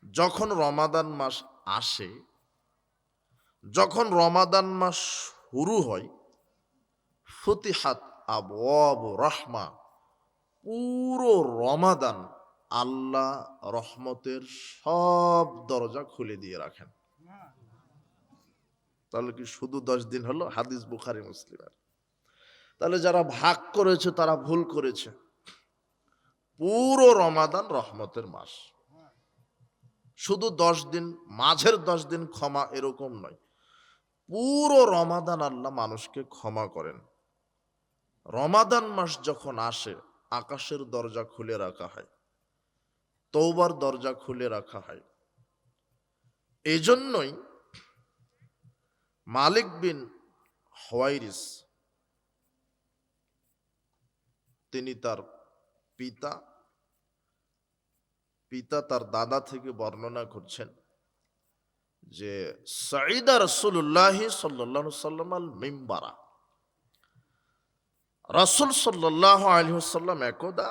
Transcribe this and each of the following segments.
যখন রমাদান মাস আসে, যখন রমাদান মাস শুরু হয়, ফুতিহাত আবওয়াব রাহমা, পুরো রমাদান আল্লাহ রহমতের সব দরজা খুলে দিয়ে রাখেন। তাহলে কি শুধু 10 দিন হলো? হাদিস বুখারী মুসলিমের। তাহলে যারা ভাগ করেছে তারা ভুল করেছে। পুরো রমাদান রহমতের মাস। শুধু 10 দিন, মাঝের 10 দিন ক্ষমা এরকম নয়। পুরো রমাদান আল্লাহ মানুষকে ক্ষমা করেন। রমাদান মাস যখন আসে, আকাশের দরজা খুলে রাখা হয়, তওবার দরজা খুলে রাখা হয়। এই জন্যই মালিক বিন হুয়াইরিস, তিনি তার পিতা তার দাদা থেকে বর্ণনা করছেন যে সাইদা রাসূলুল্লাহ সাল্লাল্লাহু আলাইহি সাল্লাম আল মিম্বারা, রাসূল সাল্লাল্লাহু আলাইহি ওয়াসাল্লাম একদা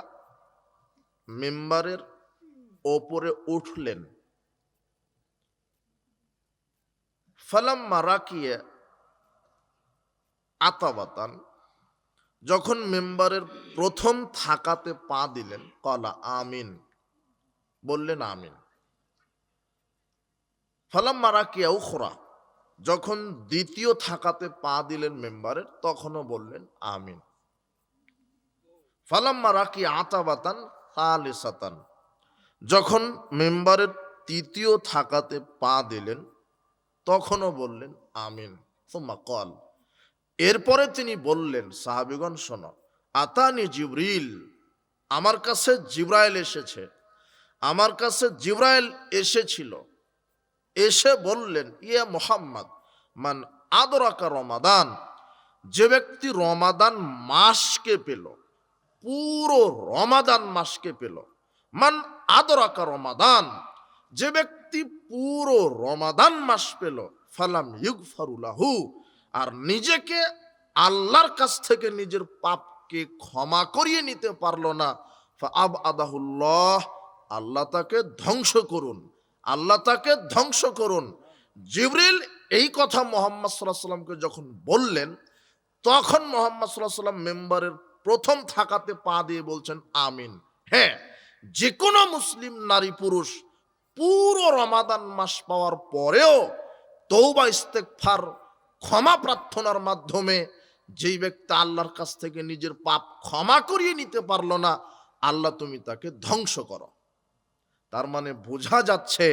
মিম্বারের ওপরে উঠলেন। ফালাম্মা রাকিয়া আতাবাতান, যখন মেম্বারের প্রথম থাকাতে পা দিলেন, কলা আমিন, বললেন আমিন। ফালাম্মা রাকিয়া উখরা, যখন দ্বিতীয় থাকাতে পা দিলেন মেম্বারের, তখনও বললেন আমিন। ফালাম্মা রাকিয়া আতাবাতান সালিসাতান, যখন মেম্বারের তৃতীয় থাকাতে পা দিলেন, তখনও বললেন আমিন। সুম্মা ক্বাল, এরপরে তিনি বললেন, সাহাবীগণ শোনো, আতানি জিবরিল, আমার কাছে জিবরাইল এসেছে, আমার কাছে জিবরাইল এসেছিল, এসে বললেন, ইয়া মুহাম্মদ, মান আদরাকা রমাদান, যে ব্যক্তি রমাদান মাসকে পেল, পুরো রমাদান মাসকে পেল, মান আদরাকা রমাদান, যে ব্যক্তি পুরো রমাদান মাস পেল, ফালাম ইগফারু লাহু, আর নিজেকে আল্লাহর কাছ থেকে নিজের পাপকে ক্ষমা করিয়ে নিতে পারলো না, ফাআবআদাহুল্লাহ, আল্লাহ তাকে ধ্বংস করুন, আল্লাহ তাকে ধ্বংস করুন। জিবরিল এই কথা মুহাম্মদ সাল্লাল্লাহু আলাইহি ওয়াসাল্লামকে যখন বললেন, তখন মুহাম্মদ সাল্লাল্লাহু আলাইহি ওয়াসাল্লাম মেম্বারের প্রথম থাকাতে পা দিয়ে বলছেন আমিন। হ্যাঁ, যে কোনো মুসলিম নারী পুরুষ পুরো রমাদান মাস পাওয়ার পরেও তওবা ইস্তেগফার, ক্ষমা প্রার্থনার মাধ্যমে যেই ব্যক্তি আল্লাহর কাছ থেকে নিজের পাপ ক্ষমা করিয়ে নিতে পারলো না, আল্লাহ তুমি তাকে ধ্বংস করো। তার মানে বোঝা যাচ্ছে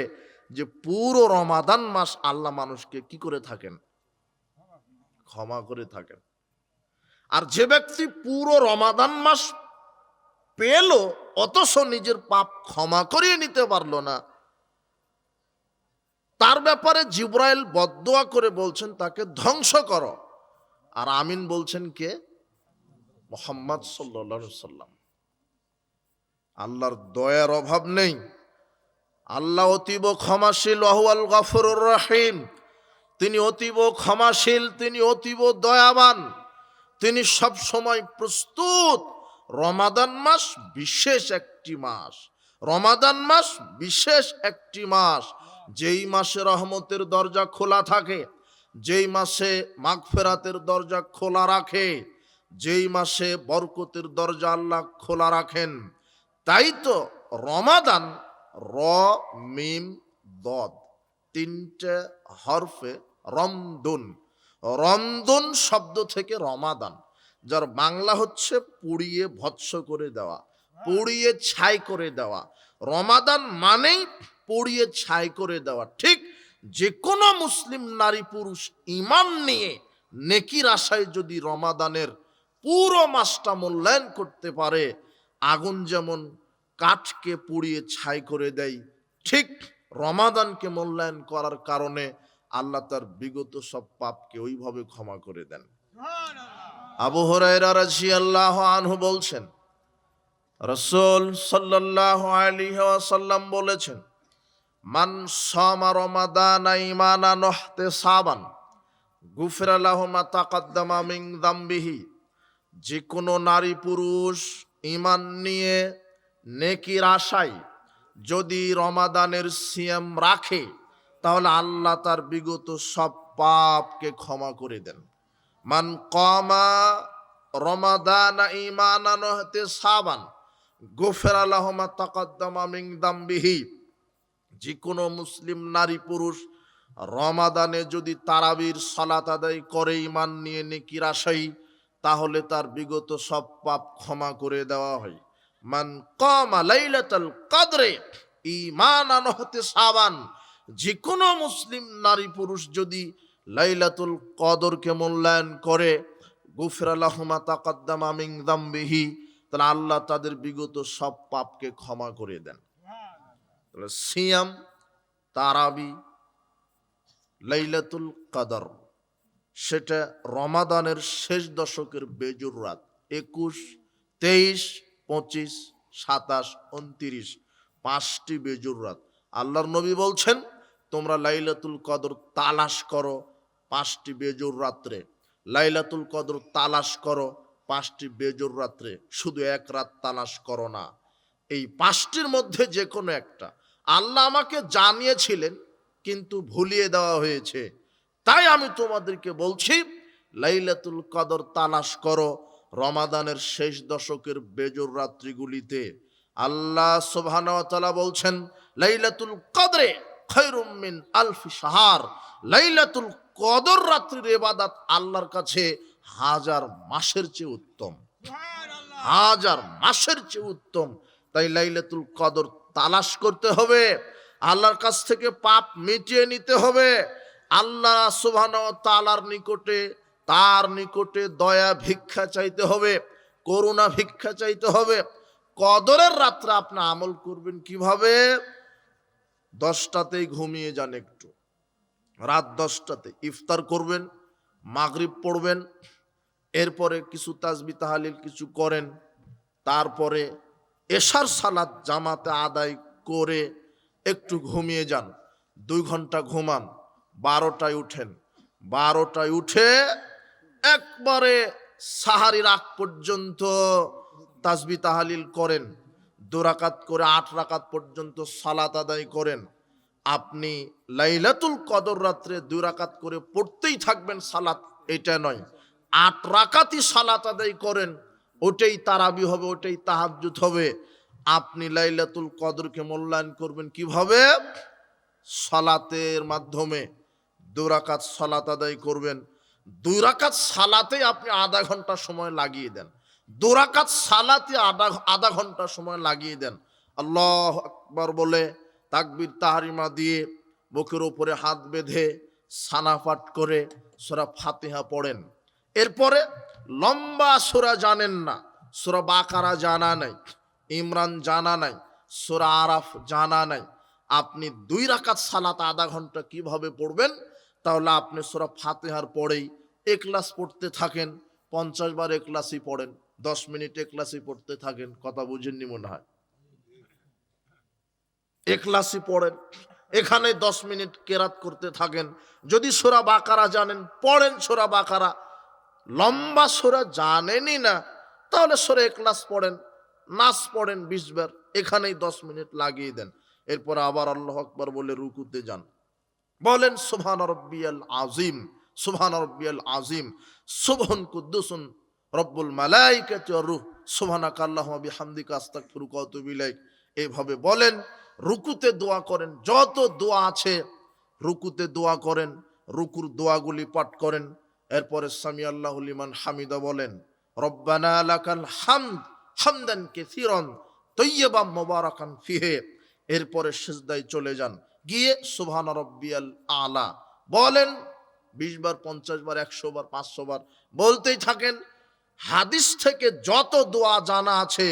যে পুরো রমাদান মাস আল্লাহ মানুষকে কি করে থাকেন? ক্ষমা করে থাকেন। আর যে ব্যক্তি পুরো রমাদান মাস পেল অথচ নিজের পাপ ক্ষমা করিয়ে নিতে পারলো না, তার ব্যাপারে জিবরাইল বদদোয়া করে বলছেন তাকে ধ্বংস করো। আর আমিন বলছেন কে? মুহাম্মদ সাল্লাল্লাহু আলাইহি ওয়াসাল্লাম। আল্লাহর দয়ার অভাব নেই। আল্লাহ অতীব ক্ষমাশীল, ওয়াহুয়াল গফুরুর রহিম, তিনি অতীব ক্ষমাশীল, তিনি অতীব দয়াবান, তিনি সব সময় প্রস্তুত। রমাদান মাস বিশেষ একটি মাস, রমাদান মাস বিশেষ একটি মাস, যেই মাসে রহমতের দরজা খোলা থাকে, যেই মাসে মাগফিরাতের দরজা খোলা রাখে, যেই মাসে বরকতের দরজা আল্লাহ খোলা রাখেন। তাই তো রমাদান, র মিম দদ, তিনটে হরফে রমদুন, রমদুন শব্দ থেকে রমাদান, যার বাংলা হচ্ছে পুড়িয়ে ভৎস করে দেওয়া, পুড়িয়ে ছাই করে দেওয়া। রমাদান মানেই পুড়িয়ে ছাই করে দেওয়া। ঠিক যে কোনো মুসলিম নারী পুরুষ ঈমান নিয়ে নেকির আশায় যদি রমাদানের পুরো মাসটা মূল্যায়ন করতে পারে, আগুন যেমন কাঠকে পুড়িয়ে ছাই করে দেয়, ঠিক রমাদানকে মূল্যায়ন করার কারণে আল্লাহ তার বিগত সব পাপকে ওইভাবে ক্ষমা করে দেন। আবু হুরায়রা রাদিয়াল্লাহু আনহু বলছেন, রাসূল সাল্লাল্লাহু আলাইহি ওয়াসাল্লাম বলেছেন, মান সামা রমাদানা ঈমানান ওয়া ইহতিসাবান গুফিরা লাহু মা তাকাদ্দামা মিন যামবিহি, যে কোনো নারী পুরুষ ঈমান নিয়ে নেকির আশায় যদি রমাদানের সিয়াম রাখে তাহলে আল্লাহ তার বিগত সব পাপকে ক্ষমা করে দেন। মান কামা রমাদানা ঈমানান ওয়া ইহতিসাবান গুফিরা লাহু মা তাকাদ্দামা মিন যামবিহি। যে কোনো মুসলিম নারী পুরুষ রমাদানে যদি তারাবির সালাত আদায় করে ঈমান নিয়ে নেকির আশায়, তাহলে তার বিগত সব পাপ ক্ষমা করে দেওয়া হয়। মান কামা লাইলাতুল কদরে ঈমানান ওয়া ইহতিসাবান, যে কোনো মুসলিম নারী পুরুষ যদি লাইলাতুল কদরকে মূল্যায়ন করে, গুফিরা লাহু মা তাকাদ্দামা মিন যামবিহি, তাহলে আল্লাহ তাদের বিগত সব পাপকে ক্ষমা করে দেন। তাহলে সিয়াম, তারাবি, লাইলাতুল কদর, সেটা রমাদানের শেষ দশকের বেজুর রাত 21, 23, 25, 27, 29, 5টি বেজুর রাত। আল্লাহর নবী বলছেন তোমরা লাইলাতুল কদর তালাশ করো 5টি বেজুর রাত্রে। লাইলাতুল কদর তালাশ করো 5টি বেজুর রাত্রে, শুধু এক রাত তালাশ করো না। এই 5টির মধ্যে যে কোনো একটা আল্লাহ আমাকে জানিয়েছিলেন কিন্তু ভুলিয়ে দেওয়া হয়েছে, তাই আমি তোমাদেরকে বলছি লাইলাতুল কদর তালাশ করো রমাদানের শেষ দশকের বেজোর রাত্রিগুলিতে। আল্লাহ সুবহানাহু ওয়া তাআলা বলছেন লাইলাতুল কদরে খায়রুম মিন আলফি শাহর, লাইলাতুল কদর রাত্রির ইবাদত আল্লাহর কাছে 1000 মাসের চেয়ে উত্তম, 1000 মাসের চেয়ে উত্তম। তাই লাইলাতুল কদর তালাশ করতে হবে, আল্লাহর কাছ থেকে পাপ মিটিয়ে নিতে হবে, আল্লাহ সুবহানাহু ওয়া তাআলার নিকটে, তার নিকটে দয়া ভিক্ষা চাইতে হবে, করুণা ভিক্ষা চাইতে হবে। কদরের রাত্রে আপনি আমল করবেন কিভাবে? 10টাতেই ঘুমিয়ে যান, একটু রাত 10টাতে ইফতার করবেন, মাগরিব পড়বেন, এরপরে কিছু তাসবিহ তাহলিল কিছু করেন, তারপরে এশার সালাত জামাতে আদায় করে একটু ঘুমিয়ে যান, 2 ঘন্টা ঘুমান, 12টায় উঠেন, 12টায় উঠে একবারে সাহারির আগ পর্যন্ত তাসবিহ তাহলিল করেন, 2 রাকাত করে 8 রাকাত পর্যন্ত সালাত আদায় করেন। আপনি লাইলাতুল কদর রাত্রে 2 রাকাত করে পড়তেই থাকবেন সালাত, এটা নয়, 8 রাকাতই সালাত আদায় করেন, ওটাই তারাবি হবে, ওটাই তাহাজ্জুদ হবে। আপনি লাইলাতুল কদরকে মূল্যায়ন করবেন কিভাবে? সালাতের মাধ্যমে 2 রাকাত সালাত আদায় করবেন, 2 রাকাত সালাতেই আপনি আধা ঘন্টা সময় লাগিয়ে দেন, 2 রাকাত সালাতে আধা ঘন্টা সময় লাগিয়ে দেন। আল্লাহু আকবার বলে তাকবীর তাহরিমা দিয়ে বুকের উপরে হাত বেঁধে সানা পাঠ করে সূরা ফাতিহা পড়েন। এরপরে লম্বা সূরা জানেন না, সূরা বাকারা জানা নাই, ইমরান জানা নাই, সূরা আরাফ জানা নাই, আপনি 2 রাকাত সালাত আধা ঘন্টা কিভাবে পড়বেন? তাহলে আপনি সূরা ফাতিহার পরেই ইখলাস পড়তে থাকেন, 50 বার ইখলাসই পড়েন, 10 মিনিট ইখলাসই পড়তে থাকেন। কথা বুঝেননি মনে হয়? ইখলাসই পড়েন, এখানে 10 মিনিট কেরাত করতে থাকেন। যদি সূরা বাকারা জানেন পড়েন সূরা বাকারা, লম্বা সূরা জানেনই না তাহলে সূরা ইখলাস পড়েন, নাস পড়েন 20 বার, এখানেই 10 মিনিট লাগিয়ে দেন। এরপর আবার আল্লাহু আকবার বলে রুকুতে যান, বলেন সুবহান রাব্বিয়াল আযীম, সুবহান রাব্বিয়াল আযীম, সুবহান কুদ্দুসুন রব্বুল মালাইকাতি ওয়ার রূহ, সুবহানাকা আল্লাহুম্মা বিহামদিকা আস্তাগফিরুকা ওয়া আতুবু ইলাইক। এইভাবে বলেন, রুকুতে দোয়া করেন, যত দোয়া আছে রুকুতে দোয়া করেন, রুকুর দোয়াগুলি পাঠ করেন। এরপরে সামি আল্লাহু লিমান হামিদা বলেন, রব্বানা লাকাল হামদ হামদান কাসীরান তাইয়্যিবান মুবারাকান ফিহি। এরপরে সিজদায় চলে যান, গিয়ে সুবহান রাব্বিয়াল আলা বলেন 20 বার, 50 বার, 100 বার, 500 বার বলতেই থাকেন। হাদিস থেকে যত দোয়া জানা আছে,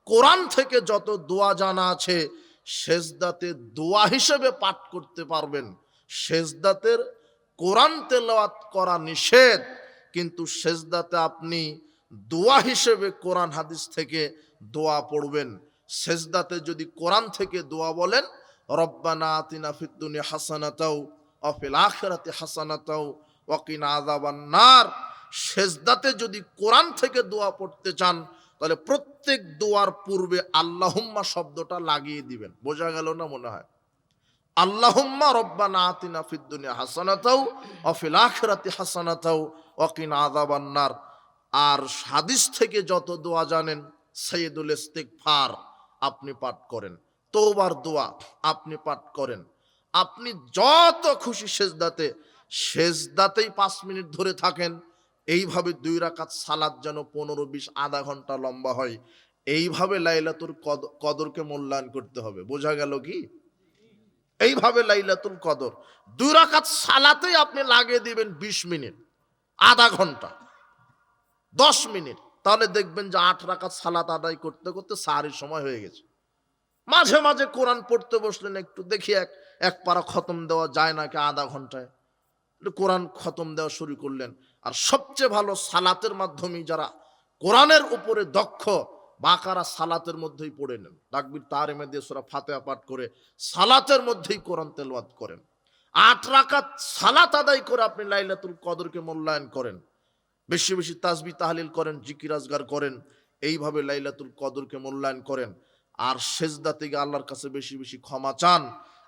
কোরআন থেকে যত দোয়া জানা আছে, সেজদাতে দোয়া হিসেবে পাঠ করতে পারবেন। সেজদাতের কোরআন তেলাওয়াত করা নিষেধ, কিন্তু সেজদাতে আপনি দোয়া হিসেবে কোরআন হাদিস থেকে দোয়া পড়বেন। সেজদাতে যদি কোরআন থেকে দোয়া বলেন, রব্বানা আতিনা ফিদ দুনিয়া হাসানাতাও ওয়া ফিল আখিরাতি হাসানাতাও ওয়া কিনা আযাবান নার, সেজদাতে যদি কোরআন থেকে দোয়া পড়তে চান তাহলে প্রত্যেক দোয়ার পূর্বে আল্লাহুম্মা শব্দটা লাগিয়ে দিবেন। বোঝা গেল না মনে হয়? আল্লাহুম্মা রব্বানা আতিনা ফিদ দুনিয়া হাসানাতাও ওয়া ফিল আখিরাতি হাসানাতাও ওয়া কিনা আযাবান্নার। আর হাদিস থেকে যত দোয়া জানেন, সাইয়্যিদুল ইস্তিগফার আপনি পাঠ করেন, তওবার দোয়া আপনি পাঠ করেন। আপনি যত খুশি সেজদাতেই 5 মিনিট ধরে থাকেন। এইভাবে 2 রাকাত সালাত যেন 15-20 আধা ঘন্টা লম্বা হয়। এইভাবে লাইলাতুল কদরকে মূল্যায়ন করতে হবে। বোঝা গেল কি? এইভাবে লাইলাতুল কদর 2 রাকাত সালাতেই আপনি লাগিয়ে দিবেন 20 মিনিট, আধা ঘন্টা, 10 মিনিট। তাহলে দেখবেন যে 8 রাকাত সালাত আদায় করতে করতে সাহরির সময় হয়ে গেছে। মাঝে মাঝে কোরআন পড়তে বসলেন, একটু দেখি এক পারা খতম দেওয়া যায় নাকি আধা ঘন্টায়, কোরআন খতম দেওয়া শুরু করলেন। আর সবচেয়ে ভালো সালাতের মাধ্যমে যারা কোরআনের উপরে দক্ষ, বাকারা সালাতের মধ্যেই পড়ে নেন, তাকবীর তাহরিমা দিয়ে সূরা ফাতিহা পাঠ করে সালাতের মধ্যেই কোরআন তেলাওয়াত করেন। 8 রাকাত সালাত আদায় করে আপনি লাইলাতুল কদরকে মূল্যায়ন করেন, বেশি বেশি তাসবিহ তাহলিল করেন, জিকির আজগার করেন, এইভাবে লাইলাতুল কদরকে মূল্যায়ন করেন। আর সেজদা থেকে আল্লাহর কাছে বেশি বেশি ক্ষমা চান।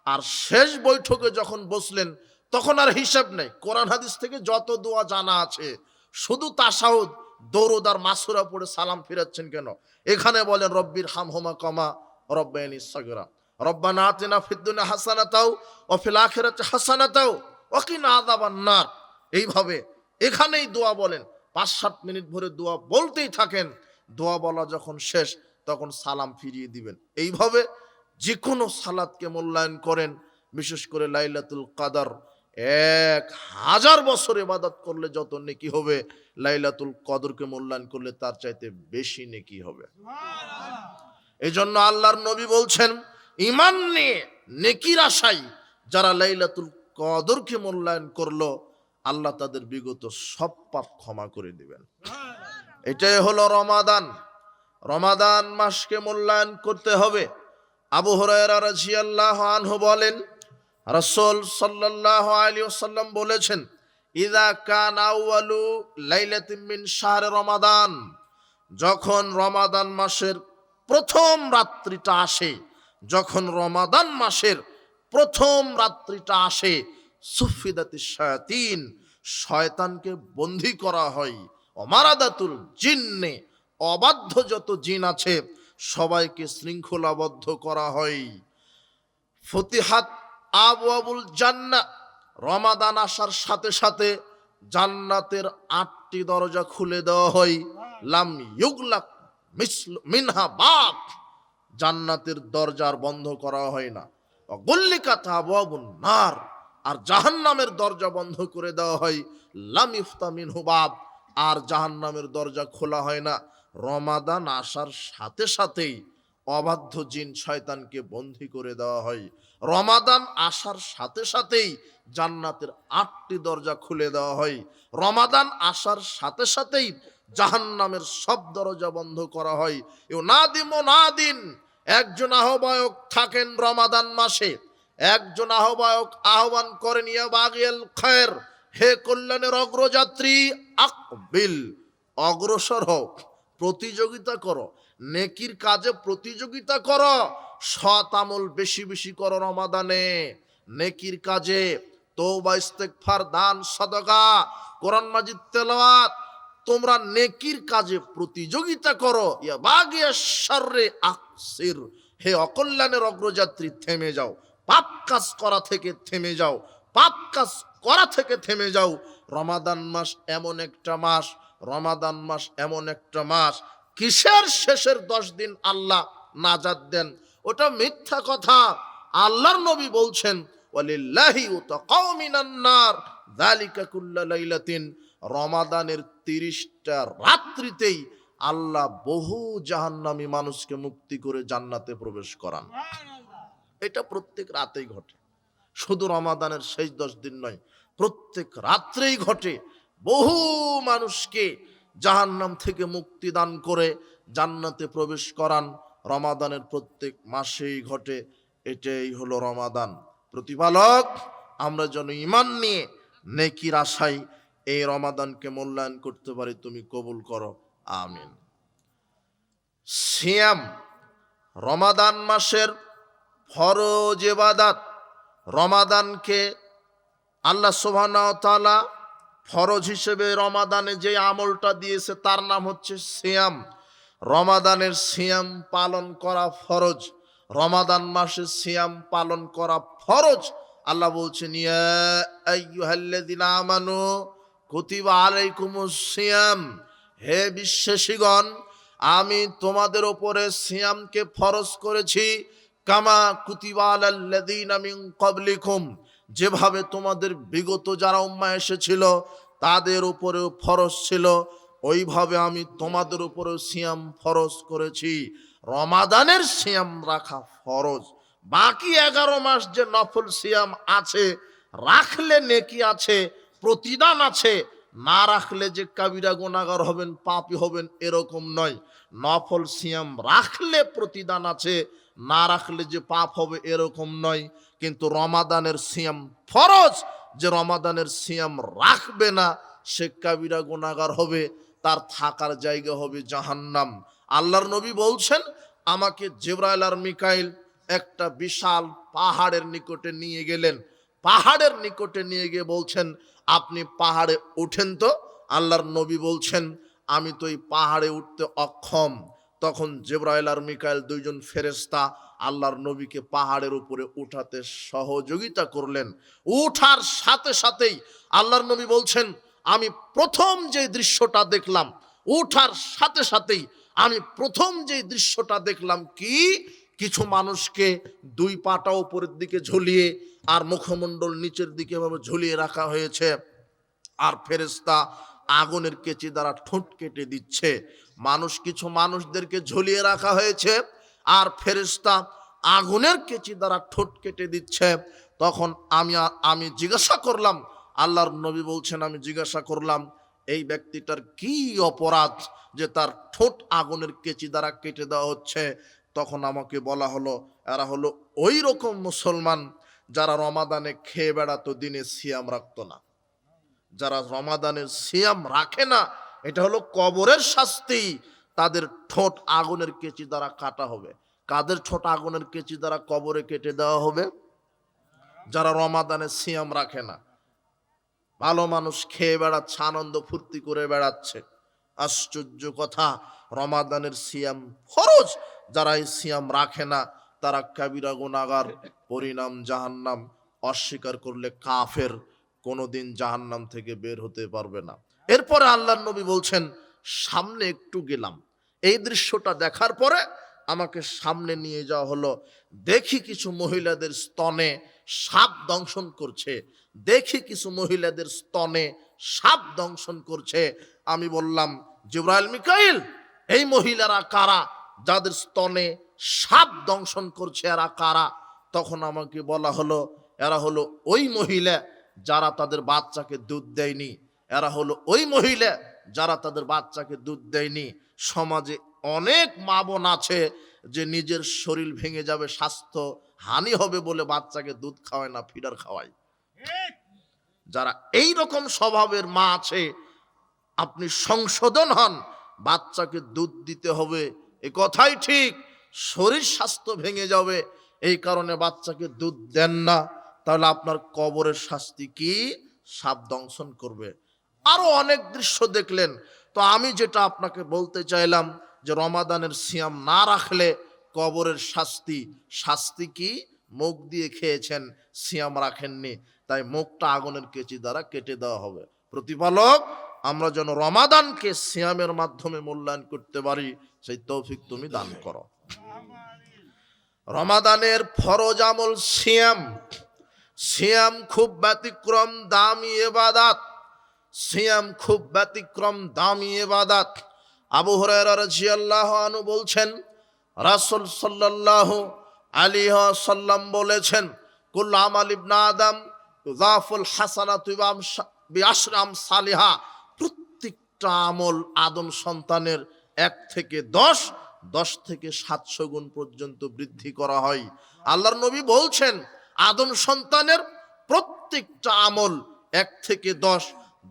আর শেষ বৈঠকে যখন বসলেন তখন আর হিসাব নেই, কোরআন হাদিস থেকে যত দোয়া জানা আছে, শুধু তাশাহুদ দরুদ আর মাসুরা পড়ে সালাম ফিরাচ্ছেন কেন? এখানে বলেন রব্বির হামহুমা কামা রব্বায়ানি সাগীরা, রব্বানা আতিনা ফিদ দুনিয়া হাসানাতাও ওয়া ফিল আখিরাতি হাসানাতাও ওয়া কিনা আযাবান্নার। এইভাবে এখানেই দোয়া বলেন, 5-7 মিনিট ধরে দোয়া বলতেই থাকেন। দোয়া বলা যখন শেষ তখন সালাম ফিরিয়ে দিবেন। এইভাবে যে কোনো সালাতকে মূল্যায়ন করেন। বিশেষ করে লাইলাতুল কদর 1000 বছর ইবাদত করলে যত নেকি হবে, লাইলাতুল কদরকে মূল্যায়ন করলে তার চাইতে বেশি নেকি হবে। এই জন্য আল্লাহর নবী বলছেন, ঈমান নিয়ে নেকির আশায় যারা লাইলাতুল কদরকে মূল্যায়ন করলো, আল্লাহ তাদের বিগত সব পাপ ক্ষমা করে দিবেন। এটাই হলো রমাদান। রমাদান মাসকে মূল্যায়ন করতে হবে। আবু হুরায়রা রাদিয়াল্লাহু আনহু বলেন, রাসূল সাল্লাল্লাহু আলাইহি ওয়াসাল্লাম বলেছেন, ইযা কানা আউয়ালু লাইলাতিন মিন শাহরি রমাদান, যখন রমাদান মাসের প্রথম রাত্রিটা আসে, যখন রমাদান মাসের প্রথম রাত্রিটা আসে, সুফিদাতিশ শায়াতিন, শয়তানকে বন্দী করা হয়, ওমারাদাতুল জিন্নে, অবাধ্য যত জিন আছে সবাইকে শৃঙ্খলাবদ্ধ করা হয়, ফতিহাত আবওয়াবুল জান্নাহ, রমাদান আসার সাথে সাথে জান্নাতের 8টি দরজা খুলে দেওয়া হয়, লাম ইউগলাক মিনহা বাব, জান্নাতের দরজার বন্ধ করা হয় না, গুল্লিকাত আবওয়াবুন নার, আর জাহান্নামের দরজা বন্ধ করে দেওয়া হয়, লাম ইফতা মিনহু বাব, আর জাহান্নামের দরজা খোলা হয় না। রমাদান আসার সাথে সাথেই অবাধ্য জিন শয়তানকে বন্দী করে দেওয়া হয়। রমাদান আসার সাথে সাথেই জান্নাতের 8টি দরজা খুলে দেওয়া হয়। রমাদান আসার সাথে সাথেই জাহান্নামের সব দরজা বন্ধ করা হয়। ইউনাদি মুনাদিন, একজন আহ্বায়ক থাকেন রমাদান মাসে, একজন আহ্বায়ক আহ্বান করেন, ইয়া বাগিয়াল খায়ের, হে কল্যাণের অগ্রযাত্রী, আকবিল, অগ্রসর হও, প্রতিযোগিতা করো, নেকির কাজে প্রতিযোগিতা করো, সৎ আমল বেশি বেশি করো রমাদানে, নেকির কাজে তওবা ইস্তেগফার, দান সাদাকা, কোরআন মাজিদ তেলাওয়াত, তোমরা নেকির কাজে প্রতিযোগিতা করো। ইয়া বাগিয়াশ শাররে আকসির, হে অকল্যাণের অগ্রযাত্রী থেমে যাও, পাপ কাজ করা থেকে থেমে যাও, পাপ কাজ করা থেকে থেমে যাও। রমাদান মাস এমন একটা মাস, রমাদান মাস এমন একটা মাস, কিসের শেষের 10 দিন আল্লাহ নাজাত দেন, ওটা মিথ্যা কথা। আল্লাহর নবী বলছেন, ওয়ালিল্লাহি উতাকাউ মিনান নার যালিকা কুল্লা লাইলাতিন, রমাদানের 30টা রাত্রিতেই আল্লাহ বহু জাহান্নামী মানুষকে মুক্তি করে জান্নাতে প্রবেশ করান। এটা প্রত্যেক রাতেই ঘটে, শুধু রমাদানের শেষ 10 দিন নয়, প্রত্যেক রাত্রেই ঘটে। বহু মানুষকে জাহান্নাম থেকে মুক্তি দান করে জান্নাতে প্রবেশ করান। রমাদানের প্রত্যেক মাসেই ঘটে। এটাই হলো রমাদান। প্রতিপালক, আমরা যেন ঈমান নিয়ে নেকির আশায় এই রমাদানকে মূল্যায়ন করতে পারি, তুমি কবুল করো, আমিন। সিয়াম রমাদান মাসের ফরজ ইবাদত। রমাদানকে আল্লাহ সুবহানাহু ওয়া তাআলা ফরজ হিসেবে রমাদানে যে আমলটা দিয়েছে তার নাম হচ্ছে সিয়াম। রমাদানের সিয়াম পালন করা ফরজ, রমাদান মাসে সিয়াম পালন করা ফরজ। আল্লাহ বলছেন, ইয়া আইয়ুহাল্লাযিনা আমানু কুতিবা আলাইকুমুস সিয়াম, হে বিশ্বাসীগণ, আমি তোমাদের উপরে সিয়ামকে ফরজ করেছি, কামা কুতিবা আলাল্লাযিনা মিন ক্বাবলিকুম, যেভাবে তোমাদের বিগত যারা উম্মাহ এসেছিল তাদের উপরেও ফরজ ছিল, ওইভাবে আমি তোমাদের উপরেও সিয়াম ফরজ করেছি। রমাদানের সিয়াম রাখা ফরজ। বাকি 11 মাস যে নফল সিয়াম আছে, রাখলে নেকি আছে, প্রতিদান আছে, না রাখলে যে কাবিরা গুনাহগার হবেন, পাপী হবেন, এরকম নয়। নফল সিয়াম রাখলে প্রতিদান আছে, না রাখলে যে পাপ হবে এরকম নয়। কিন্তু রমাদানের সিয়াম ফরজ, যে রমাদানের সিয়াম রাখবে না সে কাবিরা গুনাহগার হবে, তার থাকার জায়গা হবে জাহান্নাম। আল্লাহর নবী বলছেন, আমাকে জিবরাইল আর মিকাইল একটা বিশাল পাহাড়ের নিকটে নিয়ে গেলেন। পাহাড়ের নিকটে নিয়ে গিয়ে বলছেন, আপনি পাহাড়ে উঠেন তো। আল্লাহর নবী বলছেন, আমি তো এই পাহাড়ে উঠতে অক্ষম। তখন জিবরাইল আর মিকাইল দুইজন ফেরেশতা আল্লাহর নবীকে পাহাড়ের উপরে উঠাতে সহযোগিতা করলেন। উঠার সাথে সাথেই আল্লাহর নবী বলছেন, আমি প্রথম যে দৃশ্যটা দেখলাম, উঠার সাথে সাথেই আমি প্রথম যে দৃশ্যটা দেখলাম কি, কিছু মানুষকে দুই পাটা উপরের দিকে ঝুলিয়ে আর মুখমণ্ডল নিচের দিকে ভাবে ঝুলিয়ে রাখা হয়েছে, আর ফেরেশতা আগুনের কেচি দ্বারা ঠোঁট কেটে দিচ্ছে। কিছু মানুষদেরকে ঝুলিয়ে রাখা হয়েছে আর ফেরেশতা আগুনের কেচি দ্বারা ঠোঁট কেটে দিচ্ছে। তখন আমি জিজ্ঞাসা করলাম, আল্লাহর নবী বলছেন, আমি জিজ্ঞাসা করলাম, এই ব্যক্তিটার কি অপরাধ যে তার ঠোঁট আগুনের কেচি দ্বারা কেটে দেওয়া হচ্ছে? তখন আমাকে বলা হলো, এরা হলো ওই রকম মুসলমান যারা রমাদানে খেয়ে বেড়াতো, দিনে সিয়াম রাখতো না। যারা রমাদানের সিয়াম রাখে না, এটা হলো কবরের শাস্তি। তাদের ঠোঁট আগুনের কেচি দ্বারা কাটা হবে। কাদের ঠোঁট আগুনের কেচি দ্বারা কবরে কেটে দেওয়া হবে? যারা রমাদানের সিয়াম রাখে না। ভালো মানুষ খেয়ে বেড়াচ্ছে, আনন্দ ফুর্তি করে বেড়াচ্ছে। আশ্চর্য কথা, রমাদানের সিয়াম ফরজ, যারা এই সিয়াম রাখে না তারা কাবিরা গুনাহগার, পরিণাম জাহান্নাম। অস্বীকার করলে কাফের, কোনোদিন জাহান্নাম থেকে বের হতে পারবে না। এরপরে আল্লাহর নবী বলছেন, সামনে একটু গেলাম, এই দৃশ্যটা দেখার পরে আমাকে সামনে নিয়ে যাওয়া হলো। দেখি কিছু মহিলাদের স্তনে সাপ দংশন করছে, দেখি কিছু মহিলাদের স্তনে সাপ দংশন করছে। আমি বললাম, জিবরাইল মিকাইল, এই মহিলারা কারা যাদের স্তনে সাপ দংশন করছে, এরা কারা? তখন আমাকে বলা হলো, এরা হলো ওই মহিলা যারা তাদের বাচ্চাকে দুধ দেয়নি। এরা হলো ওই মহিলা যারা তাদের বাচ্চাকে দুধ দেয়নি। সমাজে অনেক মা বোন আছে যে নিজের শরীর ভেঙে যাবে, স্বাস্থ্য হানি হবে বলে বাচ্চাকে দুধ খাওয়ায় না, ফিডার খাওয়ায়। যারা এই রকম স্বভাবের মা আছে, আপনি সংশোধন হন, বাচ্চাকে দুধ দিতে হবে, এ কথাই ঠিক। শরীর স্বাস্থ্য ভেঙে যাবে, এই কারণে বাচ্চাকে দুধ দেন না, তাহলে আপনার কবরের শাস্তি কি? সাপ দংশন করবে। আরো অনেক দৃশ্য দেখলেন। তো আমি যেটা আপনাকে বলতে চাইলাম, যে রমাদানের সিয়াম না রাখলে কবরের শাস্তি। শাস্তি কি? মুখ দিয়ে খেয়েছেন, সিয়াম রাখেননি, তাই মুখটা আগুনের কেচি দ্বারা কেটে দেওয়া হবে। প্রতিপালক, আমরা যেন রমাদানকে সিয়ামের মাধ্যমে মূল্যায়ন করতে পারি, সেই তৌফিক তুমি দান করো। রমাদানের ফরজ আমল সিয়াম। সিয়াম খুব ব্যতিক্রম দামি ইবাদত। সিয়াম খুব ব্যতিক্রম দামি ইবাদত। আবু হুরায়রা রাদিয়াল্লাহু আনহু বলছেন, রাসূল সাল্লাল্লাহু আলাইহি ওয়াসাল্লাম বলেছেন, কুল্লু আমাল ইবনে আদম ইউযাফুল হাসানাতু বিআশরি আমসালিহা। প্রত্যেকটা আমল আদম সন্তানের 1 থেকে 10, 10 থেকে 700 গুণ পর্যন্ত বৃদ্ধি করা হয়। আল্লাহর নবী বলছেন, আদম সন্তানের প্রত্যেকটা আমল 1 থেকে 10,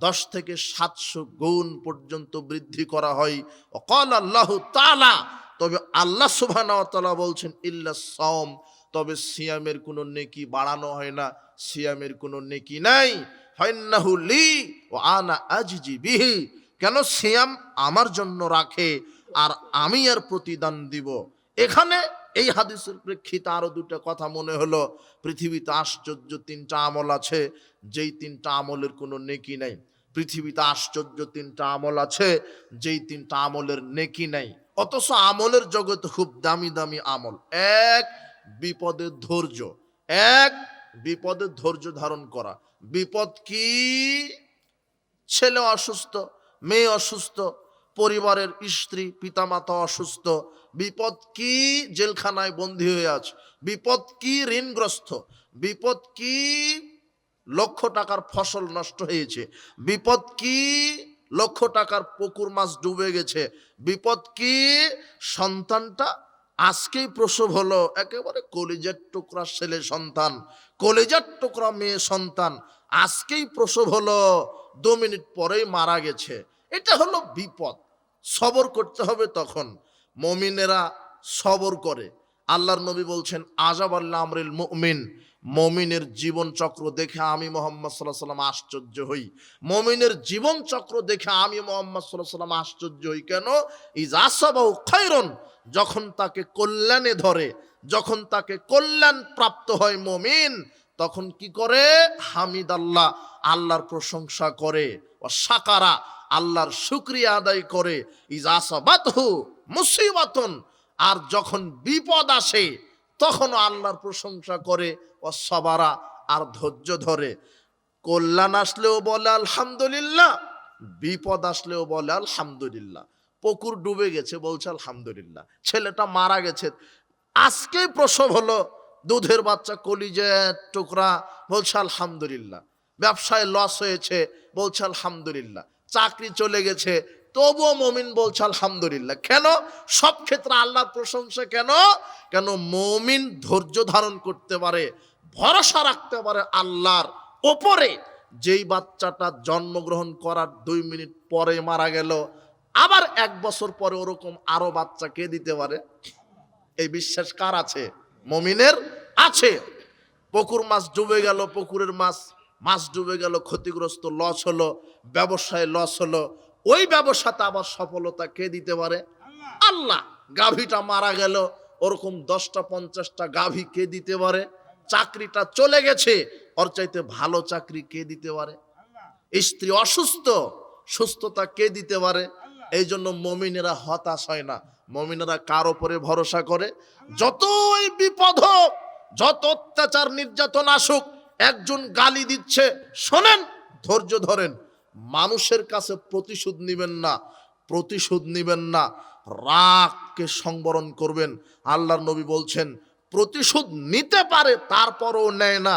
10 থেকে 700 গুণ পর্যন্ত বৃদ্ধি করা হয়। ওয়াকাল আল্লাহু তাআলা, তবে আল্লাহ সুবহানাহু ওয়া তাআলা বলছেন ইল্লা সাওম, তবে সিয়ামের কোনো নেকি বাড়ানো হয় না, সিয়ামের কোনো নেকি নাই। ফাইন্নাহু লি ওয়া আনা আজজি বিহি, কেন সিয়াম আমার জন্য রাখে আর আমি এর প্রতিদান দিব। এখানে এই হাদিসের প্রেক্ষিতে আরো দুটো কথা মনে হলো। পৃথিবীতে আশ্চর্য তিনটা আমল আছে যেই তিনটা আমলের কোনো নেকি নাই। পৃথিবীতে আশ্চর্য তিনটা আমল আছে যেই তিনটা আমলের নেকি নাই, অথচ আমলের জগতে খুব দামি দামি আমল। এক, বিপদের ধৈর্য। এক, বিপদের ধৈর্য ধারণ করা। বিপদ কি? ছেলে অসুস্থ, মেয়ে অসুস্থ, পরিবারের স্ত্রী পিতামাতা অসুস্থ। বিপদ কি? জেলখানায় বন্দী হয়ে আছে। বিপদ কি? ঋণগ্রস্ত। বিপদ কি? লক্ষ টাকার ফসল নষ্ট হয়েছে। বিপদ কি? লক্ষ টাকার পুকুর মাছ ডুবে গেছে। বিপদ কি? সন্তানটা আজকেই প্রসব হলো, একেবারে কলিজার টুকরা ছেলে সন্তান, কলিজার টুকরা মেয়ে সন্তান, আজকেই প্রসব হলো, 2 মিনিট পরেই মারা গেছে। এটা হলো বিপদ। সবর করতে হবে তখন। মুমিনেরা সবর করে। আল্লাহর নবী বলছেন আজাব আল্লাহ আমরিল মুমিন, মুমিনের জীবন চক্র দেখে আমি মুহাম্মদ সাল্লাল্লাহু আলাইহি ওয়াসাল্লাম আশ্চর্য হই। মুমিনের জীবন চক্র দেখে আমি মুহাম্মদ সাল্লাল্লাহু আলাইহি ওয়াসাল্লাম আশ্চর্য হই। কেন? ইযা আসাবাহু খায়রুন, যখন তাকে কল্যাণে ধরে, যখন তাকে কল্যাণ প্রাপ্ত হয় মুমিন, তখন কি করে? হামিদাল্লাহ, আল্লাহর প্রশংসা করে। ও শাকারা, আল্লাহর শুকরিয়া আদায় করে। ইযা আসাবাতহু মুসিবাতুন, আর যখন বিপদ আসে তখন আল্লাহর প্রশংসা করে। ও সাবারা, আর ধৈর্য ধরে। কল্যাণ আসলেও বলে আলহামদুলিল্লাহ, বিপদ আসলেও বলে আলহামদুলিল্লাহ। পুকুর ডুবে গেছে বলছে আলহামদুলিল্লাহ, ছেলেটা মারা গেছে আজকেই প্রসব হলো, দুধের বাচ্চা কলিজার টুকরা বলছে আলহামদুলিল্লাহ। ব্যবসায় লস হয়েছে বলছে আলহামদুলিল্লাহ। চাকরি চলে গেছে তবুও মুমিন বলছে আলহামদুলিল্লাহ। কেন? সব ক্ষেত্রে আল্লাহর প্রশংসা। কেন? কেন মুমিন ধৈর্য ধারণ করতে পারে, ভরসা রাখতে পারে আল্লাহর ওপরে। যেই বাচ্চাটা জন্মগ্রহণ করার 2 মিনিট পরে মারা গেল, আবার 1 বছর পরে ওরকম আরো বাচ্চা কে দিতে পারে? এই বিশ্বাস কার আছে? মুমিনের আছে। পুকুর মাছ ডুবে গেল, পুকুরের মাছ ডুবে গেল, ক্ষতিগ্রস্ত, লস হলো, ব্যবসায় লস হলো, ওই ব্যবসাতে আবার সফলতা কে দিতে পারে? আল্লাহ। গাভীটা মারা গেল, ওরকম 10টা 50টা গাভী কে দিতে পারে? চাকরিটা চলে গেছে, ওর চাইতে ভালো চাকরি কে দিতে পারে? স্ত্রী অসুস্থ, সুস্থতা কে দিতে পারে? এই জন্য মুমিনেরা হতাশ হয় না। মুমিনেরা কার উপরে ভরসা করে? যতই বিপদ হোক, যত অত্যাচার নির্যাতন আসুক, একজন গালি দিচ্ছে, শোনেন, ধৈর্য ধরেন। মানুষের কাছে প্রতিশোধ নিবেন না, প্রতিশোধ নিবেন না, রাগকে সংবরণ করবেন। আল্লাহর নবী বলছেন প্রতিশোধ নিতে পারে তারপরেও নেয় না,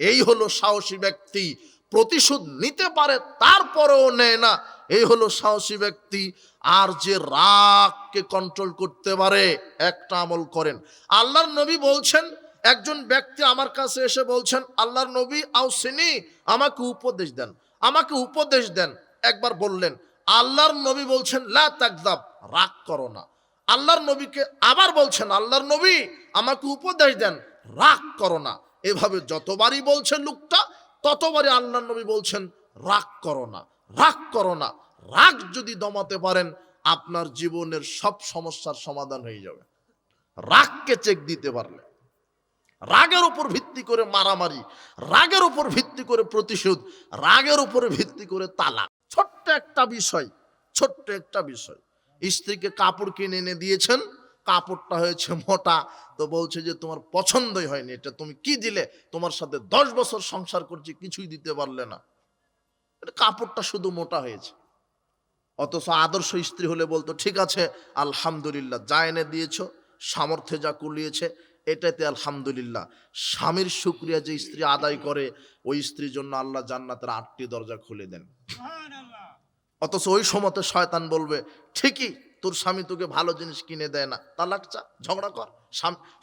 এই হলো সাহসী ব্যক্তি। প্রতিশোধ নিতে পারে তারপরেও নেয় না, এই হলো সাহসী ব্যক্তি। আর যে রাগকে কন্ট্রোল করতে পারে, একটা আমল করেন। আল্লাহর নবী বলছেন, একজন ব্যক্তি আমার কাছে এসে বলছেন আল্লাহর নবী আউসিনি, আমাকে উপদেশ দেন, আমাকে উপদেশ দেন। একবার বললেন, আল্লাহর নবী বলছেন লা তাকযাব, রাগ করো না। আল্লাহর নবীকে আবার বলছেন আল্লাহর নবী আমাকে উপদেশ দেন, রাগ করো না। এভাবে যতবারই বলছেন লোকটা, ততবারই আল্লাহর নবী বলছেন রাগ করো না, রাগ করো না। রাগ যদি দমাতে পারেন, আপনার জীবনের সব সমস্যার সমাধান হয়ে যাবে। রাগকে চেক দিতে পারলে, রাগের উপর ভিত্তি করে মারামারি, রাগের উপর ভিত্তি করে প্রতিশোধ, রাগের উপরে ভিত্তি করে তালাক। ছোট্ট একটা বিষয়, ছোট্ট একটা বিষয়। স্ত্রীকে কাপড় কিনে এনে দিয়েছেন, কাপড়টা হয়েছে মোটা, তো বলছে যে তোমার পছন্দই হয়নি, এটা তুমি কি দিলে? তোমার সাথে 10 বছর সংসার করছি, কিছুই দিতে পারলে না, কাপড়টা শুধু মোটা হয়েছে। অথচ আদর্শ স্ত্রী হলে বলতো ঠিক আছে আলহামদুলিল্লাহ, যা এনে দিয়েছো, সামর্থ্যে যা কুলিয়েছে, এটাতে আলহামদুলিল্লাহ। স্বামীর শুকরিয়া যে স্ত্রী আদায় করে, ওই স্ত্রীর জন্য আল্লাহ জান্নাতের 8টি দরজা খুলে দেন। অথচ ওই সময়তে শয়তান বলবে ঠিকই তোর স্বামী তোকে ভালো জিনিস কিনে দেয় না, তালাক চা, ঝগড়া কর।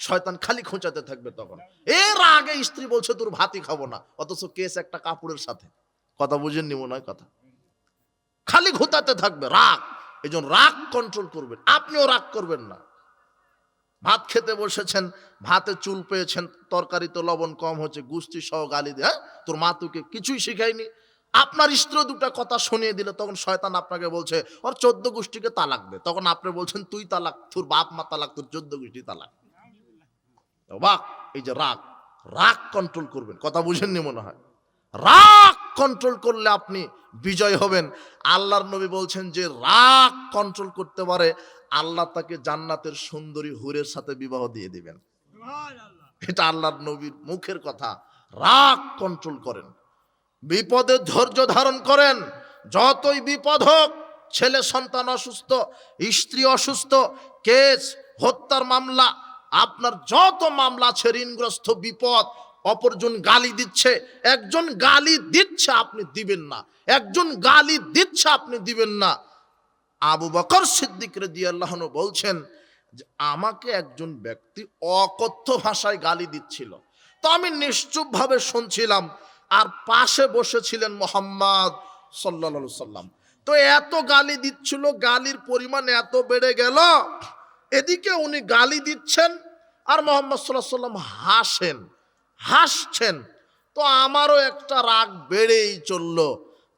শয়তান খালি খোঁচাতে থাকবে। তখন এর আগে স্ত্রী বলছে তোর ভাতই খাবো না, অথচ কেস একটা কাপড়ের সাথে। কথা বুঝেননি মনে হয় কথা? খালি ঘুতাতে থাকবে রাগ। এই জন্য রাগ কন্ট্রোল করবেন, আপনিও রাগ করবেন না। ভাত খেতে বসেছেন, ভাতে চুল পেয়েছেন, তরকারিতে লবণ কম হচ্ছে, গুষ্টি সহ গালি দিয়ে, হ্যাঁ তোর মা তোকে কিছুই শিখায়নি। আপনার স্ত্রী দুটা কথা শুনিয়ে দিল, তখন শয়তান আপনাকে বলছে ওর 14 গোষ্ঠীকে তালাক দে। তখন আপনি বলছেন তুই তালাক, তোর বাপ মা তালাক, তোর 14 গোষ্ঠী তালাক। বাক, এই যে রাগ, রাগ কন্ট্রোল করবেন। কথা বুঝেননি মনে হয়। রাগ কন্ট্রোল করলে আপনি বিজয় হবেন। আল্লাহর নবী বলছেন যে রাগ কন্ট্রোল করতে পারে, আল্লাহ তাকে জান্নাতের সুন্দরী হুরের সাথে বিবাহ দিয়ে দিবেন। এটা আল্লাহর নবীর মুখের কথা। রাগ কন্ট্রোল করেন, বিপদে ধৈর্য ধারণ করেন। যতই বিপদ হোক, ছেলে সন্তান অসুস্থ, স্ত্রী অসুস্থ, কেস, হত্যার মামলা, আপনার যত মামলা আছে, ঋণগ্রস্ত, বিপদ, অপরজন গালি দিচ্ছে, একজন গালি দিচ্ছে আপনি দিবেন না, একজন গালি দিচ্ছে আপনি দিবেন না। আবু বকর সিদ্দিক রাদিয়াল্লাহু আনহু বলছেন যে আমাকে একজন ব্যক্তি অকথ্য ভাষায় গালি দিচ্ছিল, তো আমি নিশ্চুপভাবে শুনছিলাম, আর পাশে বসেছিলেন মুহাম্মদ সাল্লাল্লাহু আলাইহি সাল্লাম। তো এত গালি দিচ্ছিল, গালির পরিমাণ এত বেড়ে গেল, এদিকে উনি গালি দিচ্ছেন আর মুহাম্মদ সাল্লাল্লাহু আলাইহি সাল্লাম হাসছেন। তো আমারও একটা রাগ বেড়েই চললো।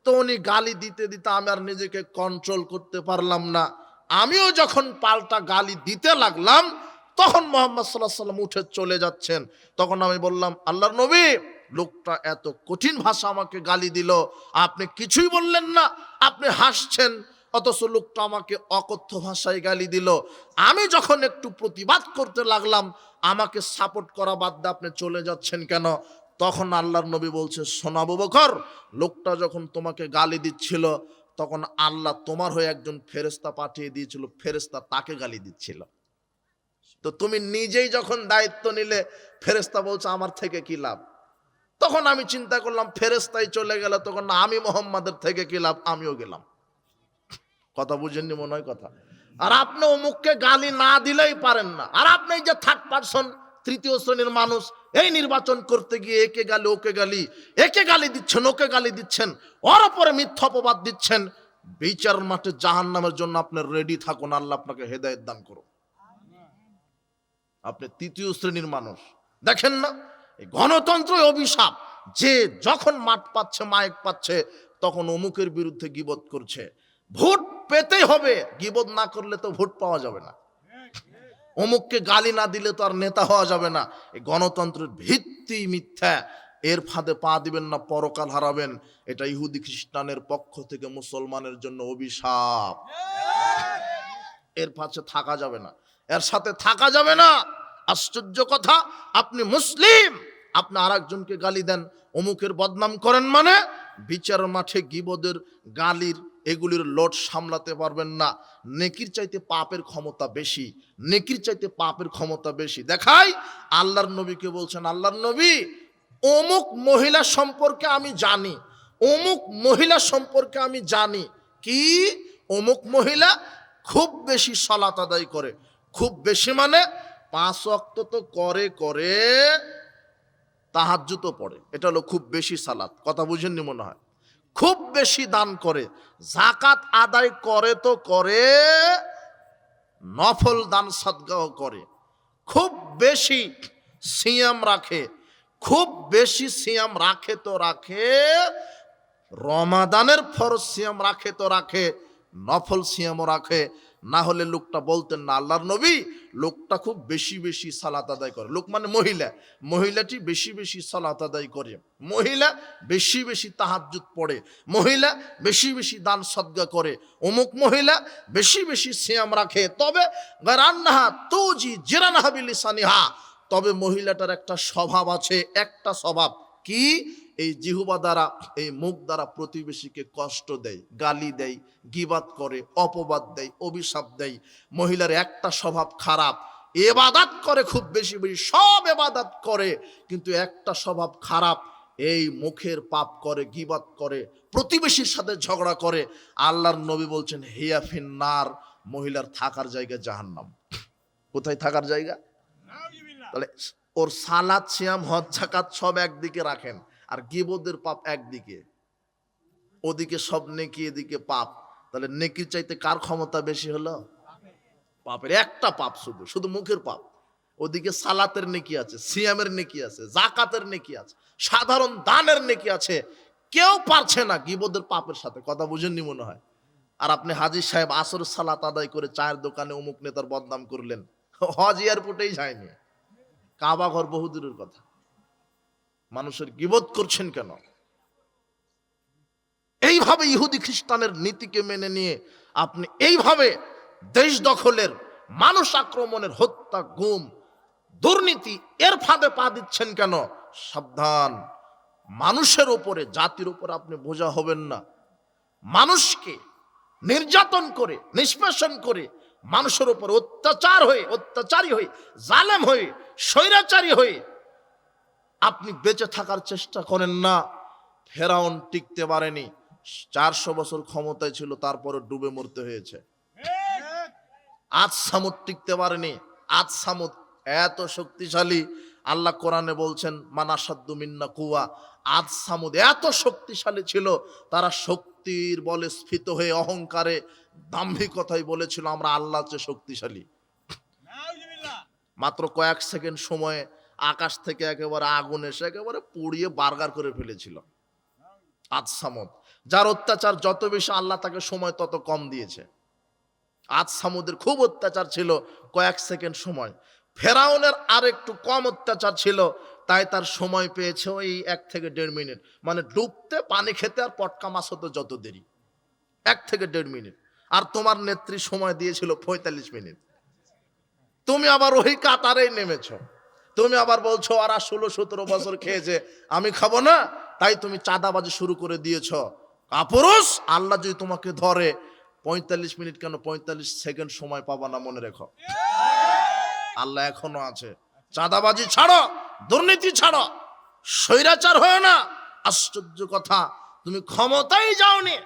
তো উনি গালি দিতে দিতে আমি আর নিজেকে কন্ট্রোল করতে পারলাম না। আমিও যখন পাল্টা গালি দিতে লাগলাম, তখন মুহাম্মদ সাল্লাল্লাহু আলাইহি সাল্লাম উঠে চলে যাচ্ছেন। তখন আমি বললাম, আল্লাহর নবী, লোকটা এত কঠিন ভাষা আমাকে গালি দিল, আপনি কিছুই বললেন না, আপনি হাসছেন, অথচ লোকটা আমাকে অকথ্য ভাষায় গালি দিল। আমি যখন একটু প্রতিবাদ করতে লাগলাম, আমাকে সাপোর্ট করা বাদ দিয়ে আপনি চলে যাচ্ছেন কেন? তখন আল্লাহর নবী বলছে, শোনো আবু বকর, লোকটা যখন তোমাকে গালি দিচ্ছিল, তখন আল্লাহ তোমার হয়ে একজন ফেরেশতা পাঠিয়ে দিয়েছিল, ফেরেশতা তাকে গালি দিচ্ছিল। তো তুমি নিজেই যখন দায়িত্ব নিলে, ফেরেশতা বলছে আমার থেকে কি লাভ? তখন আমি চিন্তা করলাম, ফেরেশতাই চলে গেল, তখন আমি মুহাম্মাদের থেকে কি লাভ? আমিও গেলাম। কথা বুঝেননি মনে হয় কথা। আর আপনি অমুককে গালি না দিলেই পারেন না, আর আপনি যে থার্ড পারসন, তৃতীয় শ্রেণীর মানুষ, এই নির্বাচন করতে গিয়ে একে গালি ওকে গালি, একে গালি দিচ্ছেন ওকে গালি দিচ্ছেন, ওর উপরে মিথ্যা অপবাদ দিচ্ছেন। বিচার মাঠে জাহান্নামের জন্য আপনি রেডি থাকুন, আল্লাহ আপনাকে হেদায়েত দান করুন। আপনি তৃতীয় শ্রেণীর মানুষ। দেখেন না, এই গণতন্ত্রই অভিশাপ, যে যখন মাঠ পাচ্ছে, মাইক পাচ্ছে, তখন অমুকের বিরুদ্ধে গীবত করছে। ভোট পেতেই হবে, গীবত না করলে তো ভোট পাওয়া যাবে না, অমুককে গালি না দিলে তো আর নেতা হওয়া যাবে না। এই গণতন্ত্রের ভিত্তি মিথ্যা, এর ফাঁদে পা দিবেন না, পরকাল হারাবেন। এটা ইহুদি খ্রিস্টানের পক্ষ থেকে মুসলমানের জন্য অভিশাপ। এর পাশে থাকা যাবে না, এর সাথে থাকা যাবে না। আশ্চর্য কথা, আপনি মুসলিম, আপনি আর একজনকে গালি দেন, অমুকের বদনাম করেন, মানে বিচার মাঠে গীবতের, গালির, এগুলির লোড সামলাতে পারবেন না। নেকির চাইতে পাপের ক্ষমতা বেশি, নেকির চাইতে পাপের ক্ষমতা বেশি। দেখাই, আল্লাহর নবীকে বলছেন, আল্লাহর নবী, অমুক মহিলা সম্পর্কে আমি জানি, অমুক মহিলা সম্পর্কে আমি জানি। কি? অমুক মহিলা খুব বেশি সালাত আদায় করে, খুব বেশি মানে 5 ওয়াক্ত তো করে, তাহাজ্জুদও পড়ে, এটা হলো খুব বেশি সালাত। কথা বুঝেননি মনে হয়। খুব বেশি দান করে, যাকাত আদায় করে তো করে, নফল দান সাদগাও করে, খুব বেশি সিয়াম রাখে, খুব বেশি সিয়াম রাখে তো রাখে, রমাদানের ফরজ সিয়াম রাখে তো রাখে, নফল সিয়ামও রাখে। না হলে লোকটা বলতেন না, আল্লাহর নবী, লোকটা খুব বেশি বেশি সালাত আদায় করে। লোক মানে মহিলা, মহিলাটি বেশি বেশি সালাত আদায় করে, মহিলা বেশি বেশি তাহাজ্জুদ পড়ে, মহিলা বেশি বেশি দান সদকা করে, অমুক মহিলা বেশি বেশি সিয়াম রাখে। তবে গারান্নাহা তুজি জিরানহা বিলিসানিহা, তবে মহিলাটার একটা স্বভাব আছে, একটা স্বভাব কি? এই জিহ্বা দ্বারা, এই মুখ দ্বারা প্রতিবেশীকে কষ্ট দেয়, গালি দেয়, গীবাত করে, অপবাদ দেয়, অভিশাপ দেয়। মহিলার একটা স্বভাব খারাপ, ইবাদত করে খুব বেশি বেশি, সব ইবাদত করে, কিন্তু একটা স্বভাব খারাপ, এই মুখের পাপ করে, গীবাত করে, প্রতিবেশীর সাথে ঝগড়া করে। আল্লাহর নবী বলছেন, হিয়া ফিন্নার, মহিলার থাকার জায়গা জাহান্নাম। কোথায় থাকার জায়গা? তাহলে ওর সালাত, সিয়াম, হজ, যাকাত সব একদিকে রাখেন, আর গীবতের পাপ একদিকে, ওদিকে সব নেকি, এদিকে পাপ। তাহলে নেকির চাইতে কার ক্ষমতা বেশি হলো? পাপের। একটা পাপ, শুধু মুখের পাপ। ওদিকে সালাতের নেকি আছে, সিয়ামের নেকি আছে, জাকাতের নেকি আছে, সাধারণ দানের নেকি আছে। কেউ পারছে না গীবতের পাপের সাথে। কথা বুঝেননি মনে হয়। আর আপনি হাজী সাহেব আসর সালাত আদায় করে চায়ের দোকানে অমুক নেতার বদনাম করলেন, হজ এয়ারপোর্টেই যায়নি, কাবা ঘর বহুদূরের কথা। মানুষের গীবত করছেন কেন? এইভাবে ইহুদি খ্রিস্টানের নীতিকে মেনে নিয়ে আপনি এইভাবে দেশ দখলের, মানুষ আক্রমণের, হত্যা, গুম, দুর্নীতি এর ফাঁদে পা দিচ্ছেন কেন? সাবধান, মানুষের উপরে, জাতির উপরে আপনি বোঝা হবেন না। মানুষকে নির্যাতন করে, নিষ্পেষণ করে, মানুষের উপর অত্যাচারী হয়ে, জালেম হয়ে, স্বৈরাচারী হয়ে আপনি বেঁচে থাকার চেষ্টা করেন না। ফেরাউন টিকতে পারেনি, 400 বছর ক্ষমতায় ছিল, তারপরে ডুবে মরতে হয়েছে। আজ সামুদ টিকতে পারেনি। আজ সামুদ এত শক্তিশালী, আল্লাহ কোরআনে বলছেন মানাসাদ্দু মিন্না কুয়া। আজ সামুদ এত শক্তিশালী ছিল, তারা শক্তির বলে স্ফীত হয়ে অহংকারে, দাম্ভিকতায় বলেছিল আমরা আল্লাহর চেয়ে শক্তিশালী। মাত্র কয়েক সেকেন্ড সময়ে আকাশ থেকে একেবারে আগুন এসে একেবারে পুড়িয়ে বার্গার করে ফেলেছিল আজ সামুদ। যার অত্যাচার যত বেশি, আল্লাহ তাকে সময় তত কম দিয়েছে। আজ সামুদের খুব অত্যাচার ছিল, কয়েক সেকেন্ড সময়। ফেরাউনের আর একটু কম অত্যাচার ছিল, তাই তার সময় পেয়েছে ওই 1 থেকে 1.5 মিনিট। মানে ডুবতে, পানি খেতে আর পটকা মাছ হতে যত দেরি, 1 থেকে 1.5 মিনিট। আর তোমার নেত্রী সময় দিয়েছিল 45 মিনিট। তুমি আবার ওই কাতারেই নেমেছ। তুমি আবার বলছো আর 16-17 বছর খেয়েছে, আমি খাবো না, তাই তুমি চাঁদাবাজি শুরু করে দিয়েছ। কাপুরুষ, আল্লাহ যদি তোমাকে ধরে 45 মিনিট কেন 45 সেকেন্ড সময় পাবা না, মনে রেখো। আল্লাহ এখনো আছে। চাঁদাবাজি ছাড়ো, দুর্নীতি ছাড়ো, স্বৈরাচার হয় না। আশ্চর্য কথা, তুমি ক্ষমতায় যাওনি,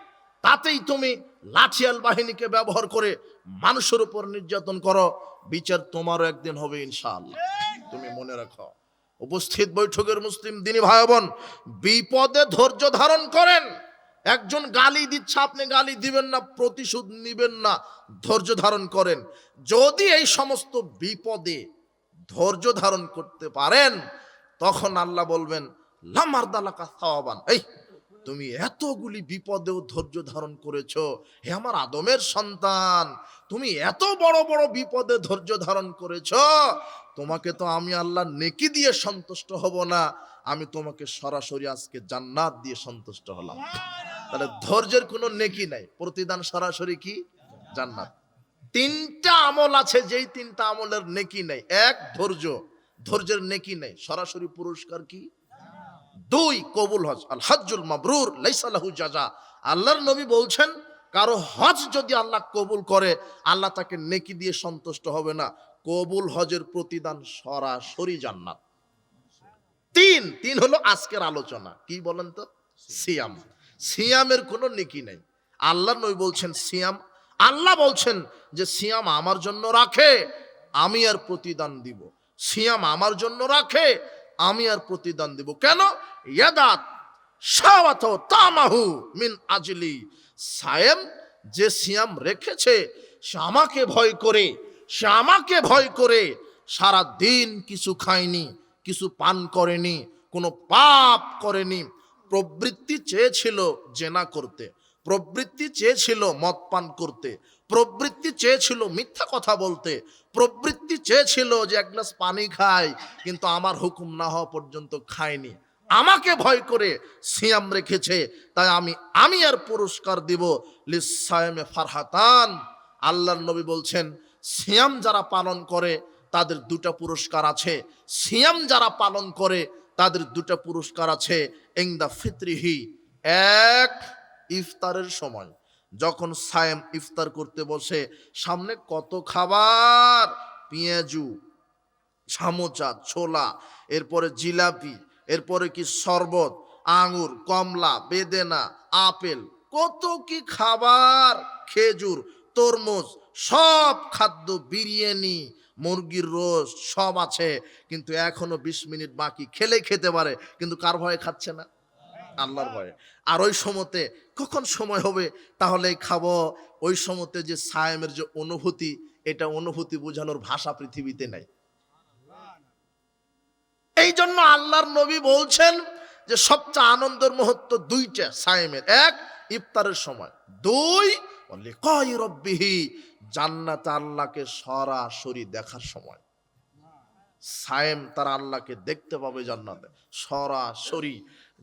তাতেই তুমি লাঠিয়াল বাহিনীকে ব্যবহার করে মানুষের উপর নির্যাতন করো। বিচার তোমারও একদিন হবে ইনশাআল্লাহ, তুমি মনে রাখো। উপস্থিত বৈঠকের মুসলিম দিনী ভাই বোন, বিপদে ধৈর্য ধারণ করেন। একজন গালি দিচ্ছে, আপনি গালি দিবেন না, প্রতিশোধ নিবেন না, ধৈর্য ধারণ করেন। যদি এই সমস্ত বিপদে ধৈর্য ধারণ করতে পারেন, তখন আল্লাহ বলবেন লামারদালাকা সাওয়াবান, এই তুমি এতগুলি বিপদেও ধৈর্য ধারণ করেছো, হে আমার আদমের সন্তান, তুমি এত বড় বড় বিপদে ধৈর্য ধারণ করেছো, তোমাকে তো আমি আল্লাহ নেকি দিয়ে সন্তুষ্ট হব না, আমি তোমাকে সরাসরি আজকে জান্নাত দিয়ে সন্তুষ্ট হলাম। তাহলে ধৈর্যের কোনো নেকি নাই, প্রতিদান সরাসরি কি? জান্নাত। 3টা আমল আছে, যেই 3টা আমলের নেকি নাই। 1 ধৈর্য, ধৈর্যের নেকি নাই, সরাসরি পুরস্কার কি? 2 কবুল হজ, আল হজ্জুল মাবরুর লাইসা লাহু জাযা। আল্লাহর নবী বলছেন কারো হজ যদি আল্লাহ কবুল করে, আল্লাহ তাকে নেকি দিয়ে সন্তুষ্ট হবে না, কবুল হজের প্রতিদান সরাসরি জান্নাত। 3 হলো আজকের আলোচনা। কি বলেন তো? সিয়াম। সিয়ামের কোনো নেকি নাই। আল্লাহর নবী বলছেন সিয়াম, আল্লাহ বলছেন যে সিয়াম আমার জন্য রাখে, আমি আর প্রতিদান দিব। সিয়াম আমার জন্য রাখে, আমি আর প্রতিদান দিব। কেন? ইয়াদাত শাওয়াত তামাহু মিন আজলি। সায়েম যে সিয়াম রেখেছে, সে আমাকে ভয় করে, সে আমাকে ভয় করে সারা দিন কিছু খায়নি, কিছু পান করেনি, কোনো পাপ করেনি। প্রবৃত্তি চেয়েছিল জেনা করতে, প্রবৃত্তি চেয়েছিল মদ পান করতে, প্রবৃত্তি চেয়েছিল মিথ্যা কথা বলতে, প্রবৃত্তি চেয়েছিল যে 1 গ্লাস পানি খায়, কিন্তু আমার হুকুম না হওয়া পর্যন্ত খায়নি। আমাকে ভয় করে সিয়াম রেখেছে, তাই আমি আর পুরস্কার দিব। লিসায়ামে ফারহাতান। আল্লাহর নবী বলছেন সিয়াম যারা পালন করে তাদের 2টা পুরস্কার আছে। সিয়াম যারা পালন করে তাদের 2টা পুরস্কার আছে। ইনদা ফিতরিহি, 1 ইফতারের সময়, যখন সায়েম ইফতার করতে বসে, সামনে কত খাবার, পেঁয়াজু, সামোচা, ছোলা, এরপরে জিলাপি, এরপরে কি শরবত, আঙ্গুর, কমলা, বেদেনা, আপেল, কত কি খাবার, খেজুর, তরমুজ, সব খাদ্য, বিরিয়ানি, মুরগির রোস্ট সব আছে, কিন্তু এখনো 20 মিনিট বাকি। খেলে খেতে পারে, কিন্তু কার ভয়ে খাচ্ছে না? আল্লাহর ভয়ে। আর ওই সময়তে কখন সময় হবে তাহলে খাবো, ওই সময়তে যে সায়েমের যে অনুভূতি, এটা অনুভূতি বোঝানোর ভাষা পৃথিবীতে নাই। এই জন্য আল্লাহর নবী বলছেন যে সবচেয়ে আনন্দের মুহূর্ত দুইটা সায়েমের, এক ইফতারের সময়, দুই লিকাই রাব্বিহি জান্নাতে আল্লাহকে সরাসরি দেখার সময়। সায়েম তারা আল্লাহকে দেখতে পাবে জান্নাতে সরাসরি।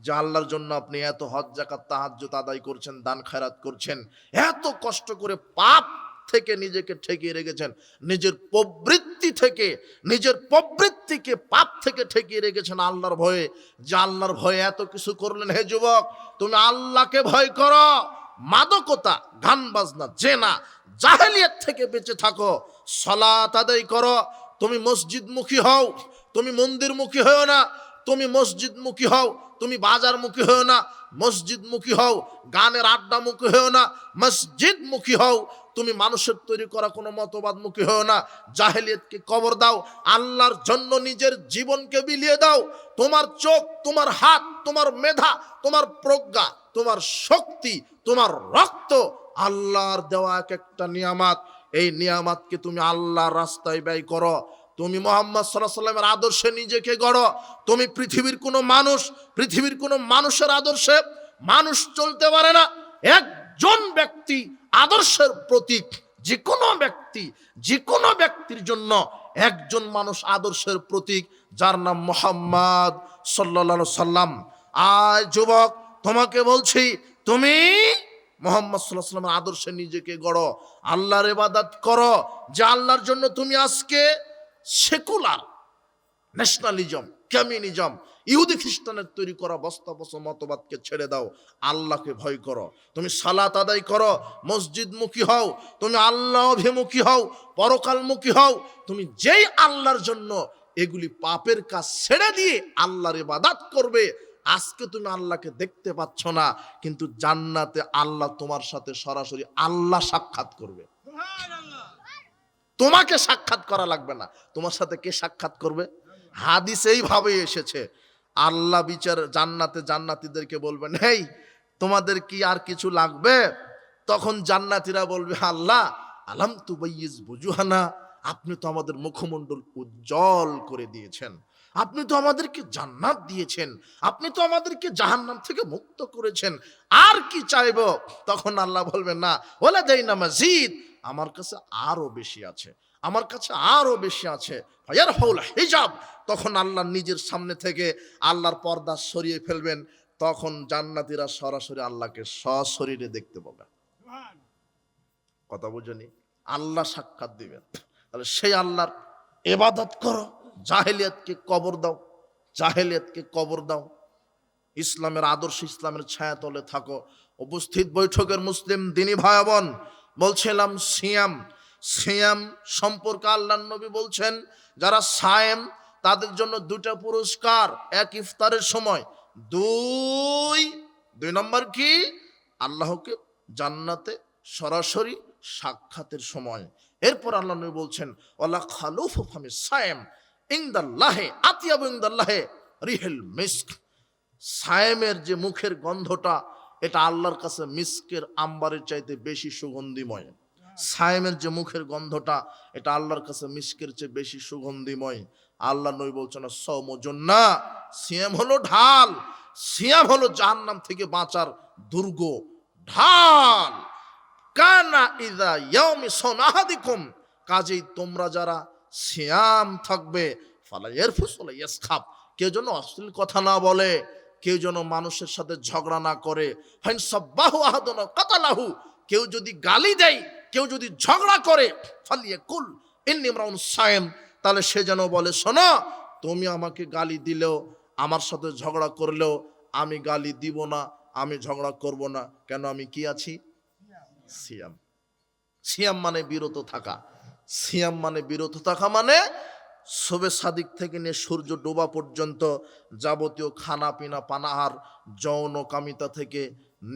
যে আল্লাহর জন্য আপনি এত হজ যাকাত তাহাজ্জুদ আদায় করছেন, দান খায়রাত করছেন, এত কষ্ট করে পাপ থেকে নিজেকে ঠেকিয়ে রেখেছেন, নিজের প্রবৃত্তিকে পাপ থেকে ঠেকিয়ে রেখেছেন আল্লাহর ভয়ে। যে আল্লাহর ভয়ে এত কিছু করলেন। হে যুবক, তুমি আল্লাহকে ভয় করো, মাদকতা, গান বাজনা, জেনা, জাহেলিয়াত থেকে বেঁচে থাকো, সালাত আদায় করো। তুমি মসজিদমুখী হও, তুমি মন্দিরমুখী হও না, তুমি মসজিদমুখী হও, তুমি বাজারমুখী হও না, মসজিদমুখী হও, গানের আড্ডামুখী হও না, মসজিদমুখী হও। তুমি মানুষের তৈরি করা কোনো মতবাদমুখী হও না, জাহেলিয়াতকে কবর দাও, আল্লাহর জন্য নিজের জীবনকে বিলিয়ে দাও। তোমার চোখ, তোমার হাত, তোমার মেধা, তোমার প্রজ্ঞা, তোমার শক্তি, তোমার রক্ত আল্লাহর দেওয়া এক একটা নিয়ামত। এই নিয়ামতকে তুমি আল্লাহর রাস্তায় ব্যয় করো। তুমি মুহাম্মদ সাল্লাল্লাহু আলাইহি ওয়াসাল্লামের আদর্শে নিজেকে গড়ো। তুমি পৃথিবীর কোনো মানুষের আদর্শে মানুষ চলতে পারে না। একজন ব্যক্তি আদর্শের প্রতীক, যে কোনো ব্যক্তির জন্য একজন মানুষ আদর্শের প্রতীক, যার নাম মুহাম্মদ সাল্লাল্লাহু আলাইহি সাল্লাম। আজ যুবক, তোমাকে বলছি, তুমি মুহাম্মদ সাল্লাল্লাহু আলাইহি ওয়াসাল্লামের আদর্শে নিজেকে গড়ো, আল্লাহর ইবাদত করো। যে আল্লাহর জন্য তুমি আজকে সেকুলার ন্যাশনালিজম, কমিউনিজম, ইহুদি খ্রিস্টানের তৈরি করা বস্তাবস্ত মতবাদকে ছেড়ে দাও, আল্লাহকে ভয় করো। তুমি সালাত আদায় করো, মসজিদমুখী হও, তুমি আল্লাহ অভিমুখী হও, পরকালমুখী হও। তুমি যেই আল্লাহর জন্য এগুলি পাপের কাজ ছেড়ে দিয়ে আল্লাহর ইবাদত করবে, আজকে তুমি আল্লাহকে দেখতে পাচ্ছ না, কিন্তু জান্নাতে আল্লাহ তোমার সাথে সরাসরি আল্লাহ সাক্ষাৎ করবে। তোমাকে সাক্ষাৎ করা লাগবে না, তোমার সাথে কে সাক্ষাৎ করবে? হাদিস এইভাবে এসেছে, আল্লাহ বিচার জান্নাতে জান্নাতীদেরকে বলবেন, এই তোমাদের কি আর কিছু লাগবে? তখন জান্নাতীরা বলবে, আল্লাহ আলাম তুবাইয়িজ বুজুহানা, আপনি তো আমাদের মুখমণ্ডল উজ্জ্বল করে দিয়েছেন, আপনি তো আমাদেরকে জান্নাত দিয়েছেন, আপনি তো আমাদেরকে জাহান্নাম থেকে মুক্ত করেছেন, আর কি চাইবো? তখন আল্লাহ বলবেন, না ওলা দাইনা মাজিদ, আমার কাছে আরো বেশি আছে, আমার কাছে আরো বেশি আছে। ফায়ারফাউল হিজাব, তখন আল্লাহ নিজের সামনে থেকে আল্লাহর পর্দা সরিয়ে ফেলবেন। তখন জান্নাতীরা সরাসরি আল্লাহকে সশরীরে দেখতে পাবে। কথা বুঝনি? আল্লাহ সাক্ষাৎ দিবেন। তাহলে সেই আল্লাহর ইবাদত করো, জাহেলিয়াতকে কবর দাও, ইসলামের আদর্শ, ইসলামের ছায়াতলে থাকো। উপস্থিত বৈঠকের মুসলিম দিনী ভাই বোন, বলছিলাম সিয়াম সম্পর্কে আল্লাহর নবী বলছেন, যারা সায়েম তাদের জন্য দুটা পুরস্কার, এক ইফতারের সময়, দুই নম্বর কি? আল্লাহকে জান্নাতে সরাসরি সাক্ষাতের সময়। এরপর আল্লাহ নবী বলছেন, ওয়ালা খালুফু ফামি সায়েম ইনদাল্লাহি আতিয়াবু ইনদাল্লাহি রিহুল মিস্ক। সায়েমের যে মুখের গন্ধটা, এটা আল্লাহর কাছে মিস্কের আম্বারের চাইতে বেশি সুগন্ধিময়। সায়েমের যে মুখের গন্ধটা, এটা আল্লাহর কাছে মিস্কের চেয়ে বেশি সুগন্ধিময়। আল্লাহ নবী বলছেন, সাওমু জান্নাহ, সিয়াম হলো ঢাল, সিয়াম হলো জাহান্নাম থেকে বাঁচার দুর্গ, ঢাল। কানা ইযা ইয়াউমি সানাহাদিকুম, কাজেই তোমরা যারা সিয়াম থাকবে, ফালা ইয়ারফুস ওয়ালা ইয়াসখাব, কেউ যেন অশ্লীল কথা না বলে, কেউ যেন মানুষের সাথে ঝগড়া না করে। ফাইন সাব্বাহু আহাদুন কাতালাহু, কেউ যদি গালি দেয়, কেউ যদি ঝগড়া করে, ফালিয়াকুল ইন্নী ইমরাউন সায়েম, তাহলে সে যেন বলে, শোনো, তুমি আমাকে গালি দিলেও, আমার সাথে ঝগড়া করলেও আমি গালি দিব না, আমি ঝগড়া করব না, কেন আমি কি আছি? সিয়াম মানে বিরত থাকা। সিয়াম মানে বিরত থাকা মানে শবে সাদিক থেকে নিয়ে সূর্য ডোবা পর্যন্ত যাবতীয় খানা পিনা, পানাহার, যৌন কামিতা থেকে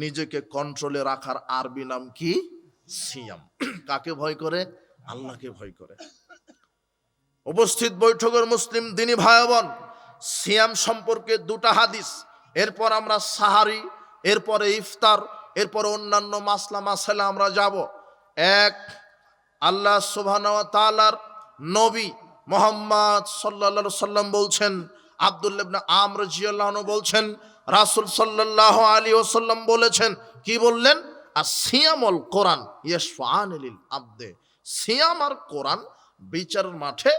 নিজেকে কন্ট্রোলে রাখার আরবি নাম কি? সিয়াম। কাকে ভয় করে? আল্লাহকে ভয় করে। উপস্থিত বৈঠকের মুসলিম দিনী ভাই বোন, সিয়াম সম্পর্কে দুটা হাদিস, এরপর আমরা সাহারি, এরপরে ইফতার, এরপরে অন্যান্য মাসলা মাসালা আমরা যাব। এক, আল্লাহ সুবহানাহু ওয়া তাআলার নবী মুহাম্মদ সাল্লাল্লাহু আলাইহি সাল্লাম বলছেন, আব্দুল্লাহ ইবনে আমর রাদিয়াল্লাহু আনহু বলছেন, রাসূল সাল্লাল্লাহু আলাইহি ওয়াসাল্লাম বলেছেন, কি বললেন? আসিয়ামুল কোরআন ইয়াশফাআন লিল আবদে, সিয়াম আর কোরআন বিচারের মাঠে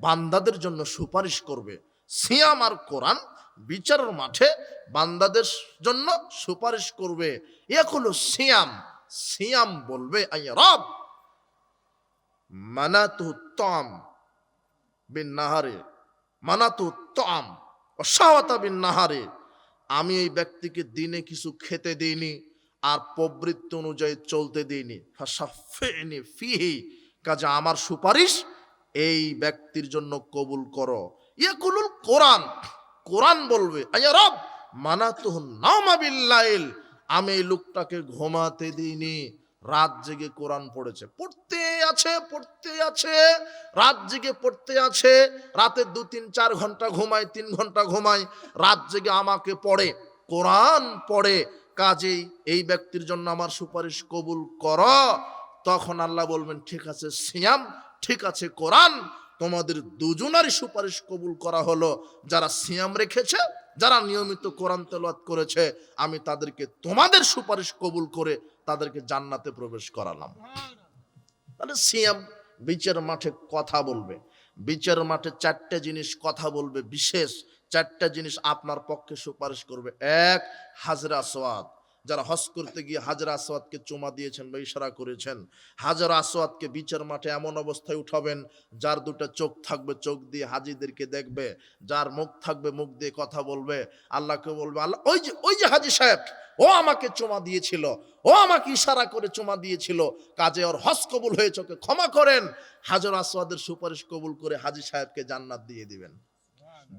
বান্দাদের জন্য সুপারিশ করবে। সিয়াম আর কোরআন বিচারের মাঠে বান্দাদের জন্য সুপারিশ করবে। ইয়াকুলু সিয়াম, সিয়াম বলবে, আই রব মানাতু তাম বিন নাহারে, মানাতু তাম ওয়া শাওয়াতা বিন নাহারে, আমি এই ব্যক্তিকে দিনে কিছু খেতে দিইনি আর প্রবৃত্তি অনুযায়ী চলতে দিইনি। ফাশাফিনি ফিহি, কাজে আমার সুপারিশ এই ব্যক্তির জন্য কবুল করো। ইয়াকুলুল কোরআন, কোরআন বলবে, আয়া রব মানাতুহু নাওমা বিল্লাইল, আমি এই লোকটাকে ঘুমাতে দিইনি, রাত জেগে কোরআন পড়েছে, পড়তে আছে, রাত জেগে পড়তে আছে, রাতে 2-3-4 ঘন্টা ঘুমায়, 3 ঘন্টা ঘুমায়, রাত জেগে আমাকে পড়ে, কোরআন পড়ে, কাজেই এই ব্যক্তির জন্য আমার সুপারিশ কবুল করো। তখন আল্লাহ বলবেন, ঠিক আছে সিয়াম, ঠিক আছে কোরআন, তোমাদের দুজনারই সুপারিশ কবুল করা হলো। যারা সিয়াম রেখেছে, যারা নিয়মিত কোরআন তেলাওয়াত করেছে, আমি তাদেরকে তোমাদের সুপারিশ কবুল করে তাদেরকে জান্নাতে প্রবেশ করালাম। তাহলে সিয়াম বিচার মাঠে কথা বলবে, বিচার মাঠে 4টে জিনিস কথা বলবে, বিশেষ 4টে জিনিস আপনার পক্ষে সুপারিশ করবে। 1, হাজরা আসওয়াদ, যারা হজ করতে গিয়ে হাজরা আসওয়াদকে চুমা দিয়েছেন বা ইশারা করেছেন, হাজরা আসওয়াদকে বিচার মাঠে এমন অবস্থায় উঠাবেন, যার 2টা চোখ থাকবে, চোখ দিয়ে হাজিদেরকে দেখবে, যার মুখ থাকবে, মুখ দিয়ে কথা বলবে, আল্লাহকে বলবে, আল্লাহ ওই যে হাজি সাহেব, ও আমাকে চুমা দিয়েছিল, ও আমাকে ইশারা করে চুমা দিয়েছিল, কাজে ওর হজ কবুল হয়েছে, ওকে ক্ষমা করেন। হাজর আসওয়াদের সুপারিশ কবুল করে হাজি সাহেবকে জান্নাত দিয়ে দিবেন।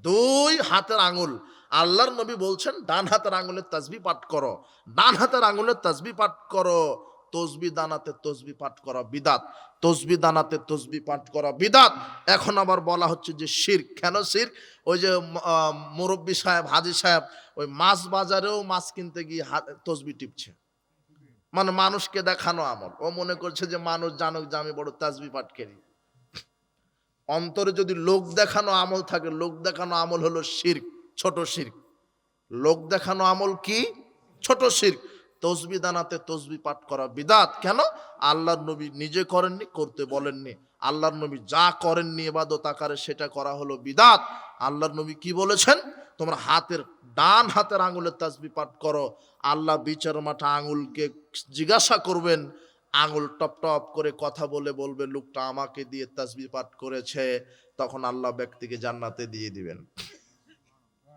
2, হাতের আঙুল, আল্লাহর নবী বলছেন ডান হাতের আঙুলের তাসবিহ পাঠ করো, ডান হাতের আঙুলের তাসবিহ পাঠ করো। তসবিহ দানাতে তসবিহ পাঠ করা বিদাত, তসবিহ দানাতে তসবিহ পাঠ করা বিদাত। এখন আবার বলা হচ্ছে যে শিরক। কেন শিরক? ওই যে মুরব্বী সাহেব, হাজি সাহেব, ওই মাছ বাজারেও মাছ কিনতে গিয়ে তসবিহ টিপছে, মানে মানুষকে দেখানো আমল। ও মনে করছে যে মানুষ জানুক যে আমি বড় তাসবিহ পাঠ করি। অন্তরে যদি লোক দেখানো আমল থাকে, লোক দেখানো আমল হলো শিরক, ছোট শিরক। লোক দেখানো আমল কি? ছোট শিরক। তসবিহ দানাতে তসবিহ পাঠ করা বিদাত। কেন? আল্লাহর নবী নিজে করেননি, করতে বলেননি। আল্লাহর নবী যা করেননি ইবাদত আকারে, সেটা করা হলো বিদাত। আল্লাহর নবী কি বলেছেন? তোমরা ডান হাতের আঙুলের তাসবিহ পাঠ করো। আল্লাহ বিচার মাঠে আঙুলকে জিজ্ঞাসা করবেন, আঙুল টপ টপ করে কথা বলে বলবে, লোকটা আমাকে দিয়ে তাসবিহ পাঠ করেছে। তখন আল্লাহ ব্যক্তিকে জান্নাতে দিয়ে দিবেন।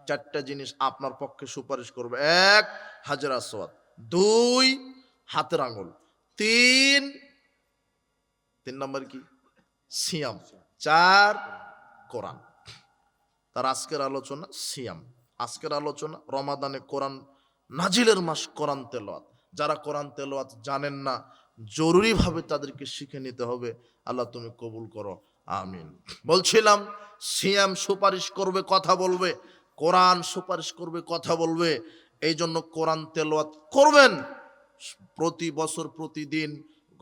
4টা জিনিস আপনার পক্ষে সুপারিশ করবে। 1, হাজর আসওয়াদ। 2, হাতের আঙুল। 3 নম্বর কি? সিয়াম। 4, কোরআন। তার আজকের আলোচনা সিয়াম। আজকের আলোচনা রমাদানে কোরআন নাজিলের মাস, কোরআন তেলাওয়াত। যারা কোরআন তেলাওয়াত জানেন না, জরুরিভাবে তাদেরকে শিখে নিতে হবে। আল্লাহ তুমি কবুল করো, আমিন। বলছিলাম সিয়াম সুপারিশ করবে, কথা বলবে, কোরআন সুপারিশ করবে, কথা বলবে। এই জন্য কোরআন তেলাওয়াত করবেন। প্রতি বছর প্রতিদিন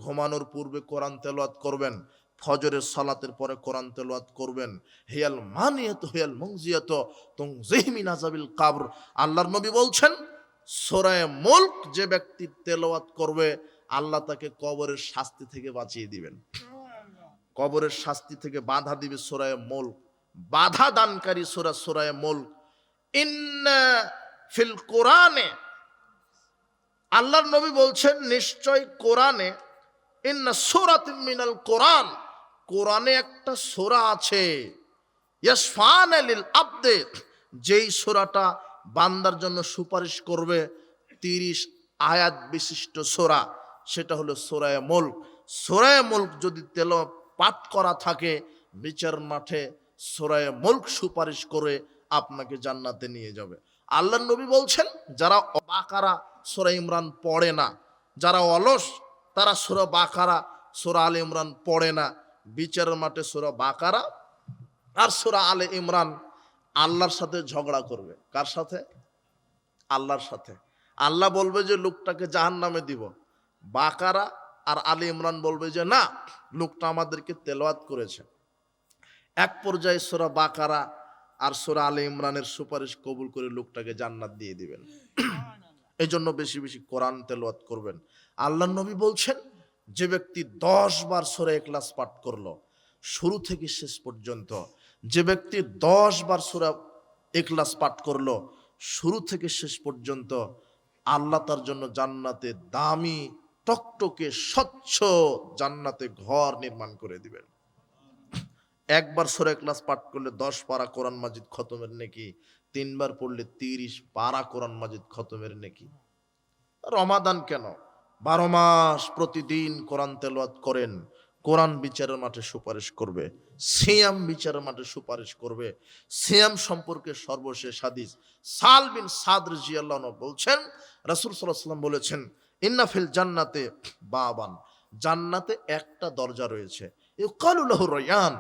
ঘুমানোর পূর্বে কোরআন তেলাওয়াত করবেন, ফজরের সালাতের পরে কোরআন তেলাওয়াত করবেন। হিয়াল মানিয়াত হিয়াল মুনজিয়াত তুনজিহি মিন আযাবিল কবর। আল্লাহর নবী বলছেন, সূরা মুলক যে ব্যক্তি তেলাওয়াত করবে, আল্লাহ তাকে কবরের শাস্তি থেকে বাঁচিয়ে দিবেন। কবরের শাস্তি থেকে বাধা দিবে সূরা মুলক। বাধা দানকারী সূরা মুলক। ইন্না ফিল কোরআনে, আল্লাহর নবী বলছেন নিশ্চয় কোরআনে, ইন্না সূরাতুম মিনাল কোরআন, কোরআনে একটা সূরা আছে, ইয়াশফাআন লিল আবদে, যেই সূরাটা বান্দার জন্য সুপারিশ করবে। 30 আয়াত বিশিষ্ট সূরা, সেটা হলো সূরা মুলক। সূরা মুলক যদি পাঠ করা থাকে, বিচার মাঠে সূরা মুলক সুপারিশ করে আপনাকে জান্নাতে নিয়ে যাবে। আল্লাহর নবী বলছেন, যারা বাকারা সূরা ইমরান পড়ে না, যারা অলস, তারা সূরা বাকারা, সূরা আলে ইমরান পড়ে না, বিচারের মাঠে সূরা বাকারা আর সূরা আলে ইমরান আল্লাহর সাথে ঝগড়া করবে। কার সাথে? আল্লাহর সাথে। আল্লাহ বলবে যে লোকটাকে জাহান্নামে দিব। বাকারা আর আলে ইমরান বলবে যে না, লোকটা আমাদেরকে তেলাওয়াত করেছে। এক পর্যায়ে সূরা বাকারা আর সূরা আলে ইমরানের সুপারিশ কবুল করে লোকটাকে জান্নাত দিয়ে দিবেন। এই জন্য বেশি বেশি কোরআন তেলাওয়াত করবেন। আল্লাহর নবী বলছেন, যে ব্যক্তি 10 বার সূরা ইখলাস পাঠ করলো শুরু থেকে শেষ পর্যন্ত, যে ব্যক্তি 10 বার সূরা ইখলাস পাঠ করলো শুরু থেকে শেষ পর্যন্ত, আল্লাহ তার জন্য জান্নাতে দামি টকটকে স্বচ্ছ জান্নাতে ঘর নির্মাণ করে দিবেন। একবার সূরা ইখলাস পাঠ করলে 10 পারা কোরআন মাজিদ খতমের নেকি, 3 বার পড়লে 30 পারা কোরআন মাজিদ খতমের নেকি। রমাদান কেন, 12 মাস প্রতিদিন কোরআন তেলাওয়াত করেন, কোরআন বিচারের মাঠে সুপারিশ করবে, সিয়াম বিচারের মাঠে সুপারিশ করবে। সিয়াম সম্পর্কে সর্বশেষ হাদিস, সাল বিন সাদ রাদিয়াল্লাহু আনহু বলছেন, রাসূল সাল্লাল্লাহু আলাইহি ওয়াসাল্লাম বলেছেন, ইন্না ফিল জান্নাতে বাবান, জান্নাতে একটা দরজা রয়েছে, ইউকালু লাহু রায়ান,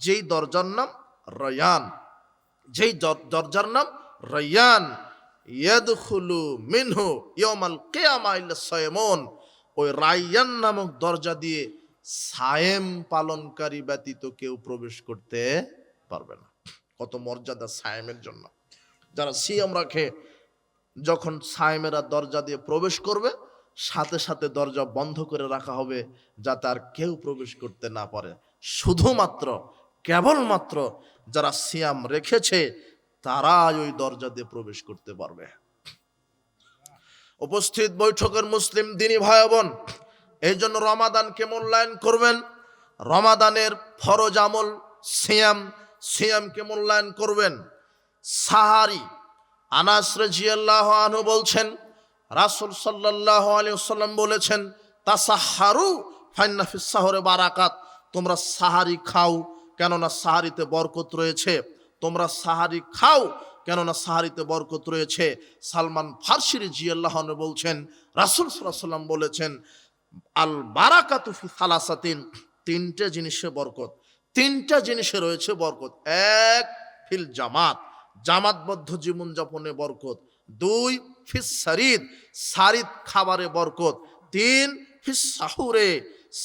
যেই দরজার নাম রায়ান, যেই দরজার নাম রায়ান, ইয়াদখুলু মিনহু ইয়াউমাল কিয়ামা ইল্লা সায়মুন, ওই রায়ান নামক দরজা দিয়ে সায়েম পালনকারী ব্যতীত কেউ প্রবেশ করতে পারবে না। কত মর্যাদা সায়েমের জন্য। যারা সিয়াম রাখে, যখন সায়েমেরা দরজা দিয়ে প্রবেশ করবে, সাথে সাথে দরজা বন্ধ করে রাখা হবে যাতে আর কেউ প্রবেশ করতে না পারে। শুধুমাত্র কেবলমাত্র যারা সিয়াম রেখেছে তারাই ওই দরজা দিয়ে প্রবেশ করতে পারবে। উপস্থিত বৈঠকের মুসলিম দিনী ভাই বোন, এই জন্য রমাদানকে মূল্যায়ন করবেন। রমাদানের ফরজ আমল সিয়াম, সিয়ামকে মূল্যায়ন করবেন। সাহারি, আনাস রাদিয়াল্লাহু আনহু বলছেন, রাসূল সাল্লাল্লাহু আলাইহি ওয়াসাল্লাম বলেছেন, তাসাহহারু ফাইন্না ফিস সাহরে বারাকাত, তোমরা সাহারি খাও কেননা সাহারিতে বরকত রয়েছে, তোমরা সাহারি খাও কেননা সাহারিতে বরকত রয়েছে। সালমান ফারসি রাদিয়াল্লাহু আনহু বলছেন, রাসূল সাল্লাল্লাহু আলাইহি ওয়াসাল্লাম বলেছেন, আল বারাকাতু ফি সালাসাতিন, তিনটা জিনিসে বরকত, তিনটা জিনিসে রয়েছে বরকত। এক, ফিল জামাত, জামাতবদ্ধ জীবন যাপনে বরকত। 2, ফিস সারিদ, সারিদ খাবারে বরকত। 3, ফিস সাহুরে,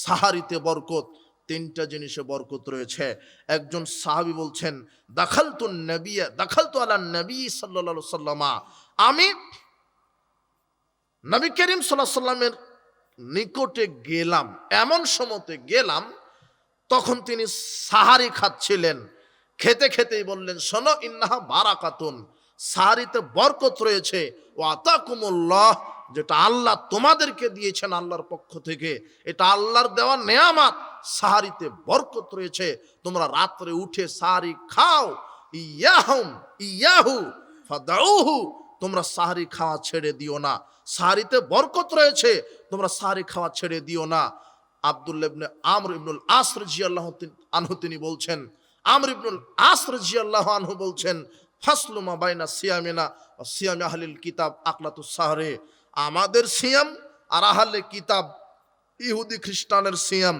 সাহারিতে বরকত। তিনটা জিনিসে বরকত রয়েছে। একজন সাহাবী বলছেন, দাখালতু আলান নবী সাল্লাল্লাহু আলাইহি ওয়াসাল্লাম, আমি নবী করিম সাল্লাল্লাহু আলাইহি ওয়াসাল্লামের নিকটে গেলাম, এমন সময়তে গেলাম তখন তিনি সাহারি খাচ্ছিলেন। খেতে খেতেই বললেন, শোনো, ইন্নাহা বারাকাতুন, সাহারিতে বরকত রয়েছে, ওয়া আতাকুমুল্লাহ, যেটা আল্লাহ তোমাদেরকে দিয়েছেন আল্লাহর পক্ষ থেকে, এটা আল্লাহর দেওয়া নেয়ামত। সাহারিতে বরকত রয়েছে, তোমরা রাত্রে উঠে সাহারি খাও। ইয়াহু ফাদাউহু, তোমরা সাহারি খাওয়া ছেড়ে দিও না। সাহারিতে বরকত রয়েছে, তোমরা সাহারি খাওয়া ছেড়ে দিও না। আব্দুল্লাহ ইবনে আমর ইবনুল আস রাদিয়াল্লাহু আনহু তিনি বলছেন, আমর ইবনুল আস রাদিয়াল্লাহু আনহু বলছেন, ফাসলু মা বাইনা সিয়ামিনা ওয়া সিয়াম আহলিল কিতাব আকলাতুস সাহরে, আমাদের সিয়াম আর আহলে কিতাব ইহুদি খ্রিস্টানের সিয়াম,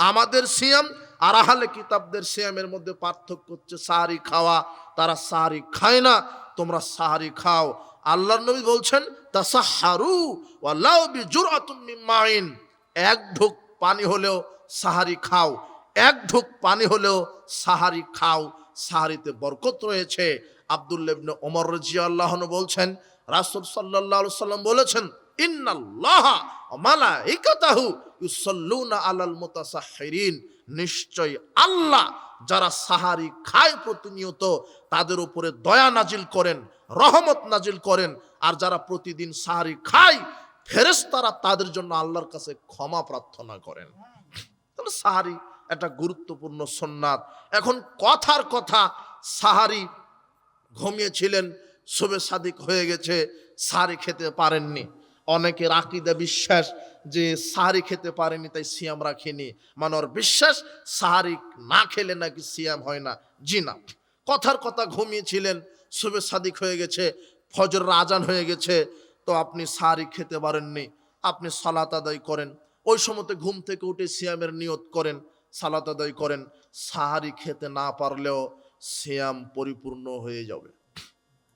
আমাদের সিয়াম আর আহলে কিতাবদের সিয়ামের মধ্যে পার্থক্য হচ্ছে সাহারি খাওয়া। তারা সাহারি খায় না, তোমরা সাহারি খাও। আল্লাহর নবী বলছেন, তাসাহহারু ওয়ালাউ বিজুরআতুম মিন মাইন, এক ঢোক পানি হলেও সাহারি খাও, এক ঢোক পানি হলেও সাহারি খাও, সাহারিতে বরকত রয়েছে। আব্দুল্লাহ ইবনে ওমর রাদিয়াল্লাহু আনহু বলছেন, রাসূল সাল্লাল্লাহু আলাইহি ওয়াসাল্লাম বলেছেন, ইন্নাল্লাহা ওয়া মালাইকাতাহু ইউসাল্লুনা আলাল মুতাসাহহিরিন, নিশ্চয় আল্লাহ যারা সাহারি খায় প্রতিনিয়ত তাদের উপরে দয়া নাজিল করেন, রহমত নাজিল করেন। আর যারা প্রতিদিন সাহারি খায়, ফেরেশতারা তাদের জন্য আল্লাহর কাছে ক্ষমা প্রার্থনা করেন। তাহলে সাহারি একটা গুরুত্বপূর্ণ সুন্নাত। এখন কথার কথা, সাহারি ঘুমিয়েছিলেন, শুবে সাদিক হয়ে গেছে, সাহারি খেতে পারেননি। অনেকের আকীদা বিশ্বাস যে সাহারি খেতে পারেনি তাই সিয়াম রাখেনি, মানে ওর বিশ্বাস সাহারি না খেলে নাকি সিয়াম হয় না। জি না, কথার কথা ঘুমিয়েছিলেন, শুবে সাদিক হয়ে গেছে, ফজরের আজান হয়ে গেছে, তো আপনি সাহারি খেতে পারেননি, আপনি সালাত আদায় করেন। ওই সময়তে ঘুম থেকে উঠে সিয়ামের নিয়ত করেন, সালাত আদায় করেন। সাহারি খেতে না পারলেও সিয়াম পরিপূর্ণ হয়ে যাবে।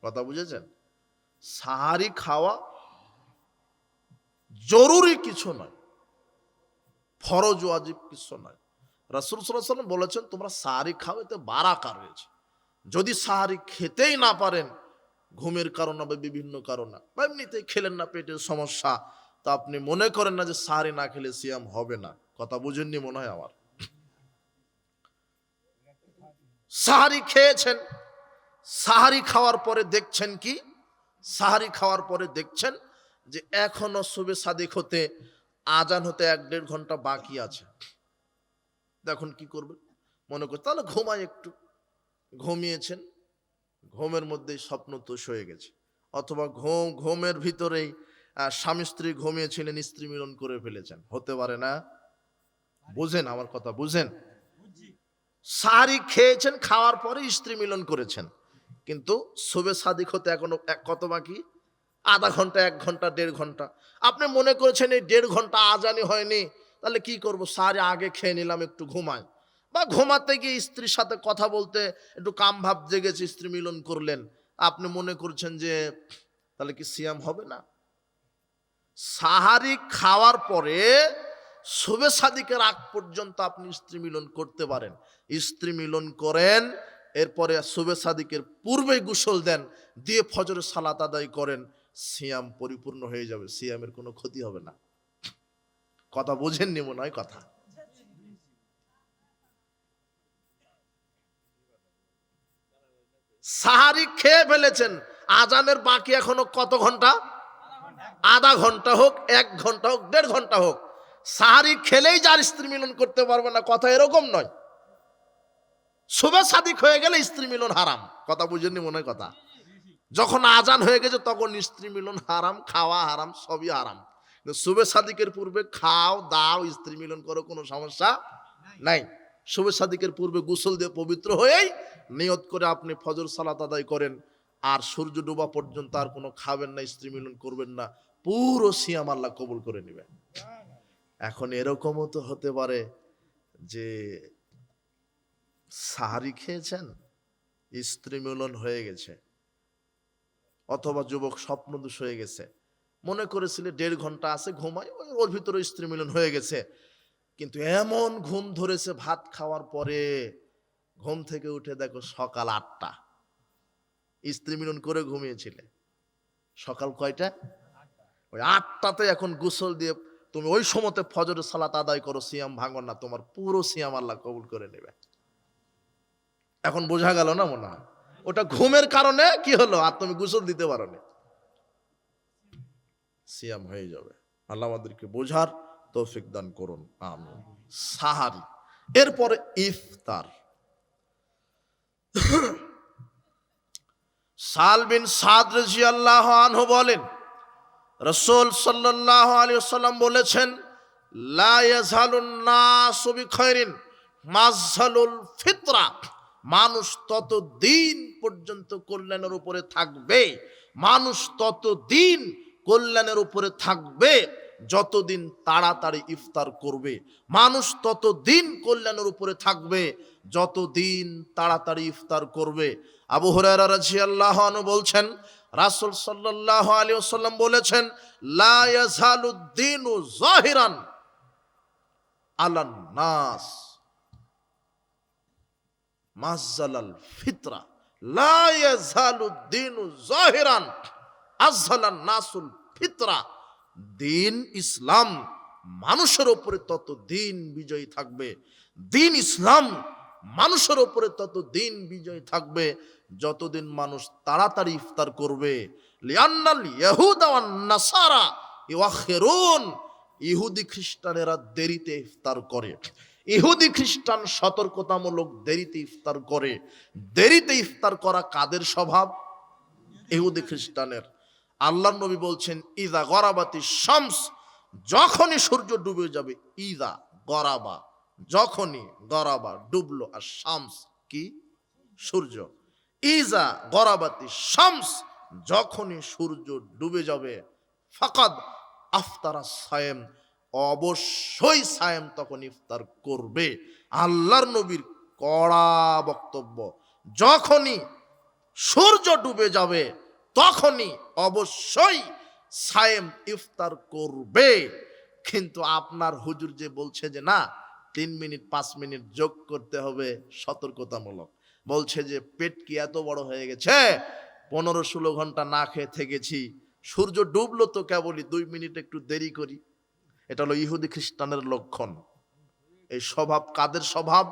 কথা বুঝেছেন? সাহারি খাওয়া জরুরি কিছু নয়, ফরজ ওয়াজিব কিছু নয়। রাসূল সাল্লাল্লাহু আলাইহি ওয়াসাল্লাম বলেছেন, তোমরা সাহারি খাও, এতে বারাকা রয়েছে। যদি সাহারি খেতেই না পারেন, ঘুমের কারণে বা বিভিন্ন কারণে, বা এমনিতেই খেলেন না, পেটের সমস্যা, তা আপনি মনে করেন না যে সাহারি না খেলে সিয়াম হবে না। কথা বুঝেননি মনে হয় আমার। সাহারি খেয়েছেন, সাহারি খাওয়ার পরে দেখছেন কি, সাহারি খাওয়ার পরে দেখছেন যে এখনো শুবে সাদিক হতে, আজান হতে 1-1.5 ঘন্টা বাকি আছে। দেখুন কি করবেন, মনে করতে তাহলে ঘুমাই একটু। ঘুমিয়েছেন, ঘুমের মধ্যেই স্বপ্ন তোষ হয়ে গেছে, অথবা ঘুমের ভিতরেই স্বামী স্ত্রী ঘুমিয়েছিলেন, স্ত্রী মিলন করে ফেলেছেন, হতে পারে না? বুঝেন আমার কথা, বুঝেন? সাহারি খেয়েছেন, খাওয়ার পরে স্ত্রী মিলন করেছেন, কিন্তু শুবে সাদিক হতে এখনো কত বাকি? আধা ঘন্টা, 1 ঘন্টা, 1.5 ঘন্টা। আপনি মনে করেছেন এই 1.5 ঘন্টা আজানই হয়নি, তাহলে কি করব, সাহারি আগে খেয়ে নিলাম, একটু ঘুমাই। বা ঘুমাতে গিয়ে স্ত্রীর সাথে কথা বলতে একটু কাম ভাব জেগেছে, স্ত্রী মিলন করলেন, আপনি মনে করছেন যে তাহলে কি সিয়াম হবে না? সাহারি খাওয়ার পরে শুবে সাদিকের আগ পর্যন্ত আপনি স্ত্রী মিলন করতে পারেন, স্ত্রী মিলন করেন, এরপরে শুবে সাদিকের পূর্বে গোসল দেন, দিয়ে ফজরের সালাত আদায় করেন, সিয়াম পরিপূর্ণ হয়ে যাবে, সিয়ামের কোনো ক্ষতি হবে না। কথা বোঝেননি মনে হয় কথা। সাহারি খেয়ে ফেলেছেন, আজানের বাকি এখনো কত ঘন্টা? আধা ঘন্টা হোক, 1 ঘন্টা হোক, 1.5 ঘন্টা হোক, সাহারি খেলেই যার স্ত্রী মিলন করতে পারবে না, কথা এরকম নয়। শুবে সাদিক হয়ে গেলে স্ত্রী মিলন হারাম। কথা বুঝেননি মনে হয় কথা। যখন আজান হয়ে গেছে তখন স্ত্রী মিলন হারাম, খাওয়া হারাম, সবই হারাম। শুবে সাদিকের পূর্বে খাও দাও, স্ত্রী মিলন করো, কোনো সমস্যা নাই। শুবে সাদিকের পূর্বে গোসল দিয়ে পবিত্র হয়েই নিয়ত করে আপনি ফজর সালাত আদায় করেন, আর সূর্য ডোবা পর্যন্ত আর কোনো খাবেন না, স্ত্রী মিলন করবেন না, পুরো সিয়াম আল্লাহ কবুল করে নেবেন। এখন এরকমও তো হতে পারে যে সাহারি খেয়েছেন, স্ত্রী মিলন হয়ে গেছে, অথবা যুবক স্বপ্নদোষ হয়ে গেছে, মনে করেছিলে 1.5 ঘন্টা আছে, ঘুমাই, ওর ভিতরে স্ত্রী মিলন হয়ে গেছে, কিন্তু এমন ঘুম ধরেছে ভাত খাওয়ার পরে, ঘুম থেকে উঠে দেখো সকাল 8টা, স্ত্রী মিলন করে ঘুমিয়েছিলে সকাল কয়টা? ওই 8টাতে এখন গোসল দিয়ে তুমি ওই সময়তে ফজরের সালাত আদায় করো, সিয়াম ভাঙো না, তোমার পুরো সিয়াম আল্লাহ কবুল করে নেবে। এখন বোঝা গেল না মনে হয়? ওটা ঘুমের কারণে কি হলো, আর তুমি গোসল দিতে পারো না, সিয়াম হয়ে যাবে। আল্লাহ আমাদেরকে বোঝার তৌফিক দান করুন, আমিন। সাহারি, এরপরে ইফতার। সাল বিন সাদ রাদিয়াল্লাহু আনহু বলেন, রাসূল সাল্লাল্লাহু আলাইহি ওয়াসাল্লাম বলেছেন, লা ইয়াজালুন নাসু বিখাইরিন মাযহালুল ফিতরা, মানুষ ততদিন পর্যন্ত কল্যাণের উপরে থাকবে, মানুষ ততদিন কল্যাণের উপরে থাকবে যতদিন তাড়াতাড়ি ইফতার করবে, মানুষ ততদিন কল্যাণের উপরে থাকবে যতদিন তাড়াতাড়ি ইফতার করবে। আবু হুরায়রা রাদিয়াল্লাহু আনহু বলছেন, রাসূল সাল্লাল্লাহু আলাইহি ওয়াসাল্লাম বলেছেন, লা ইয়াজালুদ্দীনু যাহিরান আলান নাস মাযজালাল ফিতরা, লা ইয়াজালুদ্দীনু যাহিরান আযহালান নাসুল ফিতরা। দিন ইসলাম মানুষের উপরে তত দিন বিজয়ী থাকবে, দিন ইসলাম মানুষের উপরে তত দিন বিজয়ী থাকবে যতদিন মানুষ তাড়াতাড়ি ইফতার করবে। লিআন্নাল ইয়াহুদা ওয়ান নাসারা ইউআখিরুন, ইহুদি খ্রিস্টানেরা দেরিতে ইফতার করে, ইহুদি খ্রিস্টান সতর্কতামূলক দেরিতে ইফতার করে। দেরিতে ইফতার করা কাদের স্বভাব? ইহুদি খ্রিস্টানের। আল্লাহর নবী বলছেন, ইদা গরাবাতি শামস, যখনই সূর্য ডুবে যাবে, ইদা গরাবা, যখনই গরাবা ডুবলো, আর শামস কি? সূর্য। ইজা গরাবাতি শামস, যখনই সূর্য ডুবে যাবে, ফাকাদ আফতারা সায়েম, অবশ্যই সায়েম তখন ইফতার করবে। আল্লাহর নবীর কড়া বক্তব্য, যখনই সূর্য ডুবে যাবে তখনই অবশ্যই সায়েম ইফতার করবে। কিন্তু আপনার হুজুর যে বলছে যে না, 3 মিনিট 5 মিনিট যোগ করতে হবে, সতর্কতামূলক, বলছে যে পেট কি এত বড় হয়ে গেছে, 15-16 ঘন্টা না খেয়ে থেকেছি, সূর্য ডুবলো তো কেবলই, 2 মিনিট একটু দেরি করি। এটা হলো ইহুদি খ্রিস্টানের লক্ষণ। এই স্বভাব কাদের স্বভাব?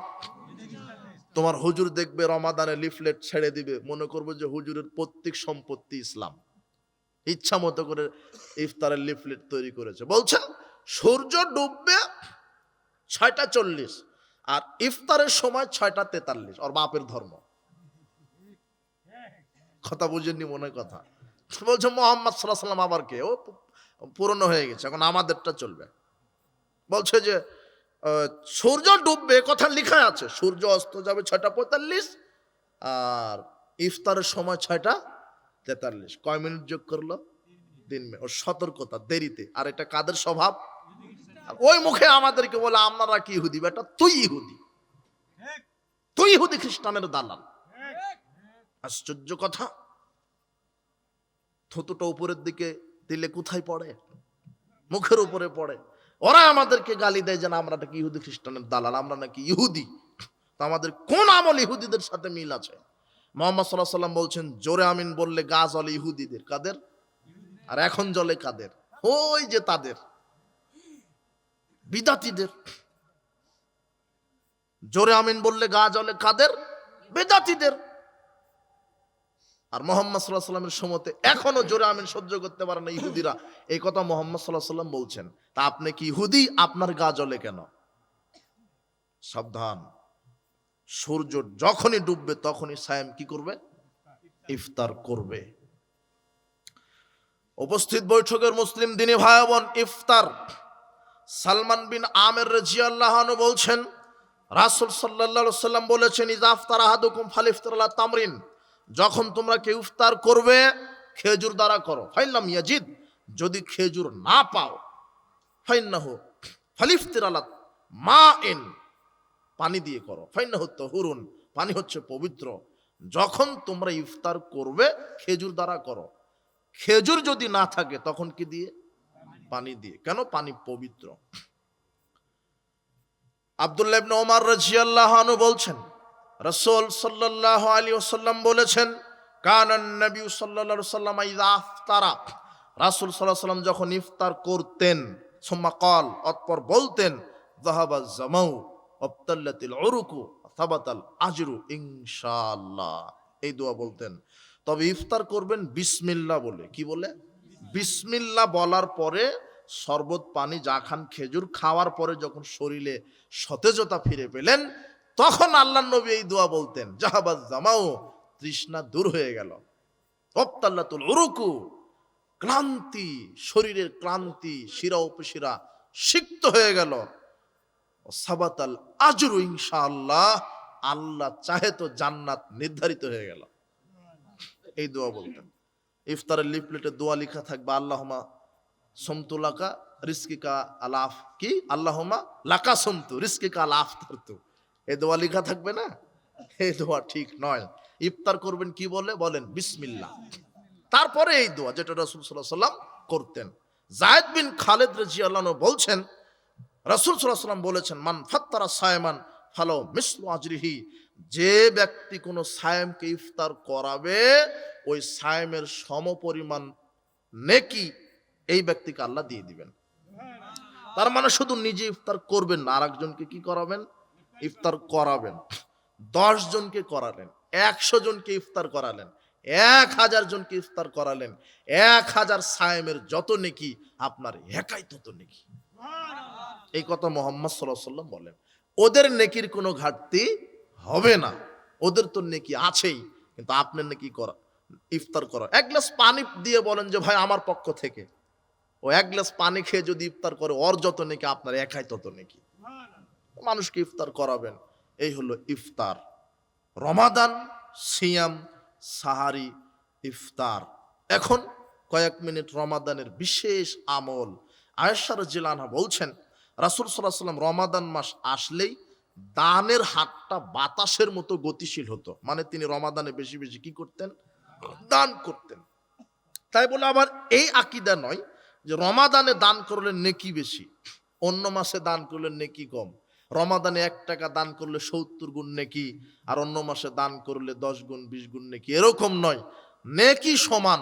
তোমার হুজুর দেখবে রমাদানে লিফলেট ছেড়ে দিবে, মনে করবে যে হুজুরের প্রত্যেক সম্পত্তি ইসলাম, ইচ্ছা মতো করে ইফতারের লিফলেট তৈরি করেছে। বলছে সূর্য ডুববে 6টা 40 আর ইফতারের সময় 6টা 43, ওর বাপের ধর্ম। কথা বুঝেননি মনে কথা। বলছে মোহাম্মদ সাল্লাল্লাহু আলাইহি ওয়াসাল্লাম আবার কে, ও পুরনো হয়ে গেছে, এখন আমাদেরটা চলবে। বলছে যে সূর্য ডুববে, কথা লেখা আছে, সূর্য অস্ত যাবে 6টা 45 আর ইফতারের সময় 6টা 43। কয় মিনিট যোগ করলো? 3 মিনিট। ওর সতর্কতা দেরিতে। আর এটা কাদের স্বভাব? ওই মুখে আমাদেরকে বলে আপনারা কি ইহুদি? বেটা তুই ইহুদি, তুই ইহুদি খ্রিস্টানের দালাল। আশ্চর্য কথা। থুতুটা উপরের দিকে দিলে কোথায় পড়ে? মুখের উপরে পড়ে। ওরা আমাদেরকে গালি দেয় যে আমরা নাকি ইহুদি খ্রিস্টানের দালাল, আমরা নাকি ইহুদি। তো আমাদের কোন আমল ইহুদিদের সাথে মিল আছে? মুহাম্মদ সাল্লাল্লাহু আলাইহি ওয়াসাল্লাম বলছেন জোরে আমিন বললে গা জ্বলে ইহুদিদের। কাদের? আর এখন জ্বলে কাদের? ওই যে তাদের, বিদাতীদের। জোরে আমিন বললে গা জ্বলে কাদের? বিদাতীদের। আর মুহাম্মদ সাল্লাল্লাহু আলাইহি ওয়াসাল্লামের সমতে এখনো জোরে আমিন সহ্য করতে পারে না ইহুদিরা। এই কথা মুহাম্মদ সাল্লাল্লাহু আলাইহি ওয়াসাল্লাম বলছেন। তা আপনি কি ইহুদি? আপনার গা জ্বলে কেন? সাবধান। সূর্য যখনই ডুববে তখনই সায়েম কি করবে? ইফতার করবে। উপস্থিত বৈঠকের মুসলিম দিনী ভাই বোন, ইফতার সালমান বিন আমির রাদিয়াল্লাহু আনহু বলছেন রাসূল সাল্লাল্লাহু আলাইহি ওয়াসাল্লাম বলেছেন ইযা আফতারা আহাদুকুম ফালিফতার আলা তামরিন, যখন তোমরা কেউ ইফতার করবে খেজুর দ্বারা করো। ফাইল্লাম ইয়াজিদ, যদি খেজুর না পাও, ফাইন্নাহু ফালিফতির আলা মাইন, পানি দিয়ে করো। ফাইন্নাহু তাহুরুন, পানি হচ্ছে পবিত্র। যখন তোমরা ইফতার করবে খেজুর দ্বারা করো। খেজুর যদি না থাকে তখন কি দিয়ে? পানি দিয়ে। কেন? পানি পবিত্র। আব্দুল্লাহ ইবনে ওমর রাদিয়াল্লাহু আনহু বলছেন রাসূল সাল্লাল্লাহু আলাইহি ওয়াসাল্লাম বলেছেন কানান নবী সাল্লাল্লাহু আলাইহি ওয়াসাল্লাম ইযা আফতারা, রাসূল সাল্লাল্লাহু আলাইহি ওয়াসাল্লাম যখন ইফতার করতেন, সুম্মা ক্বাল, অতঃপর বলতেন যাহাবা জামাউ ওয়াবতাল্লাতিল উরুকু সাবাতাল আজরু ইনশাআল্লাহ। এই দোয়া বলতেন। তবে ইফতার করবেন বিসমিল্লাহ বলে। কি বলে? বিসমিল্লাহ বলার পরে শরবত পানি যা খান, খেজুর খাওয়ার পরে যখন শরীরে সতেজতা ফিরে পেলেন তখন আল্লাহর নবী এই দোয়া বলতেন জাহাবাজ জামাও, তৃষ্ণা দূর হয়ে গেল। ওয়াবতাল্লাতুল উরুকু, ক্লান্তি, শরীরের ক্লান্তি, শিরা উপশিরা সিক্ত হয়ে গেল। সাবাতাল আজরু ইনশাআল্লাহ, আল্লাহ চাহে তো জান্নাত নির্ধারিত হয়ে গেল। এই দোয়া বলতেন। ইফতারের লিফলেটে দোয়া লেখা থাকবে আল্লাহুম্মা সুমতু লাকা রিজকিকা আলাফ, কি আল্লাহুম্মা লাকা সুমতু রিজকিকা আলাফ তারতু। এই দোয়া লেখা থাকবে না? এই দোয়া ঠিক নয়। ইফতার করবেন কি বলে? বলেন বিসমিল্লাহ। তারপরে এই দোয়া যেটা রাসূল সাল্লাল্লাহু আলাইহি ওয়াসাল্লাম করতেন। যায়েদ বিন খালিদ রাদিয়াল্লাহু আনহু বলছেন রাসূল সাল্লাল্লাহু আলাইহি ওয়াসাল্লাম বলেছেন মান ফাত্তারা সায়মান ফালাউ মিসলু আজরিহি, যে ব্যক্তি কোনো সায়েমকে ইফতার করাবে ওই সায়েমের সমপরিমাণ নেকি এই ব্যক্তিকে আল্লাহ দিয়ে দিবেন। তার মানে শুধু নিজে ইফতার করবেন না, আরেকজনকে কি করাবেন? ইফতার করাবেন। 10 জনকে করালেন, 100 জনকে ইফতার করালেন, 1000 জনকে ইফতার করালেন, 1000 সায়েমের যত নেকি আপনার একাই তত নেকি। এই কথা মুহাম্মদ সাল্লাল্লাহু আলাইহি ওয়াসাল্লাম বলেন। ওদের নেকির কোনো ঘাটতি হবে না, ওদের তো নেকি আছেই, কিন্তু আপনার নেকি করা ইফতার করা। 1 গ্লাস পানি দিয়ে বলেন যে ভাই আমার পক্ষ থেকে, ও 1 গ্লাস পানি খেয়ে যদি ইফতার করে ওর যত নেকি আপনার একাই তত নেকি। মানুষকে ইফতার করাবেন। এই হলো ইফতার। রমাদান, সিয়াম, সাহারি, ইফতার। এখন কয়েক মিনিট রমাদানের বিশেষ আমল। আয়েশা রাদিয়াল্লাহু আনহা বলছেন রাসূল সাল্লাল্লাহু আলাইহি ওয়াসাল্লাম রমাদান মাস আসলেই দানের হাতটা বাতাসের মতো গতিশীল হতো। মানে তিনি রমাদানে বেশি বেশি কি করতেন? দান করতেন। তাই বলে আবার এই আকীদা নয় যে রমাদানে দান করলে নেকি বেশি, অন্য মাসে দান করলে নেকি কম। রমাদানে 1 টাকা দান করলে 70 গুণ নেকি, আর অন্য মাসে দান করলে 10 গুণ 20 গুণ নেকি, এরকম নয়। নেকি সমান,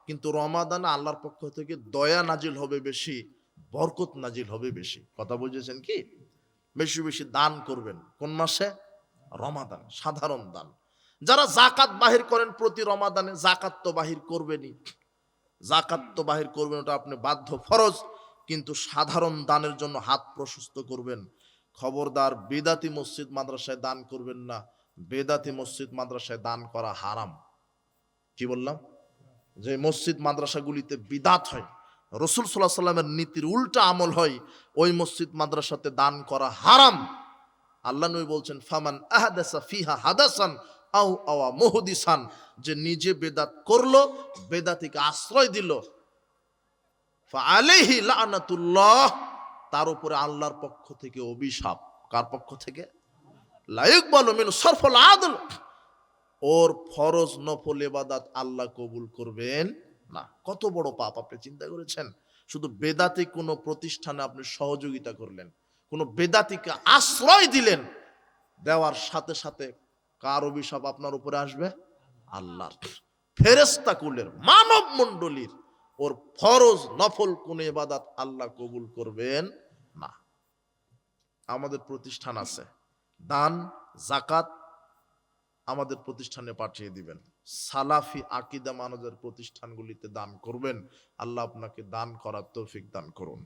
কিন্তু রমাদানে আল্লাহর পক্ষ থেকে দয়া নাজিল হবে বেশি, বরকত নাজিল হবে বেশি। কথা বুঝেছেন কি? বেশি বেশি দান করবেন। কোন মাসে? রমাদান, সাধারণ দান। যারা যাকাত বাহির করেন প্রতি রমাদানে, যাকাত তো বাহির করবেনই, যাকাত তো বাহির করবেন, ওটা আপনি বাধ্য, ফরজ। কিন্তু সাধারণ দানের জন্য হাত প্রশস্ত করবেন। খবরদার বেদাতি মসজিদ মাদ্রাসায় দান করবেন না। বেদাতি মসজিদ মাদ্রাসায় দান করা হারাম। কি বললাম? যে মসজিদ মাদ্রাসাগুলিতে বিদাত হয়, রাসূল সাল্লাল্লাহু আলাইহি সাল্লামের নীতির উল্টা আমল হয়, ওই মসজিদ মাদ্রাসাতে দান করা হারাম। আল্লাহ নবী বলছেন, ফামান আহদাসা ফিহা হাদাসান আও আওয়া মুহদিসান, যে নিজে বেদাত করলো, বেদাতিকে আশ্রয় দিল, ফাআলাইহি লানাতুল্লাহ, তার উপরে আল্লাহর পক্ষ থেকে অভিশাপ। কার পক্ষ থেকে? লা ইকবালু মিন সারফুল আদল, ওর ফরজ নফল ইবাদত আল্লাহ কবুল করবেন না। কত বড় পাপ আপনি চিন্তা করেছেন? শুধু বেদাতি কোনো প্রতিষ্ঠানে আপনি সহযোগিতা করলেন, কোনো বেদাতিকে আশ্রয় দিলেন, দেওয়ার সাথে সাথে কার অভিশাপ আপনার উপরে আসবে? আল্লাহর। ফেরেশতা কুলের, মানব মণ্ডলীর, ওর ফরজ নফল কোন ইবাদত আল্লাহ কবুল করবেন না। আমাদের প্রতিষ্ঠান আছে, দান যাকাত আমাদের প্রতিষ্ঠানে পাঠিয়ে দিবেন। সালাফি আকীদা মানবের প্রতিষ্ঠানগুলিতে দান করবেন। আল্লাহ আপনাকে দান করার তৌফিক দান করুন।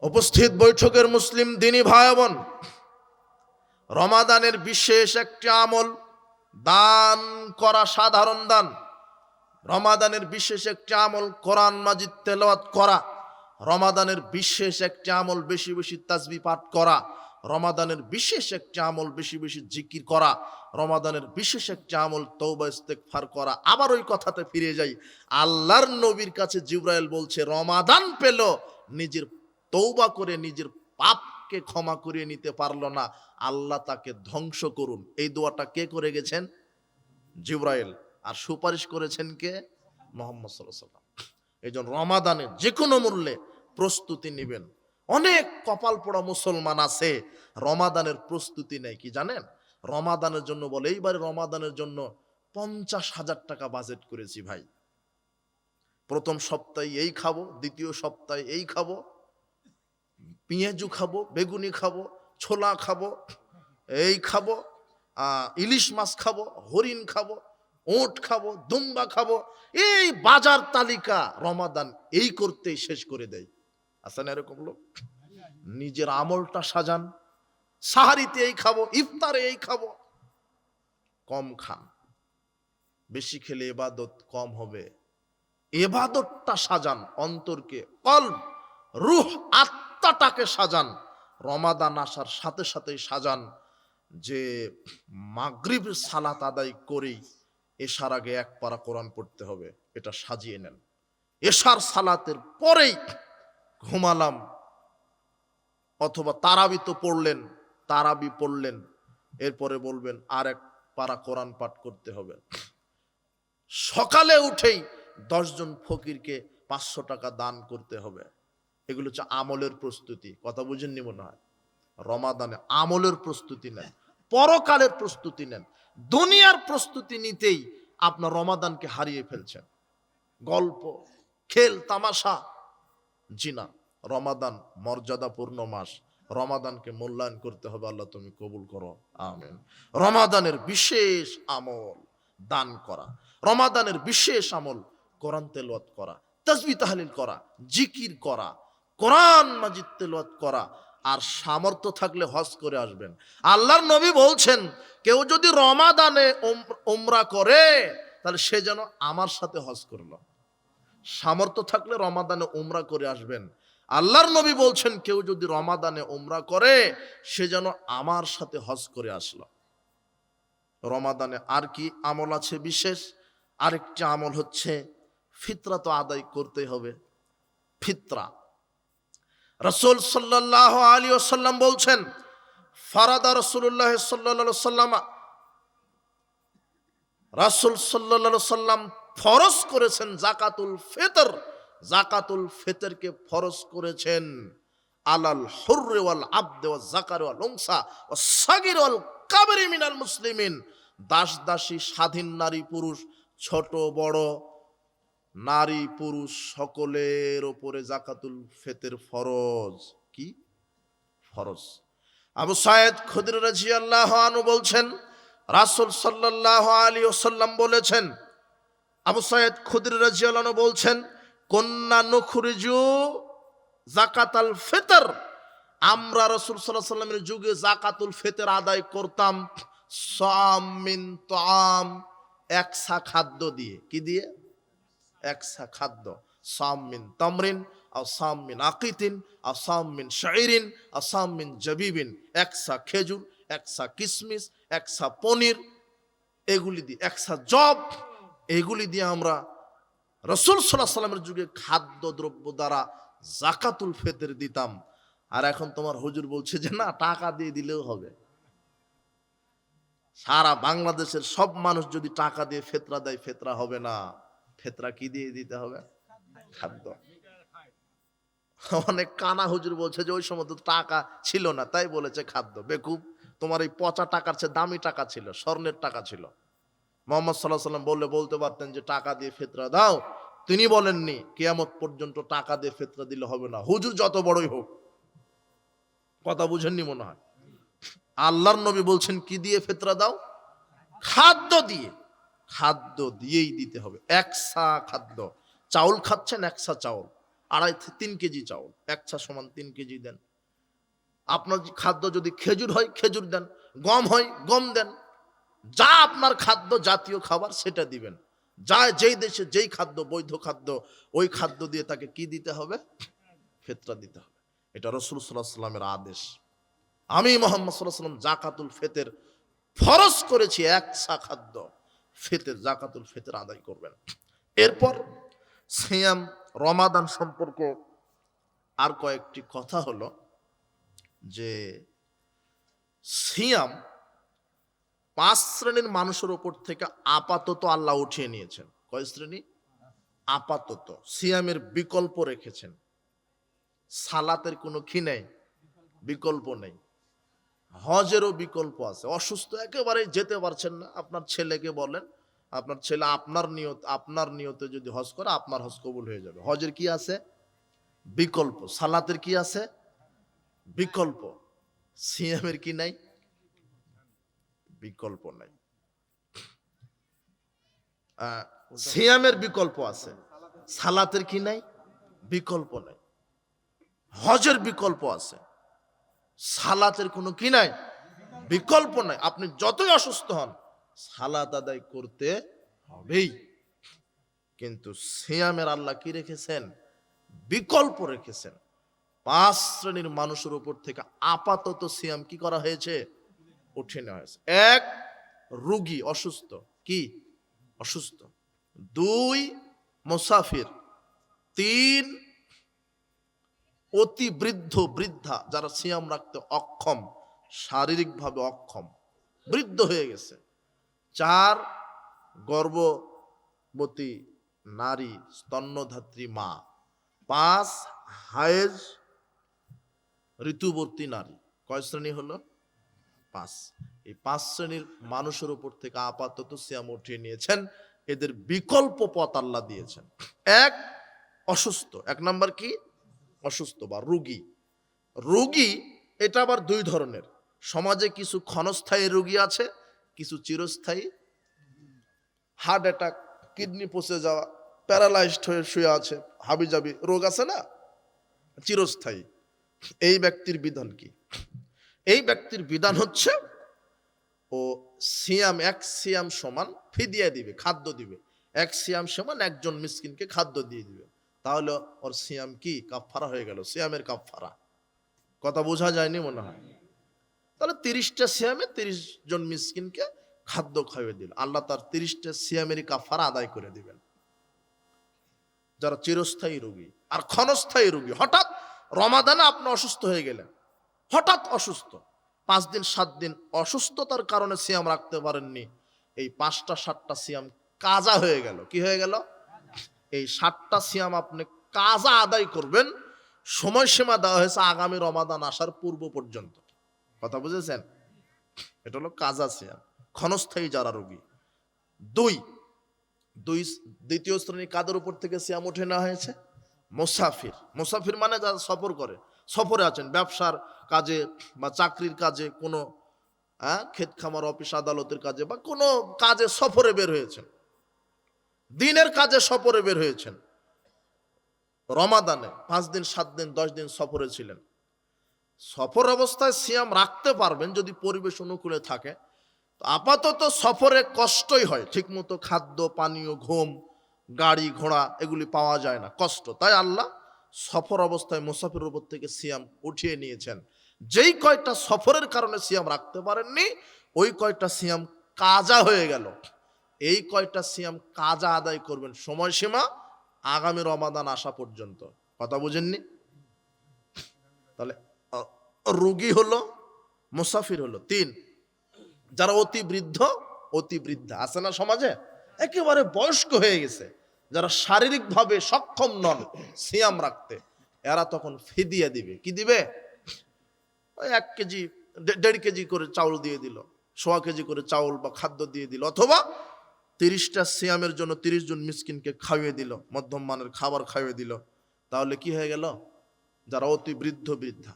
উপস্থিত বৈঠকের মুসলিম দিনী ভাই বোন, রমাদানের বিশেষ একটি আমল দান করা, সাধারণ দান। রমাদানের বিশেষ একটি আমল কোরআন মাজিদ তেলাওয়াত করা। রমাদানের বিশেষ একটি আমল বেশি বেশি তাসবিহ পাঠ করা। রমাদানের বিশেষ একটি আমল বেশি বেশি জিকির করা। রমাদানের বিশেষ একটি আমল তওবা ইস্তেগফার করা। আবার ওই কথাতে ফিরে যাই, আল্লাহর নবীর কাছে জিবরাইল বলছে, রমাদান পেল, নিজের তওবা করে নিজের পাপকে ক্ষমা করিয়ে নিতে পারলো না, আল্লাহ তাকে ধ্বংস করুন। এই দোয়াটা কে করে গেছেন? জিবরাইল। আর সুপারিশ করেছেন কে? মুহাম্মদ সাল্লাল্লাহু আলাইহি ওয়াসাল্লাম। এই জন্য রমাদানে যে কোনো মূল্যে প্রস্তুতি নেবেন। অনেক কপাল পোড়া মুসলমান আছে রমাদানের প্রস্তুতি নেই। কি জানেন? রমাদানের জন্য বলে, এইবারে রমাদানের জন্য 50,000 টাকা বাজেট করেছি ভাই, প্রথম সপ্তাহে এই খাবো, দ্বিতীয় সপ্তাহে এই খাবো, পেঁয়াজু খাবো, বেগুনি খাবো, ছোলা খাবো, এই খাবো, ইলিশ মাছ খাবো, হরিণ খাবো, ওট খাবো, দুম্বা খাবো। এই বাজার তালিকা রমাদান এই করতেই শেষ করে দেয়। আছে না এরকম লোক? নিজের আমলটা সাজান, সাহারিতে এই খাবো, ইফতারে এই খাবো। কম খান, বেশি খেলে ইবাদত কম হবে। ইবাদতটা সাজান, অন্তরকে, কলব, রূহ, আত্মাটাকে সাজান। রমাদান আসার সাথে সাথেই সাজান যে মাগরিবের সালাত আদায় করেই এশার আগে 1 পারা কোরআন পড়তে হবে, এটা সাজিয়ে নেন। এশার সালাতের পরেই ঘুমালাম, অথবা তারাবি তো পড়লেন, তারাবি পড়লেন, এরপরে বলবেন আর 1 পারা কোরআন পাঠ করতে হবে। সকালে উঠেই 10 জন ফকিরকে 500 টাকা দান করতে হবে। এগুলো হচ্ছে আমলের প্রস্তুতি। কথা বুঝেননি মনে হয়? রমাদানে আমলের প্রস্তুতি নেন, পরকালের প্রস্তুতি নেন। দুনিয়ার প্রস্তুতি নিতেই আপনার রমাদানকে হারিয়ে ফেলছেন। গল্প, খেল, তামাশা, জি না। রমাদান মর্যাদাপূর্ণ মাস, রমাদানকে মূল্যায়ন করতে হবে। আল্লাহ তুমি কবুল করো, আমিন। রমাদানের বিশেষ আমল দান করা, রমাদানের বিশেষ আমল কোরআন তেলাওয়াত করা, তাসবিহ তাহলিল করা, জিকির করা, কোরআন মাজিদ তেলাওয়াত করা। আর সামর্থ্য থাকলে হজ করে আসবেন। আল্লাহর নবী বলছেন, কেউ যদি রমাদানে উমরা করে তাহলে সে যেন আমার সাথে হজ করলো। সামর্থ্য থাকলে রমাদানে উমরা করে আসবেন। আল্লাহর নবী বলছেন, কেউ যদি রমাদানে উমরা করে সে যেন আমার সাথে হজ করে আসলো। রমাদানে আর কি আমল আছে বিশেষ? আরেকটি আমল হচ্ছে ফিতরা তো আদায় করতে হবে। ফিতরা রাসূল সাল্লাল্লাহু আলাইহি ওয়াসাল্লাম বলছেন, ফারাদা রাসূলুল্লাহ সাল্লাল্লাহু আলাইহি ওয়াসাল্লাম, রাসূল সাল্লাল্লাহু আলাইহি ওয়াসাল্লাম ফরজ করেছেন জাকাতুল ফিতর। জাকাতুল ফিতরকে ফরজ করেছেন আলাল হুররি ওয়াল আবদি ওয়াজ যাকারি ওয়াল উনসা ওয়াস সাগীর ওয়াল কাবিরি মিনাল মুসলিমিন, দাস দাসী, স্বাধীন নারী পুরুষ, ছোট বড় নারী পুরুষ সকলের ওপরে যাকাতুল ফিতর ফরজ। কি ফরজ? আবু সাঈদ খুদরি রাদিয়াল্লাহু আনহু বলছেন, রাসূল সাল্লাল্লাহু আলাইহি ওয়াসাল্লাম বলেছেন, আবু সাঈদ খুদরি রাদিয়াল্লাহু আনহু বলছেন, কুন্না নুখরিজু যাকাতাল ফিতর, আমরা রাসূল সাল্লাল্লাহু আলাইহি ওয়াসাল্লামের যুগে যাকাতুল ফিতর আদায় করতাম সাম মিন তাআম, একসা খাদ্য দিয়ে। কি দিয়ে? একসা খাদ্য। সাম মিন তামরিন আও সাম মিন আকিতিন আও সাম মিন শাইরিন আও সাম মিন জাবিবিন, একসা খেজুর, একসা কিশমিশ, একসা পনির, এগুলি দিয়ে, একসা জব, এগুলি দিয়ে আমরা রাসূল সাল্লাল্লাহু আলাইহি ওয়াসাল্লামের যুগে খাদ্য দ্রব্য দ্বারা যাকাতুল ফিতর দিতাম। আর এখন তোমার হুজুর বলছে যে না, টাকা দিয়ে দিলেও হবে। সারা বাংলাদেশের সব মানুষ যদি টাকা দিয়ে ফিতরা দেয়, ফিতরা হবে না। ফিতরা কি দিয়ে দিতে হবে? খাদ্য। অনেক কানা হুজুর বলছে যে ওই সময় তো টাকা ছিল না, তাই বলেছে খাদ্য। বেকুব, তোমার এই পচা টাকার চেয়ে দামি টাকা ছিল, স্বর্ণের টাকা ছিল। মুহাম্মদ সাল্লাল্লাহু আলাইহি ওয়াসাল্লাম বলতে পারতেন যে টাকা দিয়ে ফিতরা দাও, তিনি বলেননি কিয়ামত পর্যন্ত টাকা দিয়ে ফিতরা দিলে হবে না, হুজুর যত বড়ই হোক। কথা বুঝেননি মনে হয়। আল্লাহর নবী বলছেন কি দিয়ে ফিতরা দাও? খাদ্য দিয়ে। খাদ্য দিয়েই দিতে হবে, একসা খাদ্য। চাউল খাচ্ছেন, একসা চাউল, 2.5-3 কেজি চাউল, একসা সমান 3 কেজি দেন। আপনার খাদ্য যদি খেজুর হয়, খেজুর দেন, গম হয়, গম দেন। যা আপনার খাদ্য জাতীয় খাবার সেটা দিবেন। যা যেই দেশে যেই খাদ্য বৈধ খাদ্য, ওই খাদ্য দিয়ে তাকে কি দিতে হবে? ফিতরা দিতে হবে। এটা রাসূল সাল্লাল্লাহু আলাইহি ওয়াসাল্লামের আদেশ। আমি মুহাম্মদ সাল্লাল্লাহু আলাইহি ওয়াসাল্লাম যাকাতুল ফিতর ফরজ করেছি, একসা খাদ্য ফিতর, যাকাতুল ফিতর আদায় করবেন। এরপর সিয়াম, রমাদান সম্পর্কে আর কয়েকটি কথা হলো যে সিয়াম 5 শ্রেণীর মানুষের উপর থেকে আপাতত আল্লাহ উঠিয়ে নিয়েছেন। কয় শ্রেণী? আপাতত। সিয়ামের বিকল্প রেখেছেন। সালাতের কোনো কি নেই, বিকল্প নেই। হজেরও বিকল্প আছে। অসুস্থ একেবারে যেতে পারছেন না, আপনার ছেলেকে বলেন, আপনার ছেলে আপনার নিয়তে যদি হজ করে, আপনার হজ কবুল হয়ে যাবে। হজের কি আছে? বিকল্প। সালাতের কি আছে? বিকল্প। সিয়ামের কি নাই? বিকল্প নাই। সিয়ামের বিকল্প আছে, সালাতের কি নাই? বিকল্প নাই। হজের বিকল্প আছে, সালাতের কোনো কি নাই? বিকল্প নাই। আপনি যতই অসুস্থ হন, সালাত আদায় করতে হবেই। কিন্তু সিয়ামের আল্লাহ কি রেখেছেন? বিকল্প রেখেছেন। 5 শ্রেণীর মানুষের উপর থেকে আপাতত সিয়াম কি করা হয়েছে? উঠে নেওয়া হয়েছে। 1, রোগী, অসুস্থ। কি? অসুস্থ। 2, মুসাফির। 3, অতি বৃদ্ধ বৃদ্ধা, যারা সিয়াম রাখতে অক্ষম, শারীরিকভাবে অক্ষম, বৃদ্ধ হয়ে গেছে। 4, গর্ভবতী নারী, স্তন্যধাত্রী মা। 5, হায়েজ, ঋতুবর্তী নারী। কয় শ্রেণী হলো? 5। এই 5 শ্রেণীর মানুষের উপর থেকে আপাতত সিয়াম উঠিয়ে নিয়েছেন। এদের বিকল্প পথ আল্লাহ দিয়েছেন। 1, অসুস্থ। 1 নাম্বার কি? অসুস্থ বা রোগী। রোগী এটা আবার 2 ধরনের। সমাজে কিছু ক্ষণস্থায়ী রোগী আছে, কিছু চিরস্থায়ী। হার্ট অ্যাটাক, কিডনি পচে যাওয়া, প্যারালাইজড হয়ে শুয়ে আছে, হাবিজাবি রোগ আছে না, চিরস্থায়ী। এই ব্যক্তির বিধান কি? এই ব্যক্তির বিধান হচ্ছে ও সিয়াম, 1 সিয়াম সমান ফিদিয়া দিবে, খাদ্য দিবে। 1 সিয়াম সমান একজন মিসকিনকে খাদ্য দিয়ে দিবে। তাহলে ওর সিয়াম কি? কাফারা হয়ে গেল, সিয়ামের কাফারা। কথা বোঝা যায়নি মনে হয়? তাহলে 30টা সিয়ামে 30 জন মিসকিনকে খাদ্য খাইয়ে দিল, আল্লাহ তার 30টা সিয়ামেরই কাফারা আদায় করে দিবেন। যারা চিরস্থায়ী রোগী আর ক্ষণস্থায়ী রোগী, হঠাৎ রমাদানে আপনি অসুস্থ হয়ে গেলেন, হঠাৎ অসুস্থ, 5 দিন 7 দিন অসুস্থতার কারণে সিয়াম রাখতে পারেননি, এই 5টা 7টা সিয়াম কাজা হয়ে গেল। কি হয়ে গেল? এই 7টা সিয়াম আপনি কাজা আদায় করবেন, সময়সীমা দেওয়া হয়েছে আগামী রমাদান আসার পূর্ব পর্যন্ত। কথা বুঝেছেন? এটা হলো কাজা সিয়াম, ক্ষণস্থায়ী যারা রোগী। দুই দুই দ্বিতীয় শ্রেণী কাদের উপর থেকে সিয়াম উঠে নেওয়া হয়েছে? মুসাফির। মুসাফির মানে যারা সফর করে, সফরে আছেন, ব্যবসার কাজে বা চাকরির কাজে, কোনো ক্ষেত খামার, অফিস আদালতের কাজে বা কোনো কাজে সফরে বের হয়েছেন, দিনের কাজে সফরে বের হয়েছেন, রমাদানে 5 দিন 7 দিন 10 দিন সফরে ছিলেন। সফর অবস্থায় সিয়াম রাখতে পারবেন যদি পরিবেশ অনুকূলে থাকে। আপাতত সফরে কষ্টই হয়, ঠিকমতো খাদ্য পানীয়, ঘুম, গাড়ি ঘোড়া এগুলি পাওয়া যায় না, কষ্ট। তাই আল্লাহ সফর অবস্থায় মুসাফিরের উপর থেকে সিয়াম উঠিয়ে নিয়েছেন। যেই কয়টা সফরের কারণে সিয়াম রাখতে পারেননি, ওই কয়টা সিয়াম কাজা হয়ে গেল। এই কয়টা সিয়াম কাজা আদায় করবেন, সময়সীমা আগামী রমাদান আসা পর্যন্ত। কথা বুঝেননি? তাহলে রোগী হলো, মুসাফির হলো। 3, যারা অতি বৃদ্ধ অতি বৃদ্ধা আছে না সমাজে, একেবারে বয়স্ক হয়ে গেছে, যারা শারীরিকভাবে সক্ষম নন সিয়াম রাখতে, এরা তখন ফিদিয়া দিবে। কি দিবে? 1 কেজি 1.5 কেজি করে চাউল দিয়ে দিল, 1.25 কেজি করে চাউল বা খাদ্য দিয়ে দিল, অথবা 30টা সিয়ামের জন্য 30 জন মিসকিনকে খাইয়ে দিল, মধ্যম মানের খাবার খাইয়ে দিল। তাহলে কি হয়ে গেল? যারা অতি বৃদ্ধ বৃদ্ধা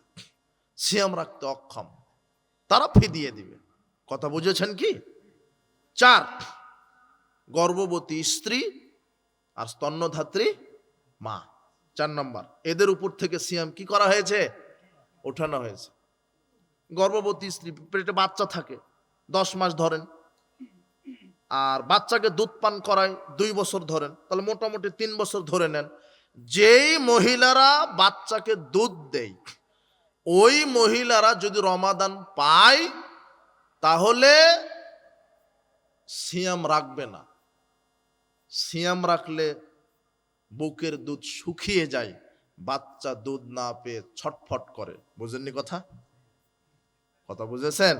সিয়াম রাখতে অক্ষম, তারা ফিদিয়ে দিবে। কথা বুঝেছেন কি? 4, গর্ভবতী স্ত্রী আর স্তন্যধাত্রী মা। 4 নম্বর, এদের উপর থেকে সিয়াম কি করা হয়েছে? ওঠানো হয়েছে। গর্ভবতী স্ত্রী, পেটে বাচ্চা থাকে 10 মাস ধরেন, আর বাচ্চাকে দুধ পান করায় 2 বছর ধরেন, তাহলে মোটামুটি 3 বছর ধরে নেন। যেই মহিলারা বাচ্চাকে দুধ দেয়, ওই মহিলারা যদি রমাদান পায় তাহলে সিয়াম রাখবে না। সিয়াম রাখলে বুকের দুধ শুকিয়ে যায়, বাচ্চা দুধ না পেয়ে ছটফট করে। বুঝেননি কথা? কথা বুঝেছেন?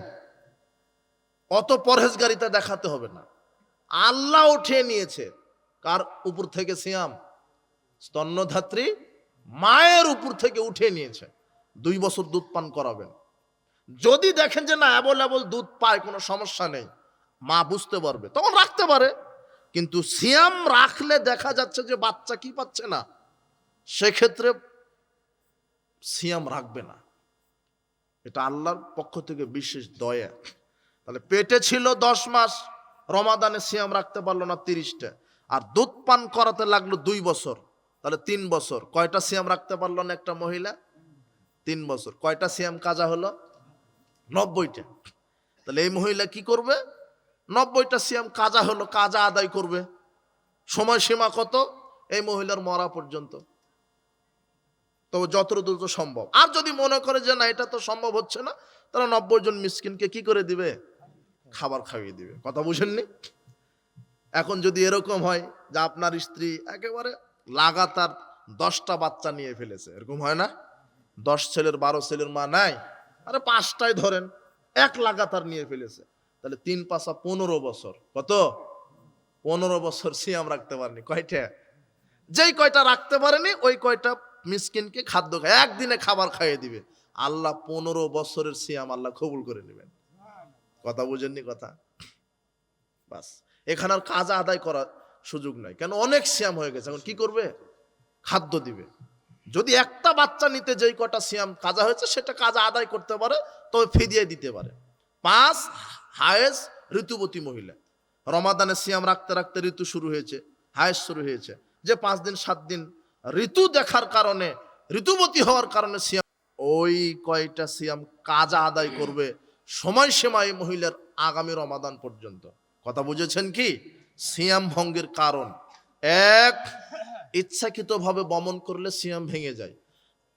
অত পরহেজগারিতা দেখাতে হবে না। আল্লাহ উঠিয়ে নিয়েছে কার উপর থেকে? সিয়াম স্তন্যধাত্রী মায়ের উপর থেকে উঠিয়ে নিয়েছে। 2 বছর দুধ পান করাবেন। যদি দেখেন যে না অ্যাভেলেবল দুধ পায়, কোনো সমস্যা নেই, মা বুঝতে পারবে, তখন রাখতে পারে। কিন্তু সিয়াম রাখলে দেখা যাচ্ছে যে বাচ্চা কি পাচ্ছে না, সেক্ষেত্রে সিয়াম রাখবে না। এটা আল্লাহর পক্ষ থেকে বিশেষ দয়া। তাহলে পেটে ছিল 10 মাস, রমাদানে সিয়াম রাখতে পারলো না 30টা, আর দুধ পান করাতে লাগলো 2 বছর, তাহলে 3 বছর। কয়টা সিয়াম রাখতে পারলো না একটা মহিলা? 3 বছর। কয়টা সিয়াম কাজা হলো? 90টা। তাহলে এই মহিলা কি করবে? 90টা সিয়াম কাজা হলো, কাজা আদায় করবে। সময়সীমা কত? এই মহিলার মরা পর্যন্ত, তবে যত দ্রুত সম্ভব। আর যদি মনে করে যে না এটা তো সম্ভব হচ্ছে না, তারা 90 জন মিসকিনকে কি করে দিবে? খাবার খাইয়ে দিবে। কথা বুঝেননি? এখন যদি এরকম হয় যে আপনার স্ত্রী একেবারে লাগাতার 10টা বাচ্চা নিয়ে ফেলেছে, এরকম হয় না? 10 ছেলের 12 ছেলের মা নাই, আরে 5টাই ধরেন, এক লাগাতার নিয়ে ফেলেছে, তাহলে 3 5 15 বছর। কত? 15 বছর সিয়াম রাখতে পারেনি। কয়টা? যেই কয়টা রাখতে পারেনি ওই কয়টা মিসকিনকে খাদ্য খায়, একদিনে খাবার খাইয়ে দিবে। আল্লাহ 15 বছরের সিয়াম আল্লাহ কবুল করে নেবেন। কথা বুঝেননি কথা? বাস, এখানে আর কাজা আদায় করার সুযোগ নাই, কেন অনেক সিয়াম হয়ে গেছে। এখন কি করবে? খাদ্য দিবে। যদি একটা বাচ্চা নিতে যেই কটা সিয়াম কাজা হয়েছে সেটা কাজা আদায় করতে পারে, তবে ফিদিয়ে দিতে পারে। 5, হায়েস ঋতুবতী মহিলা, রমাদানে সিয়াম রাখতে রাখতে ঋতু শুরু হয়েছে, হায়েস শুরু হয়েছে, যে 5 দিন 7 দিন ঋতু দেখার কারণে, ঋতুবতী হওয়ার কারণে সিয়াম, ওই কয়টা সিয়াম কাজা আদায় করবে, সময়সীমা এই মহিলার আগামী রমাদান পর্যন্ত। কথা বুঝেছেন কি? সিয়াম ভঙ্গের কারণ 1, ইচ্ছাকৃতভাবে বমন করলে সিয়াম ভেঙে যায়,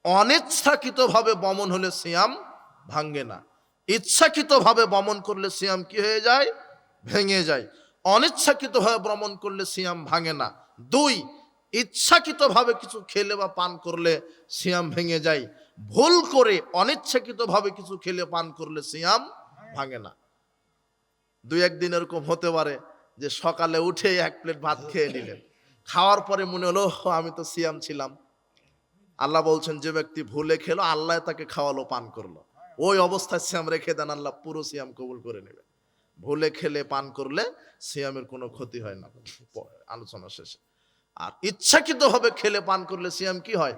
অনিচ্ছাকৃতভাবে বমন হলে সিয়াম ভাঙে না। ইচ্ছাকৃতভাবে বমন করলে সিয়াম কি হয়ে যায়? ভেঙে যায়। অনিচ্ছাকৃতভাবে ভ্রমণ করলে সিয়াম ভাঙে না। 2, ইচ্ছাকৃতভাবে কিছু খেলে বা পান করলে সিয়াম ভেঙে যায়, ভুল করে অনিচ্ছাকৃতভাবে কিছু খেলে পান করলে সিয়াম ভাঙে না। 2-1 দিন এরকম হতে পারে যে সকালে উঠে 1 প্লেট ভাত খেয়ে নিলেন, খাওয়ার পরে মনে হলো আমি তো সিয়াম ছিলাম, আল্লাহ বলছেন যে ব্যক্তি ভুলে খেলো, আল্লাহ তাকে খাওয়ালো, পান করলো, ওই অবস্থায় সিয়াম রেখে দেন, আল্লাহ পুরো সিয়াম কবুল করে নেবে। ভুলে খেলে পান করলে সিয়ামের কোনো ক্ষতি হয় না, আলোচনা শেষে। আর ইচ্ছাকৃতভাবে খেলে পান করলে সিয়াম কি হয়?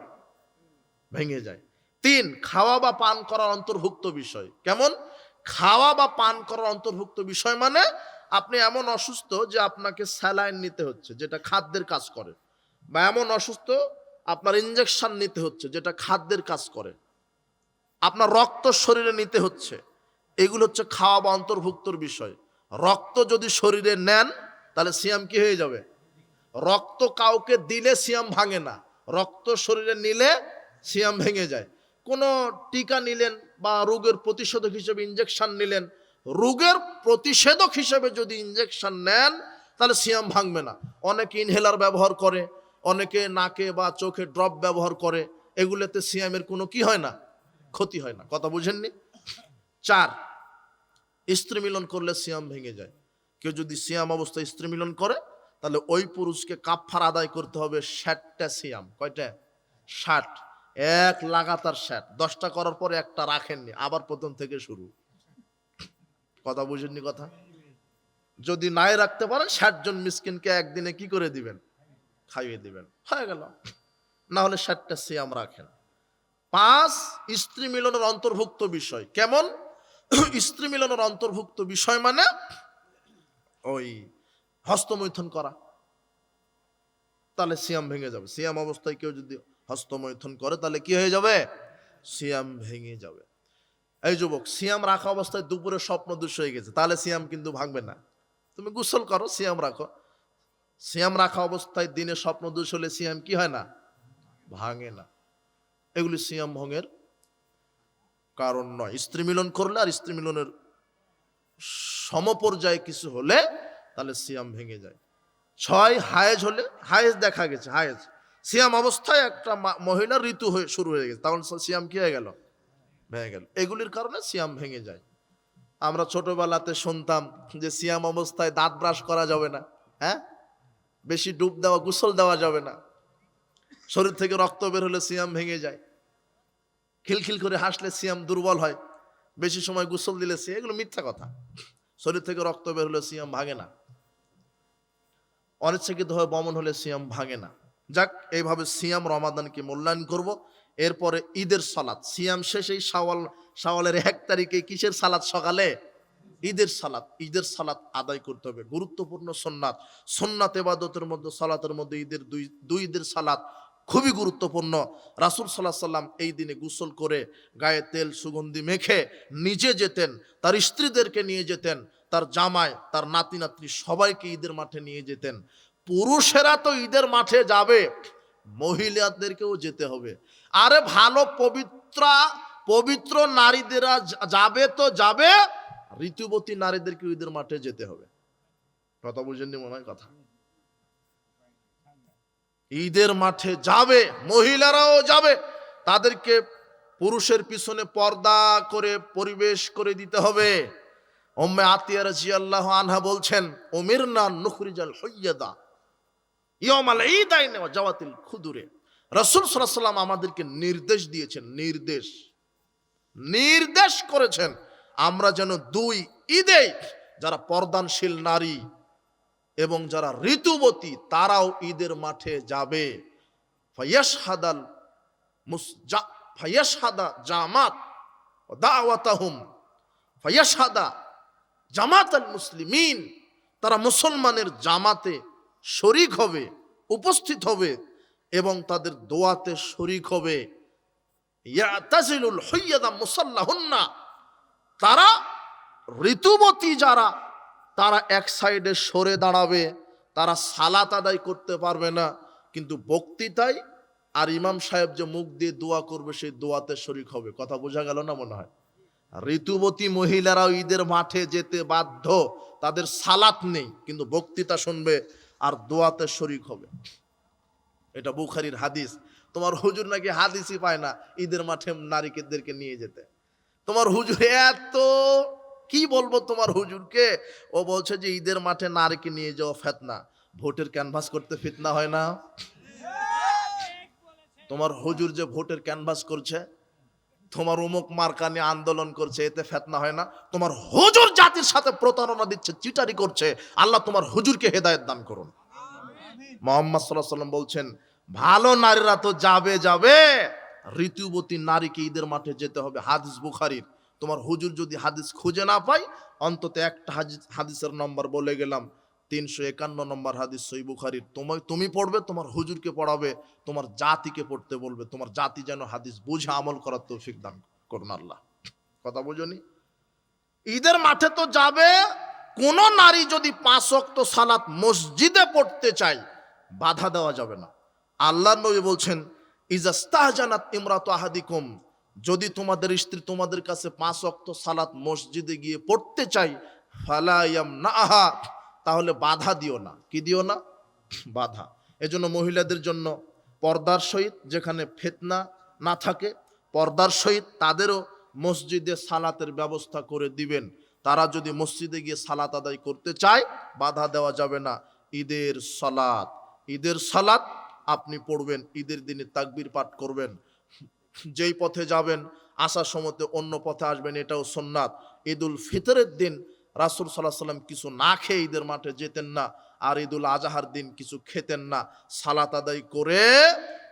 ভেঙে যায়। 3, খাওয়া বা পান করার অন্তর্ভুক্ত বিষয়। কেমন? খাওয়া বা পান করার অন্তর্ভুক্ত বিষয় মানে আপনি এমন অসুস্থ যে আপনাকে স্যালাইন নিতে হচ্ছে, যেটা খাদ্যের কাজ করে, বা এমন অসুস্থ আপনার ইনজেকশন নিতে হচ্ছে, যেটা খাদ্যের কাজ করে, আপনার রক্ত শরীরে নিতে হচ্ছে, এগুলো হচ্ছে খাওয়া বা অন্তর্ভুক্তর বিষয়। রক্ত যদি শরীরে নেন তাহলে সিয়াম কি হয়ে যাবে? রক্ত কাউকে দিলে সিয়াম ভাঙে না, রক্ত শরীরে নিলে সিয়াম ভেঙে যায়। কোনো টিকা নিলেন বা রোগের প্রতিষেধক হিসেবে ইনজেকশন নিলেন, রোগের প্রতিষেধক হিসেবে যদি ইনজেকশন নেন তাহলে সিয়াম ভাঙবে না। অনেকে ইনহেলার ব্যবহার করে, অনেকে নাকে বা চোখে ড্রপ ব্যবহার করে, এগুলোতে সিয়ামের কোনো কি হয় না? ক্ষতি হয় না। কথা বুঝেননি? 4, স্ত্রী মিলন করলে সিয়াম ভেঙে যায়। কেউ যদি সিয়াম অবস্থায় স্ত্রী মিলন করে তাহলে ওই পুরুষকে কাফারা আদায় করতে হবে 60টা সিয়াম। কয়টা? 60। এক লাগাতার 60। 10টা করার পরে একটা রাখেননি, আবার প্রথম থেকে শুরু। কথা বুঝেননি? কথা যদি নাই রাখতে পারেন 60 জন মিসকিনকে একদিনে কি করে দিবেন? খাইয়ে দিবেন, হয়ে গেল। না হলে 60টা সিয়াম রাখেন। 5, স্ত্রী মিলনের অন্তর্ভুক্ত বিষয়। কেমন? স্ত্রী মিলনের অন্তর্ভুক্ত বিষয় মানে ওই হস্তমৈথুন করা, তাহলে সিয়াম ভেঙে যাবে। সিয়াম অবস্থায় কেউ যদি হস্তমৈথুন করে তাহলে কি হয়ে যাবে? সিয়াম ভেঙে যাবে। এই যুবক, সিয়াম রাখা অবস্থায় দুপুরে স্বপ্ন দোষ হয়ে গেছে, তাহলে সিয়াম কিন্তু ভাঙবে না। তুমি গোসল করো, সিয়াম রাখো। সিয়াম রাখা অবস্থায় দিনে স্বপ্ন দোষ হলে সিয়াম কি হয় না? ভাঙে না। এগুলি সিয়াম ভঙ্গের কারণ নয়। স্ত্রী মিলন করলে আর স্ত্রী মিলনের সমপর্যায়ে কিছু হলে তাহলে সিয়াম ভেঙে যায়। 6, হায়েজ হলে, হায়েজ দেখা গেছে, হায়েজ সিয়াম অবস্থায় একটা মহিলার ঋতু শুরু হয়ে গেছে, তখন সিয়াম কি হয়ে গেল? ভেঙে গেল। এগুলির কারণে সিয়াম ভেঙে যায়। আমরা ছোটবেলাতে শুনতাম যে সিয়াম অবস্থায় দাঁত ব্রাশ করা যাবে না, হ্যাঁ, বেশি ডুব দেওয়া, গোসল দেওয়া যাবে না, শরীর থেকে রক্ত বের হলে সিয়াম ভেঙে যায়, খিলখিল করে হাসলে সিয়াম দুর্বল হয়, বেশি সময় গোসল দিলে সিয়াম, এগুলো মিথ্যা কথা। শরীর থেকে রক্ত বের হলে সিয়াম ভাঙে না, অনিচ্ছাকৃতভাবে বমন হলে সিয়াম ভাঙে না। যাক, এইভাবে সিয়াম রমাদানকে মূল্যায়ন করব। এরপরে ঈদের সালাত, সিয়াম শেষেই শাওয়ালের 1 তারিখে কিসের সালাত? সকালে ঈদের সালাত। ঈদের সালাত আদায় করতে হবে, গুরুত্বপূর্ণ সুন্নাত। সুন্নাত ইবাদতের মধ্যে, সালাতের মধ্যে ঈদের দুই ঈদের সালাত খুবই গুরুত্বপূর্ণ। রাসূল সাল্লাল্লাহু আলাইহি সাল্লাম এই দিনে গোসল করে গায়ে তেল সুগন্ধি মেখে নিজে যেতেন, তার স্ত্রীদেরকে নিয়ে যেতেন, তার জামাই, তার নাতি নাতনি সবাইকে ঈদের মাঠে নিয়ে যেতেন। পুরুষেরা তো ঈদের মাঠে যাবে, মহিলাদেরকেও যেতে হবে। আরে ভালো পবিত্র নারীদেরা যাবে তো যাবে, ঋতুবতী নারীদেরকে ঈদের মাঠে যেতে হবে। কথা বুঝেননি মনে হয়? কথা, ঈদের মাঠে যাবে, মহিলারাও যাবে, তাদেরকে পুরুষের পিছনে পর্দা করে পরিবেশ করে দিতে হবে। উম্মে আতিয়া রাদিয়াল্লাহু আনহা বলছেন, উমিরনা নুখরিজাল হুইয়াদা ইয়াউমাল ঈদাইন ওয়া জাওয়াতিল খুদুরে। রাসূল সাল্লাল্লাহু আলাইহি ওয়াসাল্লাম আমাদেরকে নির্দেশ দিয়েছেন, নির্দেশ করেছেন আমরা যেন 2 ঈদে যারা পর্দানশীল নারী এবং যারা ঋতুবতী তারাও ঈদের মাঠে যাবে। ফায়াশহাদা জামাত দাওয়াতাহুম ফায়াশহাদা জামাতাল মুসলিমিন, তারা মুসলমানের জামাতে শরীক হবে, উপস্থিত হবে এবং তাদের দোয়াতে শরীক হবে। ইয়াতাজিলুল হুইয়াদা মুসাল্লাহুন্না, তারা ঋতুবতী যারা, তারা এক সাইডে সরে দাঁড়াবে, তারা সালাত আদায় করতে পারবে না, কিন্তু বক্তৃতায় আর ইমাম সাহেব যে মুখ দিয়ে দোয়া করবে সেই দোয়াতে শরীক হবে। কথা বোঝা গেল না মনে হয়? ঋতুবতী মহিলারাও ঈদের মাঠে যেতে বাধ্য, তাদের সালাত নেই কিন্তু বক্তৃতা শুনবে আর দোয়াতে শরীক হবে। এটা বুখারীর হাদিস। তোমার হুজুর নাকি হাদিসই পায় না ঈদের মাঠে নারীদেরকে নিয়ে যেতে। তোমার হুজুর এত, কি বলবো তোমার হুজুরকে, ও বলছে যে ঈদের মাঠে নারীকে নিয়ে যাওয়া ফিতনা। ভোটের ক্যানভাস করতে ফিতনা হয় না? তোমার হুজুর যে ভোটের ক্যানভাস করছে, তোমার অমুক মার্কা নিয়ে আন্দোলন করছে, এতে ফেতনা হয় না? তোমার হুজুর জাতির সাথে প্রতারণা দিচ্ছে, চিটারি করছে, আল্লাহ তোমার হুজুরকে হেদায়েত দান করুন। মুহাম্মদ সাল্লাল্লাহু আলাইহি ওয়াসাল্লাম বলছেন, ভালো নারীরা তো যাবে যাবে, ঋতুবতী নারীকে ঈদের মাঠে যেতে হবে। হাদিস বুখারীর। তোমার হুজুর যদি হাদিস খুঁজে না পায়, অন্তত একটা হাদিসের নম্বর বলে গেলাম, 351 নম্বর হাদিস সহিহ বুখারীর। তুমি পড়বে, তোমার হুজুরকে পড়াবে, তোমার জাতিকে পড়তে বলবে, তোমার জাতি যেন হাদিস বুঝে আমল করার তৌফিক দান করুন আল্লাহ। কথা বুঝুনি? ঈদের মাঠে তো যাবে। কোন নারী যদি 5 ওয়াক্ত সালাত মসজিদে পড়তে চায়, বাধা দেওয়া যাবে না। আল্লাহর নবী বলছেন, ইজাস্তাহজানাত ইমরাতু আহাদিকুম, যদি তোমাদের স্ত্রী তোমাদের কাছে 5 ওয়াক্ত সালাত মসজিদে গিয়ে পড়তে চাই, ফালা ইয়ামনাহা, তাহলে বাধা দিও না। কি দিও না? বাধা। এজন্য মহিলাদের জন্য পর্দার সহিত, যেখানে ফিতনা না থাকে, পর্দার সহিত তাদেরও মসজিদে সালাতের ব্যবস্থা করে দিবেন। তারা যদি মসজিদে গিয়ে সালাত আদায় করতে চায়, বাধা দেওয়া যাবে না। ঈদের সালাত আপনি পড়বেন, ঈদের দিনে তাকবীর পাঠ করবেন। যেই পথে যাবেন, আসার সময়তে অন্য পথে আসবেন, এটাও সুন্নাত। ঈদুল ফিতরের দিন রাসূল সাল্লাল্লাহু আলাইহি ওয়াসাল্লাম কিছু না খেয়ে ঈদের মাঠে যেতেন না, আর ঈদুল আজহার দিন কিছু খেতেন না। সালাত আদায় করে,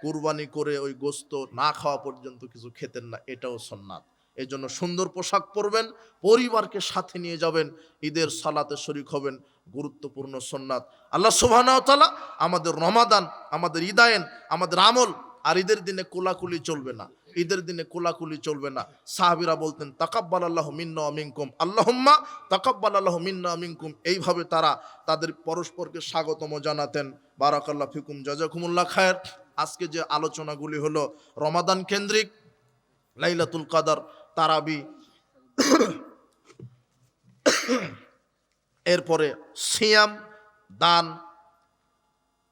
কুরবানি করে ওই গোশত না খাওয়া পর্যন্ত কিছু খেতেন না, এটাও সুন্নাত। এই জন্য সুন্দর পোশাক পরবেন, পরিবারকে সাথে নিয়ে যাবেন, ঈদের সালাতে শরীক হবেন, গুরুত্বপূর্ণ সুন্নাত। আল্লাহ সুবহানাহু ওয়া তাআলা আমাদের রমাদান, আমাদের ঈদায়েন, আমাদের আমল, আর ঈদের দিনে কোলাকুলি চলবে না, ঈদের দিনে কোলাকুলি চলবে না। সাহাবীরা বলতেন, তাকাব্বালাল্লাহু মিন্না ওয়া মিনকুম, আল্লাহুম্মা তাকাব্বালাল্লাহু মিন্না ওয়া মিনকুম। এইভাবে তারা তাদের পরস্পরকে স্বাগতম জানাতেন। বারাকাল্লাহু ফিকুম, জাযাকুমুল্লাহ খায়ের। আজকে যে আলোচনাগুলি হলো রমাদান কেন্দ্রিক, লাইলাতুল কদর, তারাবি, এরপরে সিয়াম, দান,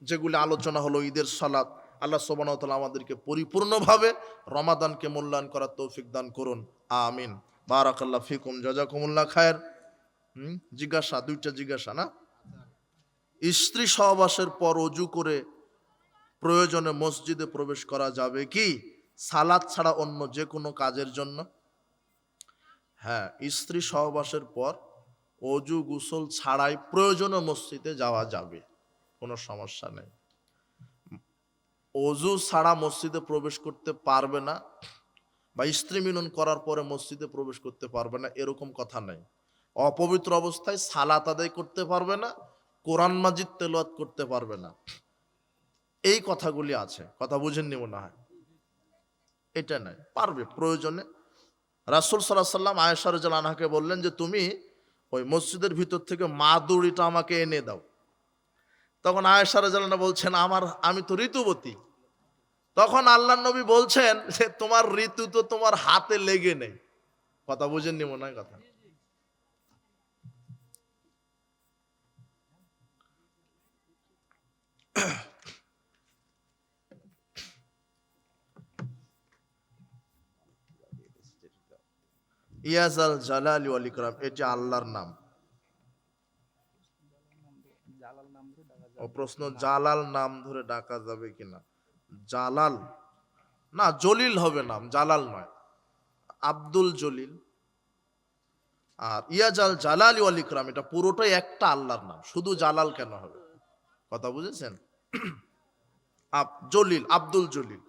যেগুলি আলোচনা হলো, ঈদের সালাত, আল্লাহ সুবহানাহু ওয়া তাআলা আমাদেরকে পরিপূর্ণভাবে রমাদানকে মূল্যায়ন করার তৌফিক দান করুন, আমিন। বারাকাল্লাহু ফিকুম, জাযাকুমুল্লাহ খায়ের। জিজ্ঞাসা, দুইটা জিজ্ঞাসা না? স্ত্রী সহবাসের পর ওযু করে প্রয়োজনে মসজিদে প্রবেশ করা যাবে কি সালাত ছাড়া অন্য যে কোনো কাজের জন্য? হ্যাঁ, স্ত্রী সহবাসের পর ওযু গোসল ছাড়াই প্রয়োজনে মসজিদে যাওয়া যাবে, কোনো সমস্যা নেই। ওযু ছাড়া মসজিদে প্রবেশ করতে পারবে না, বা স্ত্রী মিলন করার পরে মসজিদে প্রবেশ করতে পারবে না, এরকম কথা নেই। অপবিত্র অবস্থায় সালাত আদায় করতে পারবে না, কোরআন মাজিদ তেলাওয়াত করতে পারবে না, এই কথাগুলি আছে। কথা বুঝেননি মনে হয়? এটা নাই, পারবে প্রয়োজনে। রাসূল সাল্লাল্লাহু আলাইহি ওয়াসাল্লাম আয়েশা রাদিয়াল্লাহু আনহাকে বললেন যে, তুমি ওই মসজিদের ভিতর থেকে মাদুরিটা আমাকে এনে দাও। তখন আয়েশা রাদিয়াল্লাহু আনহা বলছেন, আমি তো ঋতুবতী। তখন আল্লাহর নবী বলছেন যে, তোমার ঋতু তো তোমার হাতে লেগে নেই। কথা বুঝেননি মনে হয়? কথা ইয়াজাল জালালি ওয়াল ইকরাম, এটি আল্লাহর নাম। ও প্রশ্ন, জালাল নাম ধরে ডাকা যাবে কিনা? জালাল না, জলিল হবে নাম, জালাল নয়। আব্দুল জলিল আর ইয়াজাল জালালি ওয়াল ইকরাম, এটা পুরোটাই একটা আল্লাহর নাম, শুধু জালাল কেন হবে? কথা বুঝেছেন? জলিল, আব্দুল জলিল।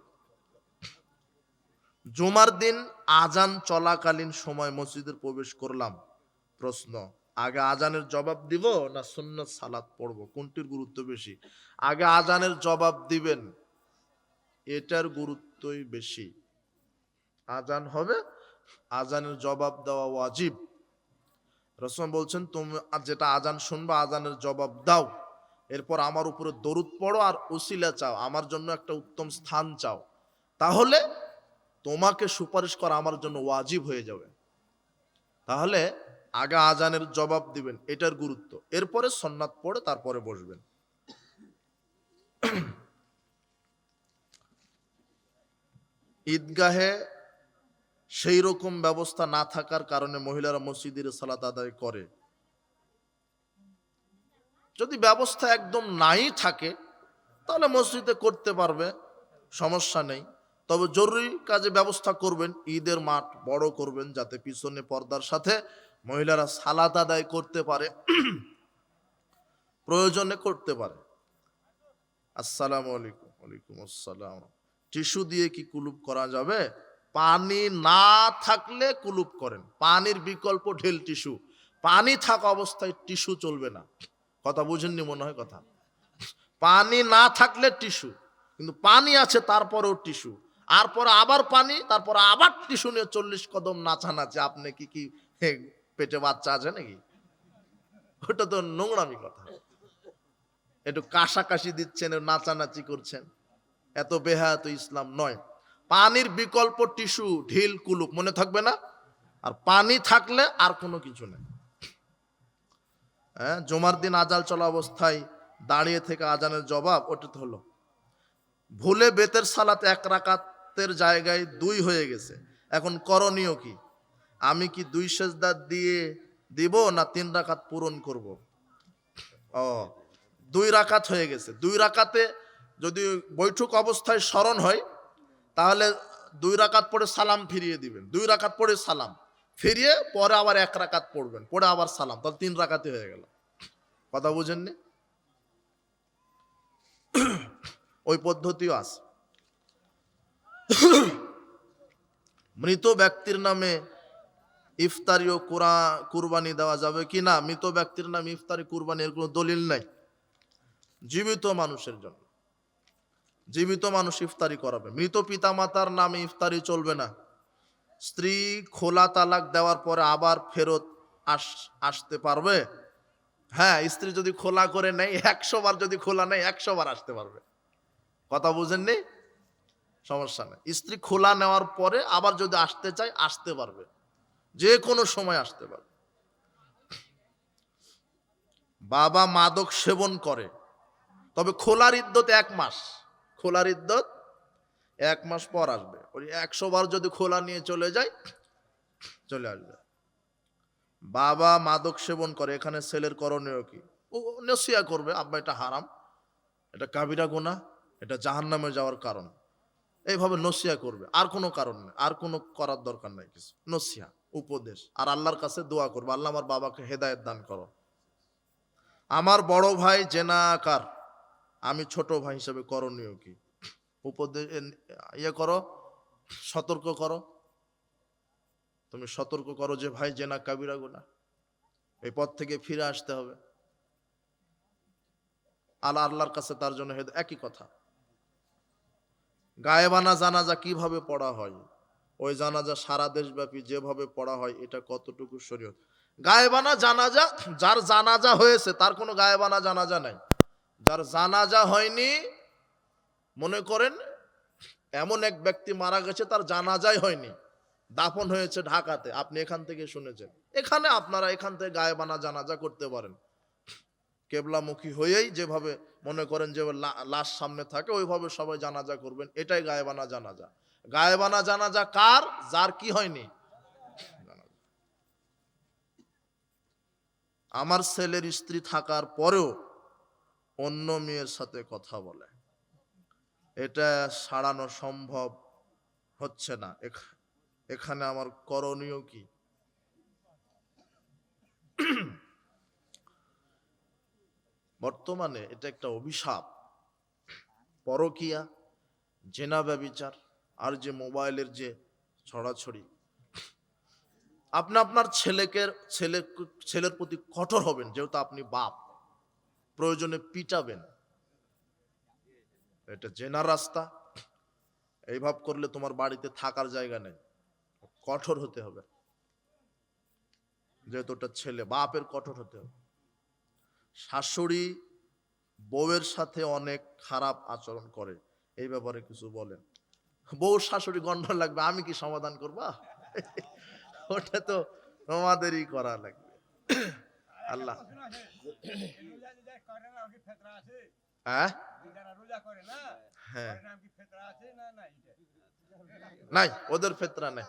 জুমার দিন আজান চলাকালীন সময় মসজিদের প্রবেশ করলাম। প্রশ্ন, আগে আজানের জবাব দিব না সুন্নাত সালাত পড়বো, কোনটির গুরুত্ব বেশি? আগে আজানের জবাব দিবেন, এটার গুরুত্বই বেশি। আজান হবে, আজানের জবাব দেওয়া ওয়াজিব। রাসূল বলছেন, তুমি যেটা আজান শুনবা আজানের জবাব দাও, এরপর আমার উপরে দরুদ পড়ো আর উসিলা চাও, আমার জন্য একটা উত্তম স্থান চাও, তাহলে তোমাকে সুপারিশ করা আমার জন্য ওয়াজিব হয়ে যাবে। তাহলে আগে আজানের জবাব দিবেন, এটার গুরুত্ব। এরপরে সুন্নাত পড়ে তারপরে বসবেন। ঈদগাহে সেই রকম ব্যবস্থা না থাকার কারণে মহিলারা মসজিদের সালাত আদায় করে। যদি ব্যবস্থা একদম নাই থাকে, তাহলে মসজিদে করতে পারবে, সমস্যা নেই, তবে জরুরি কাজে ব্যবস্থা করবেন, ঈদের মাঠ বড় করবেন যাতে পিছনে পর্দার সাথে মহিলারা সালাত আদায় করতে পারে, প্রয়োজনে করতে পারে। আসসালামু আলাইকুম। ওয়ালাইকুম আসসালাম। টিস্যু দিয়ে কি কুলুপ করা যাবে? পানি না থাকলে কুলুপ করেন, পানির বিকল্প ঢেল টিস্যু। পানি থাকা অবস্থায় টিস্যু চলবে না। কথা বুঝেননি মনে হয় কথা। পানি না থাকলে টিস্যু, কিন্তু পানি আছে তারপরেও টিস্যু, আর পরে আবার পানি, তারপর আবার টিস্যু নিয়ে 40 কদম নাচানাচি। আপনি কি পেটে বাচ্চা আছে নাকি? ওটা তো নোংরামি কথা। একটু কাশাকাশি দিচ্ছেন, নাচানাচি করছেন, এত বেহায়াত ইসলাম নয়। পানির বিকল্প টিস্যু, ঢিল, কুলুপ, মনে থাকবে না? আর পানি থাকলে আর কোনো কিছু নেই। হ্যাঁ, জুমার দিন আজান চলা অবস্থায় দাঁড়িয়ে থেকে আজানের জবাব, ওটা তো হলো ভুলে বেতের সালাতে 1 রাকাতের জায়গায় 2 হয়ে গেছে, এখন করণীয় কি? আমি কি 2 সেজদা দিয়ে দিব না 3 রাকাত পূরণ করব? ও, 2 রাকাত হয়ে গেছে। 2 রাকাতে যদি বৈঠক অবস্থায় স্মরণ হয় তাহলে 2 রাকাত পড়ে সালাম ফিরিয়ে দিবেন। 2 রাকাত পড়ে সালাম ফিরিয়ে পরে আবার 1 রাকাত পড়বেন, পড়ে আবার সালাম, তাহলে 3 রাকাতে হয়ে গেল। কথা বুঝেননি? ওই পদ্ধতিও আছে। মৃত ব্যক্তির নামে ইফতারি ও কুরবানি দেওয়া যাবে কি না? মৃত ব্যক্তির নামে ইফতারি কুরবানি এর কোনো দলিল নাই। জীবিত মানুষের জন্য, জীবিত মানুষ ইফতারি করাবে। মৃত পিতামাতার নামে ইফতারি চলবে না। স্ত্রী খোলা তালাক দেওয়ার পরে আবার ফেরত আসতে পারবে? হ্যাঁ, স্ত্রী যদি খোলা করে নেয়, 100 বার যদি খোলা নেয় 100 বার আসতে পারবে। কথা বুঝেননি? সমস্যা নেই। স্ত্রী খোলা নেওয়ার পরে আবার যদি আসতে চায় আসতে পারবে, যে কোনো সময় আসতে পারবে। বাবা মাদক সেবন করে, তবে খোলার ইদ্যত 1 মাস, খোলার ইদ্যত 1 মাস পর আসবে। ওই 100 বার যদি খোলা নিয়ে চলে যায়, চলে আসবে। বাবা মাদক সেবন করে, এখানে ছেলের করণীয় কি? ও নসিহত করবে, আব্বা এটা হারাম, এটা কাবিরা গুনাহ, এটা জাহান্নামে যাওয়ার কারণ। এইভাবে নসিহত করবে, আর কোনো কারণ নেই, আর কোনো করার দরকার নাই কিছু। নসিহত, উপদেশ, আর আল্লাহর কাছে দোয়া করবে, আল্লাহ আমার বাবাকে হেদায়েত দান করো। আমার বড় ভাই জেনাকার, আমি ছোট ভাই হিসেবে করণীয় কি? উপদেশ করো, সতর্ক করো। তুমি সতর্ক করো যে ভাই জেনা কাবিরা গুনাহ, এই পথ থেকে ফিরে আসতে হবে। আল্লাহর কাছে তার জন্য একই কথা। গায়েবানা জানাজা কিভাবে পড়া হয়? ওই জানাজা সারা দেশব্যাপী যেভাবে পড়া হয়, এটা কতটুকু শরীয়ত? গায়েবানা জানাজা, যার জানাজা হয়েছে তার কোনো গায়েবানা জানাজা নাই। যার জানাজা হয়নি, মনে করেন এমন এক ব্যক্তি মারা গেছে তার জানাজাই হয়নি, দাফন হয়েছে ঢাকাতে, আপনি এখান থেকে শুনেছেন, এখানে আপনারা এখান থেকে গায়েবানা জানাজা করতে পারেন। কেবলামুখী হয়েই, যেভাবে মনে করেন যে লাশ সামনে থাকে ওইভাবে সবাই জানাজা করবেন, এটাই গায়েবানা জানাজা। গায়েবানা জানাজা কার? যার কি হয়নি। আমার ছেলের স্ত্রী থাকার পরেও অন্য মেয়ের সাথে কথা বলে, এটা সারানো সম্ভব হচ্ছে না, এখানে আমার করণীয় কি? বর্তমানে এটা একটা অভিশাপ, পরকিয়া, জেনা ব্যভিচার, আর যে মোবাইলের যে ছড়াছড়ি। আপনি আপনার ছেলের প্রতি কঠোর হবেন, যেহেতু আপনি বাপ, প্রয়োজনে পিটাবেন। এটা জেনার রাস্তা, এইভাব করলে তোমার বাড়িতে থাকার জায়গা নেই, কঠোর হতে হবে। যেহেতু ওটা ছেলে, বাপের কঠোর হতে হবে। শাশুড়ি বউয়ের সাথে অনেক খারাপ আচরণ করে, এই ব্যাপারে কিছু বলেন। বউ শাশুড়ি গন্ডল লাগবে, আমি কি সমাধান করবা? ওটা তো তোমাদেরই করা লাগবে। আল্লাহ, হ্যাঁ হ্যাঁ, নাই, ওদের ফেতরা নাই।